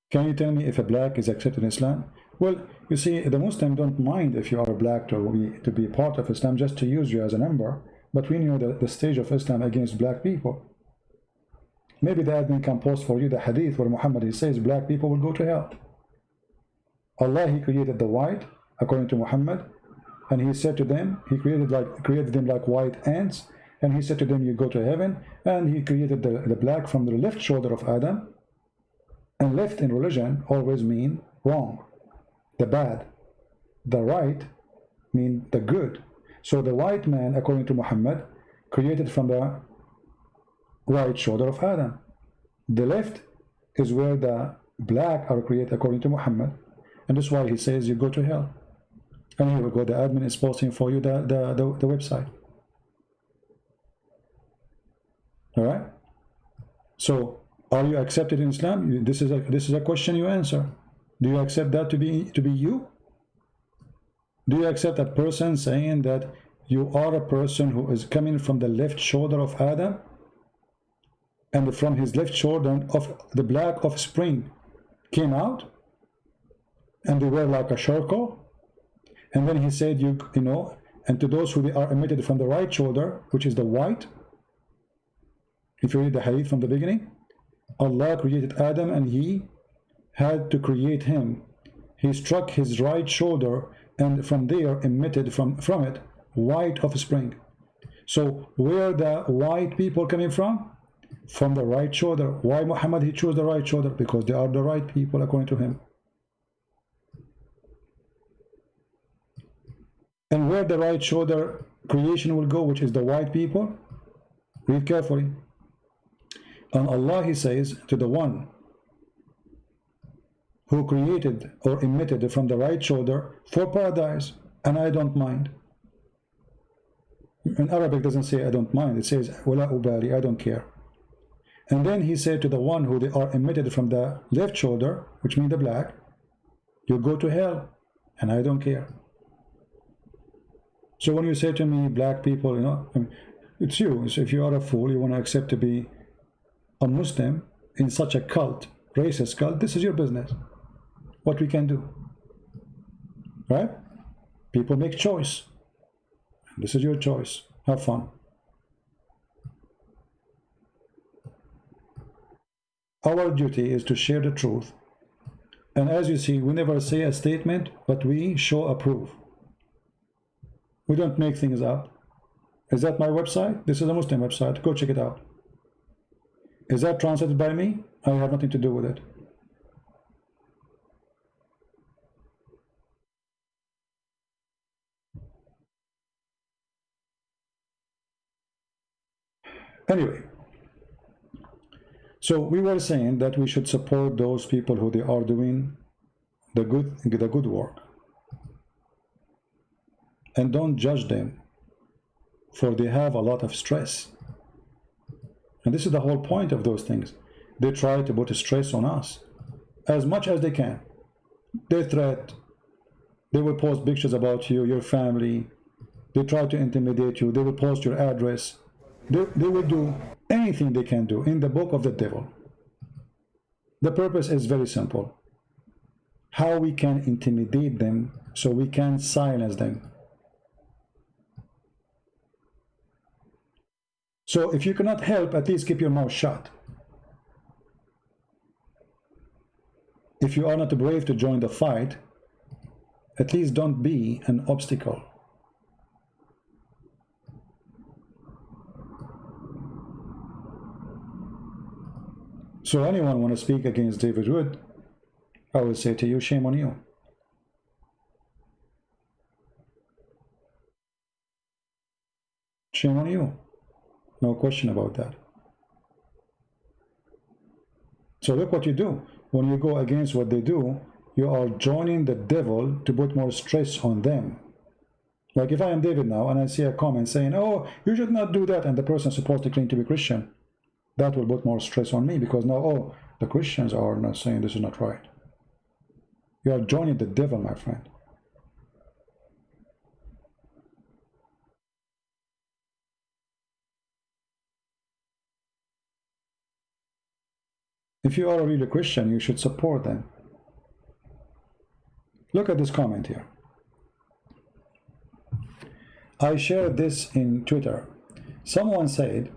can you tell me if a black is accepted in Islam? Well, you see, the Muslims don't mind if you are black to be part of Islam, just to use you as a number. But we know the stage of Islam against black people. Maybe the admin can post for you the hadith where Muhammad he says black people will go to hell. Allah he created the white according to Muhammad, and he said to them, he created them like white ants, and he said to them, you go to heaven. And he created the black from the left shoulder of Adam. And left in religion always mean wrong, the bad. The right mean the good. So the white man, according to Muhammad, created from the right shoulder of Adam. The left is where the black are created according to Muhammad. And that's why he says you go to hell. And here we go, the admin is posting for you the website. All right? So, are you accepted in Islam? This is a question you answer. Do you accept that to be you? Do you accept a person saying that you are a person who is coming from the left shoulder of Adam, and from his left shoulder of the black offspring came out, and they were like a charcoal? And then he said, you know, and to those who are emitted from the right shoulder, which is the white. If you read the hadith from the beginning, Allah created Adam and he had to create him. He struck his right shoulder, and from there emitted from it white offspring. So where the white people coming from? From the right shoulder. Why Muhammad he chose the right shoulder? Because they are the right people according to him. And where the right shoulder creation will go, which is the white people? Read carefully. And Allah he says to the one who created or emitted from the right shoulder for paradise, and I don't mind. In Arabic doesn't say I don't mind, it says wala ubali, I don't care. And then he said to the one who they are emitted from the left shoulder, which means the black, you go to hell, and I don't care. So when you say to me, black people, you know, it's you. So if you are a fool, you want to accept to be a Muslim in such a cult, racist cult, this is your business. What we can do, right? People make choice. This is your choice. Have fun. Our duty is to share the truth. And as you see, we never say a statement, but we show a proof. We don't make things up. Is that my website? This is a Muslim website. Go check it out. Is that translated by me? I have nothing to do with it. Anyway, so we were saying that we should support those people who they are doing the good work, and don't judge them, for they have a lot of stress. And this is the whole point of those things. They try to put stress on us as much as they can. They threat, they will post pictures about you, your family, they try to intimidate you, they will post your address. They will do anything they can do in the book of the devil. The purpose is very simple. How we can intimidate them so we can silence them. So if you cannot help, at least keep your mouth shut. If you are not brave to join the fight, at least don't be an obstacle. So anyone want to speak against David Wood, I will say to you, shame on you. Shame on you. No question about that. So look what you do. When you go against what they do, you are joining the devil to put more stress on them. Like if I am David now and I see a comment saying, oh, you should not do that, and the person is supposed to claim to be Christian, that will put more stress on me, because now, oh, the Christians are not saying this is not right. You are joining the devil, my friend. If you are a really Christian, you should support them. Look at this comment here. I shared this in Twitter. Someone said,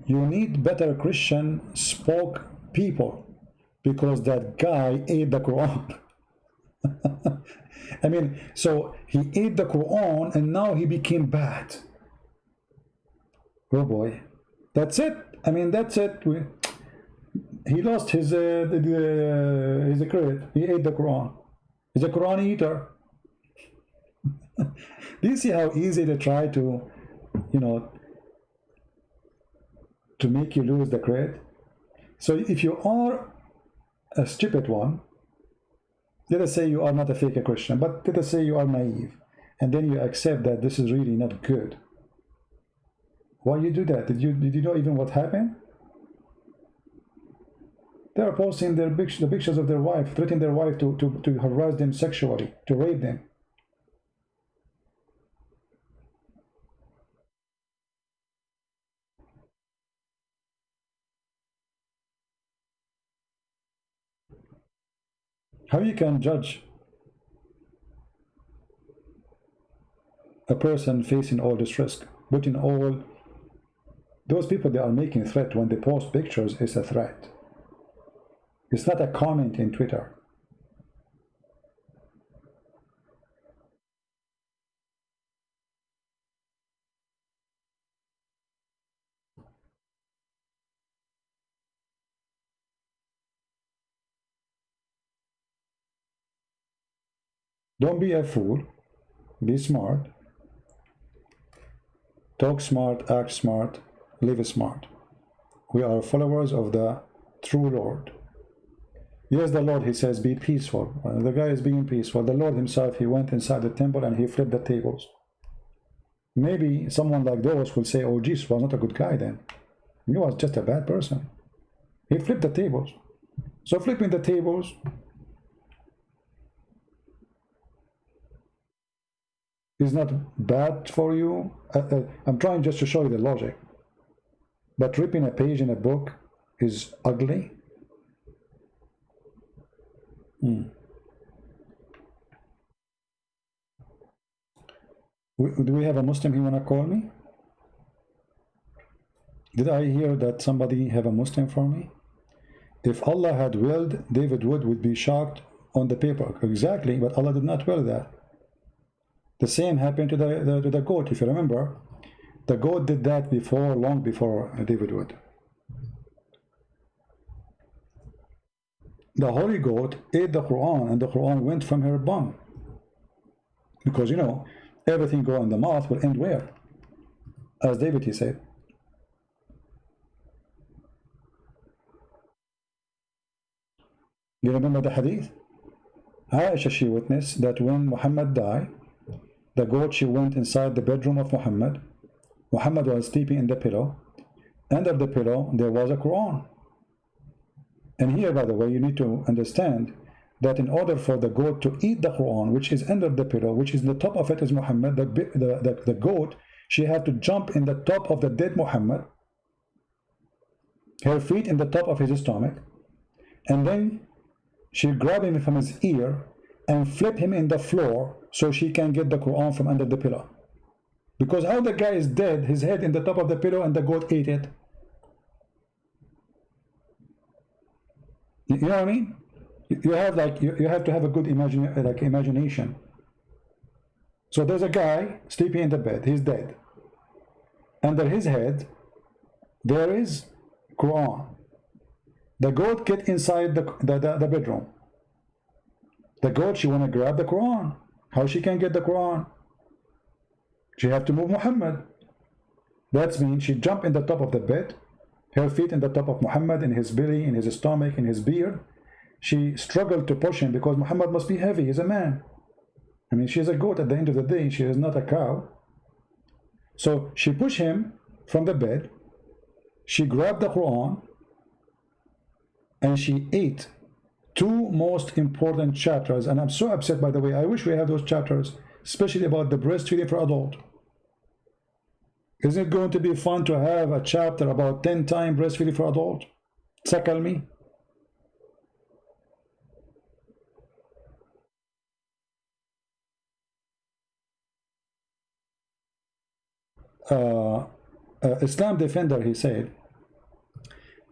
you need better Christian spoke people because that guy ate the Quran. I mean, so he ate the Quran and now he became bad. Oh boy, that's it. I mean, that's it. He lost his credit. He ate the Quran. He's a Quran eater. Do you see how easy they try to, to make you lose the credit? So if you are a stupid one, let us say you are not a fake Christian, but let us say you are naive, and then you accept that this is really not good. Why you do that? Did you know even what happened? They are posting the pictures of their wife, threatening their wife to harass them sexually, to rape them. How you can judge a person facing all this risk, putting all those people they are making threat when they post pictures is a threat. It's not a comment in Twitter. Don't be a fool. Be smart. Talk smart, act smart, live smart. We are followers of the true Lord. Yes, the Lord, he says, be peaceful. The guy is being peaceful. The Lord himself, he went inside the temple and he flipped the tables. Maybe someone like those will say, oh, Jesus was not a good guy then. He was just a bad person. He flipped the tables. So flipping the tables is not bad for you. I'm trying just to show you the logic. But ripping a page in a book is ugly. Do we have a Muslim who want to call me? Did I hear that somebody have a Muslim for me? If Allah had willed, David would be shocked on the paper. Exactly, but Allah did not will that. The same happened to the goat. If you remember, the goat did that before, long before David would. The holy goat ate the Quran, and the Quran went from her bum. Because, you know, everything go in the mouth will end where? As David, he said. You remember the hadith? Aisha, she witnessed that when Muhammad died, the goat, she went inside the bedroom of Muhammad. Muhammad was sleeping in the pillow. Under the pillow, there was a Quran. And here, by the way, you need to understand that in order for the goat to eat the Quran, which is under the pillow, which is the top of it is Muhammad, the goat, she had to jump in the top of the dead Muhammad, her feet in the top of his stomach, and then she grab him from his ear and flip him in the floor so she can get the Quran from under the pillow. Because how the guy is dead, his head in the top of the pillow, and the goat ate it. You know what I mean? You have like you have to have a good imagination. So there's a guy sleeping in the bed. He's dead. Under his head, there is Quran. The goat get inside the bedroom. The goat, she want to grab the Quran. How she can get the Quran? She have to move Muhammad. That means she jump in the top of the bed, her feet in the top of Muhammad, in his belly, in his stomach, in his beard. She struggled to push him because Muhammad must be heavy. He's a man. I mean, she's a goat at the end of the day. She is not a cow. So she pushed him from the bed. She grabbed the Quran and she ate two most important chapters. And I'm so upset, by the way. I wish we had those chapters, especially about the breastfeeding for adult. Isn't it going to be fun to have a chapter about 10 times breastfeeding for adult? Sakal me. Islam Defender, he said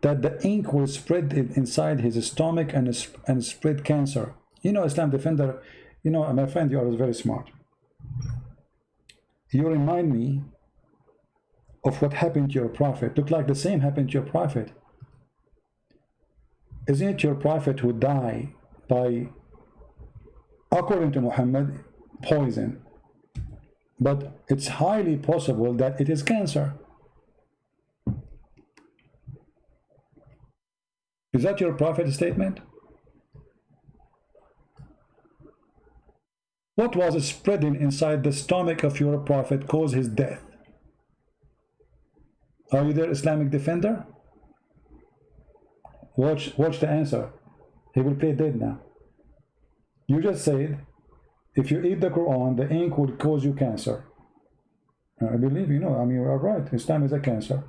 that the ink will spread inside his stomach and spread cancer. You know, Islam Defender, you know, my friend, you are very smart. You remind me of what happened to your prophet. Look like the same happened to your prophet. Isn't it your prophet who died by, according to Muhammad, poison? But it's highly possible that it is cancer. Is that your prophet's statement? What was spreading inside the stomach of your prophet caused his death? Are you there, Islamic Defender? Watch the answer. He will play dead now. You just said, if you eat the Quran, the ink will cause you cancer. I believe you know. I mean, you are right. Islam is a cancer.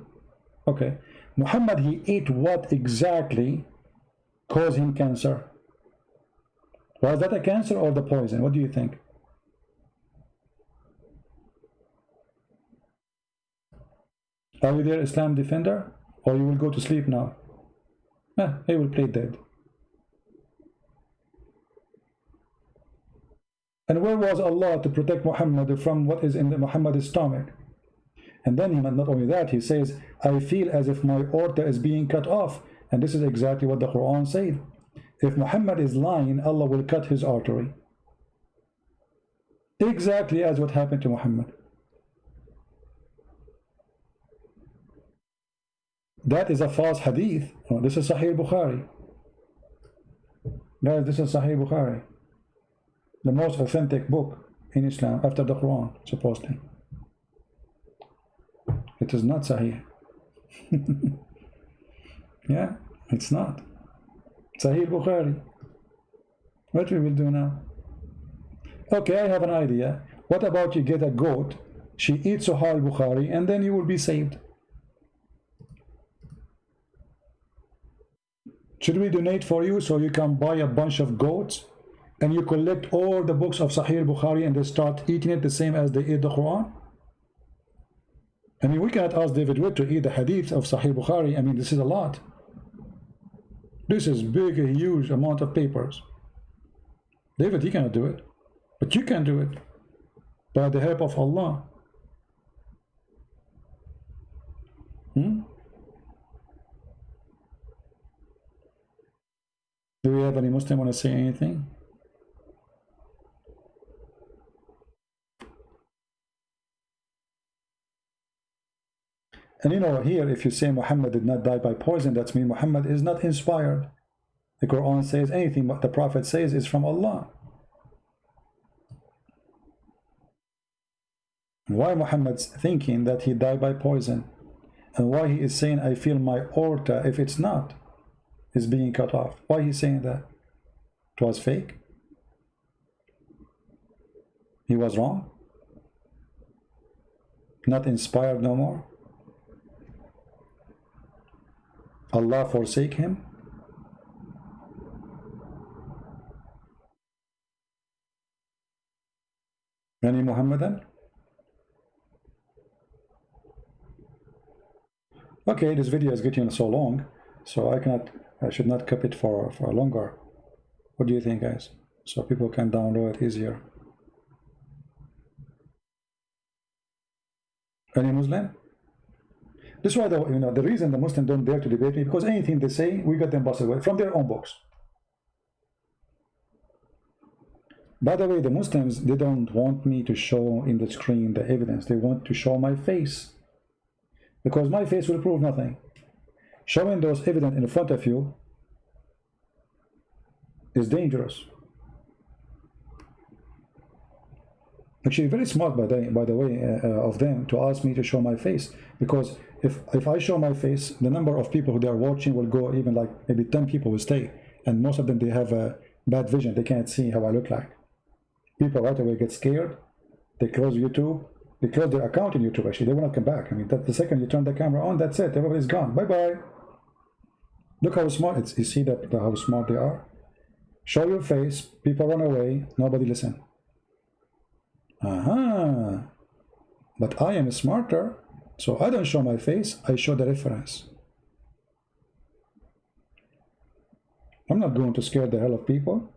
Okay. Muhammad, he ate what exactly caused him cancer? Was that a cancer or the poison? What do you think? Are you there, Islam Defender? Or you will go to sleep now? He will play dead. And where was Allah to protect Muhammad from what is in the Muhammad's stomach? And then not only that, he says, I feel as if my aorta is being cut off. And this is exactly what the Quran said. If Muhammad is lying, Allah will cut his artery. Exactly as what happened to Muhammad. That is a false hadith. Oh, this is Sahih Bukhari. Guys, this is Sahih Bukhari. The most authentic book in Islam after the Quran, supposedly. It is not Sahih. Yeah, it's not. Sahih Bukhari. What we will do now? Okay, I have an idea. What about you get a goat, she eats Sahih Bukhari, and then you will be saved. Should we donate for you so you can buy a bunch of goats and you collect all the books of Sahih Bukhari and they start eating it the same as they eat the Quran? I mean, we cannot ask David Wood to eat the hadith of Sahih Bukhari. I mean, this is a lot. This is big, a huge amount of papers. David, he cannot do it. But you can do it. By the help of Allah. Do we have any Muslim want to say anything? And you know, here, if you say Muhammad did not die by poison, that means Muhammad is not inspired. The Quran says anything what the Prophet says is from Allah. And why Muhammad's thinking that he died by poison? And why he is saying, I feel my aorta, if it's not, is being cut off? Why he's saying that? It was fake? He was wrong? Not inspired no more? Allah forsake him? Any Muhammadan? Okay, this video is getting so long, so I should not keep it for longer. What do you think, guys? So people can download it easier. Any Muslim? This is why the reason the Muslims don't dare to debate me, because anything they say, we got them busted away from their own books. By the way, the Muslims, they don't want me to show in the screen the evidence. They want to show my face, because my face will prove nothing. Showing those evidence in front of you is dangerous. Actually, very smart by the way of them to ask me to show my face, because if I show my face, the number of people who they are watching will go, even like maybe 10 people will stay, and most of them, they have a bad vision. They can't see how I look like. People right away get scared. They close YouTube. They close their account in YouTube. Actually, they will not come back. I mean, that the second you turn the camera on, that's it. Everybody's gone. Bye bye. Look how smart. You see that how smart they are. Show your face. People run away. Nobody listen. Aha. But I am smarter, so I don't show my face. I show the reference. I'm not going to scare the hell of people.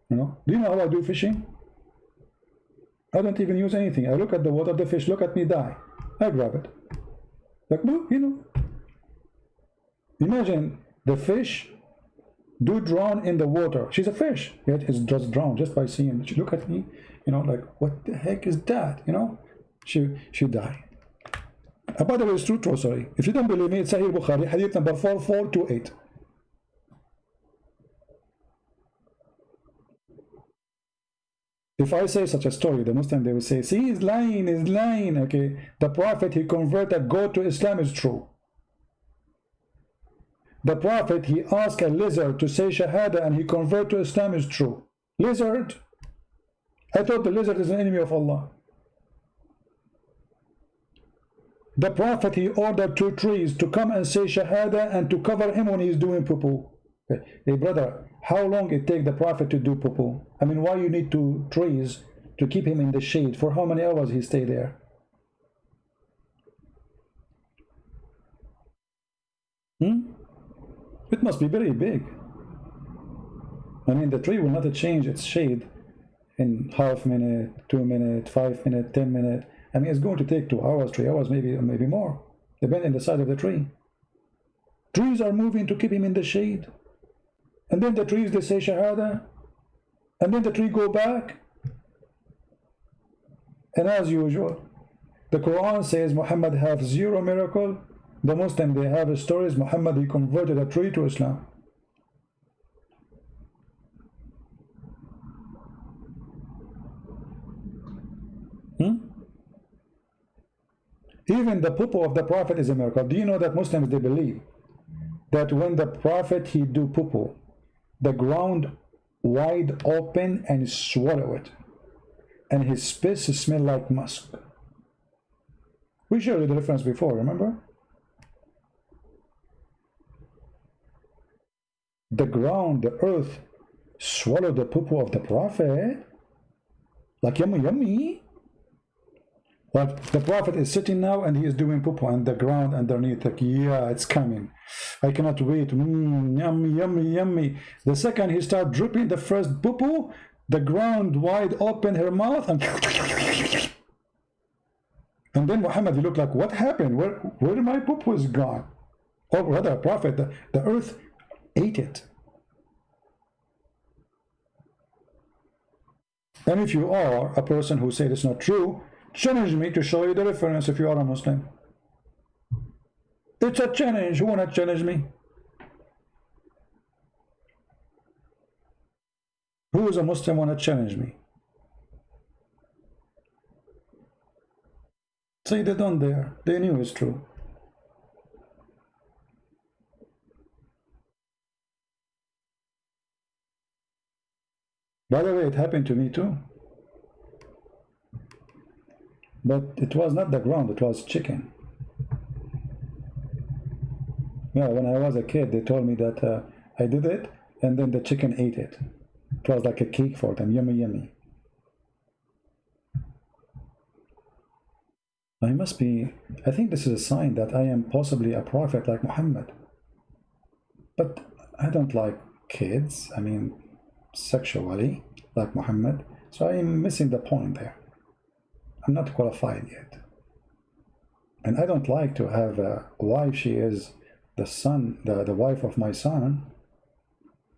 You know? Do you know how I do fishing? I don't even use anything. I look at the water, the fish look at me, die. I grab it. Like, you know. Imagine the fish do drown in the water. She's a fish, yet it's just drowned just by seeing. She look at me, you know, like, what the heck is that? You know, she died. By the way, it's true, sorry. If you don't believe me, it's Sahih Bukhari, hadith number 4428. If I say such a story, the Muslim, they will say, see, he's lying, okay. The Prophet, he converted, go to Islam is true. The Prophet, he asked a lizard to say Shahada and he converted to Islam is true. Lizard? I thought the lizard is an enemy of Allah. The Prophet, he ordered 2 trees to come and say Shahada and to cover him when he's doing poo-poo. Hey brother, how long it take the Prophet to do poo-poo? I mean, why you need 2 trees to keep him in the shade? For how many hours he stay there? It must be very big. I mean, the tree will not change its shade in half minute, 2 minutes, 5 minutes, 10 minutes. I mean, it's going to take 2 hours, 3 hours, maybe more, depending on the size of the tree. Trees are moving to keep him in the shade. And then the trees, they say Shahada. And then the tree go back. And as usual, the Quran says Muhammad have 0 miracle. The Muslim, they have stories. Muhammad, he converted a tree to Islam. Even the poo-poo of the Prophet is a miracle. Do you know that Muslims, they believe that when the Prophet, he do poo-poo, the ground wide open and swallow it, and his spit smell like musk. We showed you the reference before, remember? The ground, the earth, swallowed the poo-poo of the Prophet, like yummy, yummy. Like the Prophet is sitting now and he is doing poo on the ground underneath. Like, yeah, it's coming. I cannot wait. Yummy, yummy, yummy. The second he start dripping the first poo, the ground wide open her mouth and then Muhammad, he looked like, what happened? Where my poop was gone? Or rather, Prophet, the earth ate it. And if you are a person who said it's not true, challenge me to show you the reference if you are a Muslim. It's a challenge. Who wanna challenge me? Who is a Muslim wanna challenge me? See, they don't dare. They knew it's true. By the way, it happened to me too. But it was not the ground, it was chicken. Yeah, when I was a kid, they told me that I did it, and then the chicken ate it. It was like a cake for them, yummy, yummy. I think this is a sign that I am possibly a prophet like Muhammad. But I don't like kids, I mean, sexually, like Muhammad. So I'm missing the point there. I'm not qualified yet. And I don't like to have a wife, she is the wife of my son.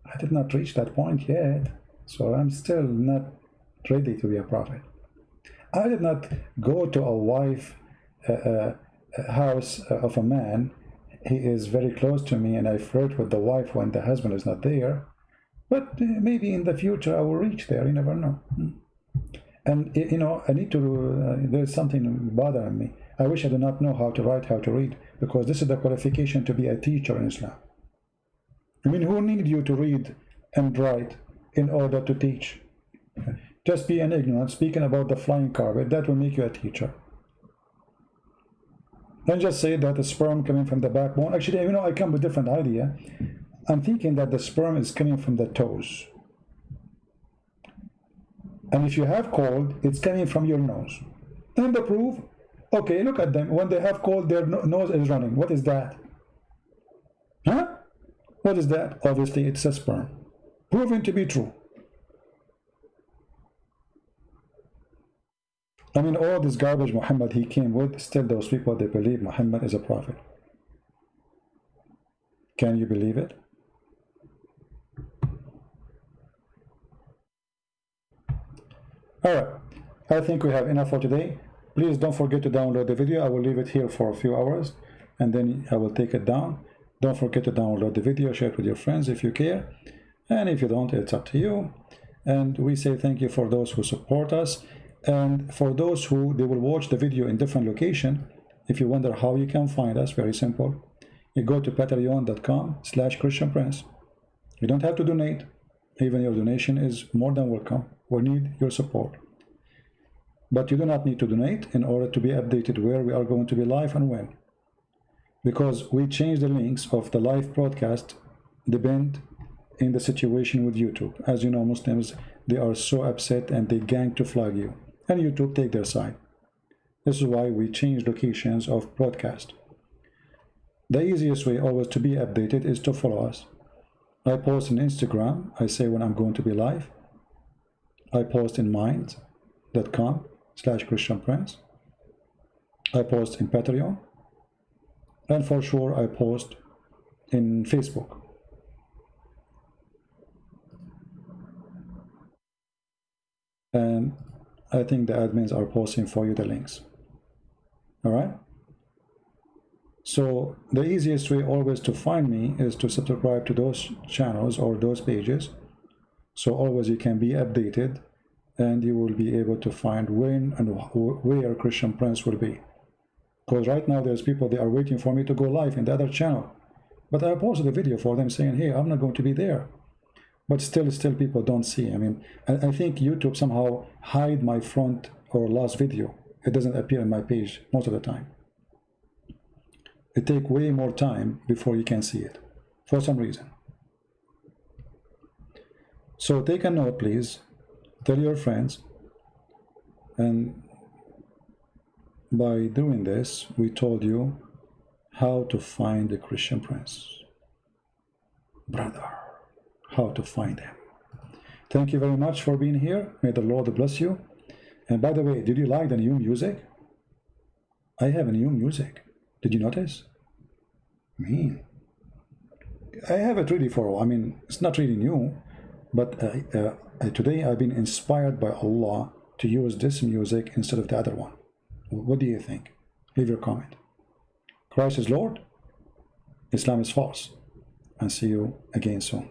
I did not reach that point yet. So I'm still not ready to be a prophet. I did not go to a wife house of a man. He is very close to me and I flirt with the wife when the husband is not there. But maybe in the future I will reach there, you never know. And you know, I need to, there's something bothering me. I wish I did not know how to write, how to read, because this is the qualification to be a teacher in Islam. I mean, who need you to read and write in order to teach? Just be an ignorant, speaking about the flying carpet, that will make you a teacher. Don't just say that the sperm coming from the backbone. Actually, you know, I come with a different idea. I'm thinking that the sperm is coming from the toes. And if you have cold, it's coming from your nose. And the proof, okay, look at them. When they have cold, their nose is running. What is that? Huh? What is that? Obviously, it's a sperm. Proven to be true. I mean, all this garbage Muhammad he came with, still those people, they believe Muhammad is a prophet. Can you believe it? Alright, I think we have enough for today. Please don't forget to download the video. I will leave it here for a few hours and then I will take it down. Don't forget to download the video, share it with your friends if you care. And if you don't, it's up to you. And we say thank you for those who support us. And for those who, they will watch the video in different location. If you wonder how you can find us, very simple. You go to patreon.com/Christian Prince. You don't have to donate. Even your donation is more than welcome. We need your support. But you do not need to donate in order to be updated where we are going to be live and when. Because we change the links of the live broadcast depend in the situation with YouTube. As you know, Muslims, they are so upset and they gang to flag you. And YouTube take their side. This is why we change locations of broadcast. The easiest way always to be updated is to follow us. I post on Instagram, I say when I'm going to be live. I post in mind.com/Christian Prince. I post in Patreon. And for sure I post in Facebook. And I think the admins are posting for you the links. All right. So the easiest way always to find me is to subscribe to those channels or those pages. So always you can be updated and you will be able to find when and where Christian Prince will be. Because right now there's people, they are waiting for me to go live in the other channel. But I posted a video for them saying, hey, I'm not going to be there. But still people don't see. I mean, I think YouTube somehow hide my front or last video. It doesn't appear on my page most of the time. It takes way more time before you can see it, for some reason. So take a note, please. Tell your friends. And by doing this, we told you how to find a Christian prince. Brother, how to find him. Thank you very much for being here. May the Lord bless you. And by the way, did you like the new music? I have a new music. Did you notice? I have it really for, it's not really new, but today I've been inspired by Allah to use this music instead of the other one. What do you think? Leave your comment. Christ is Lord, Islam is false. And see you again soon.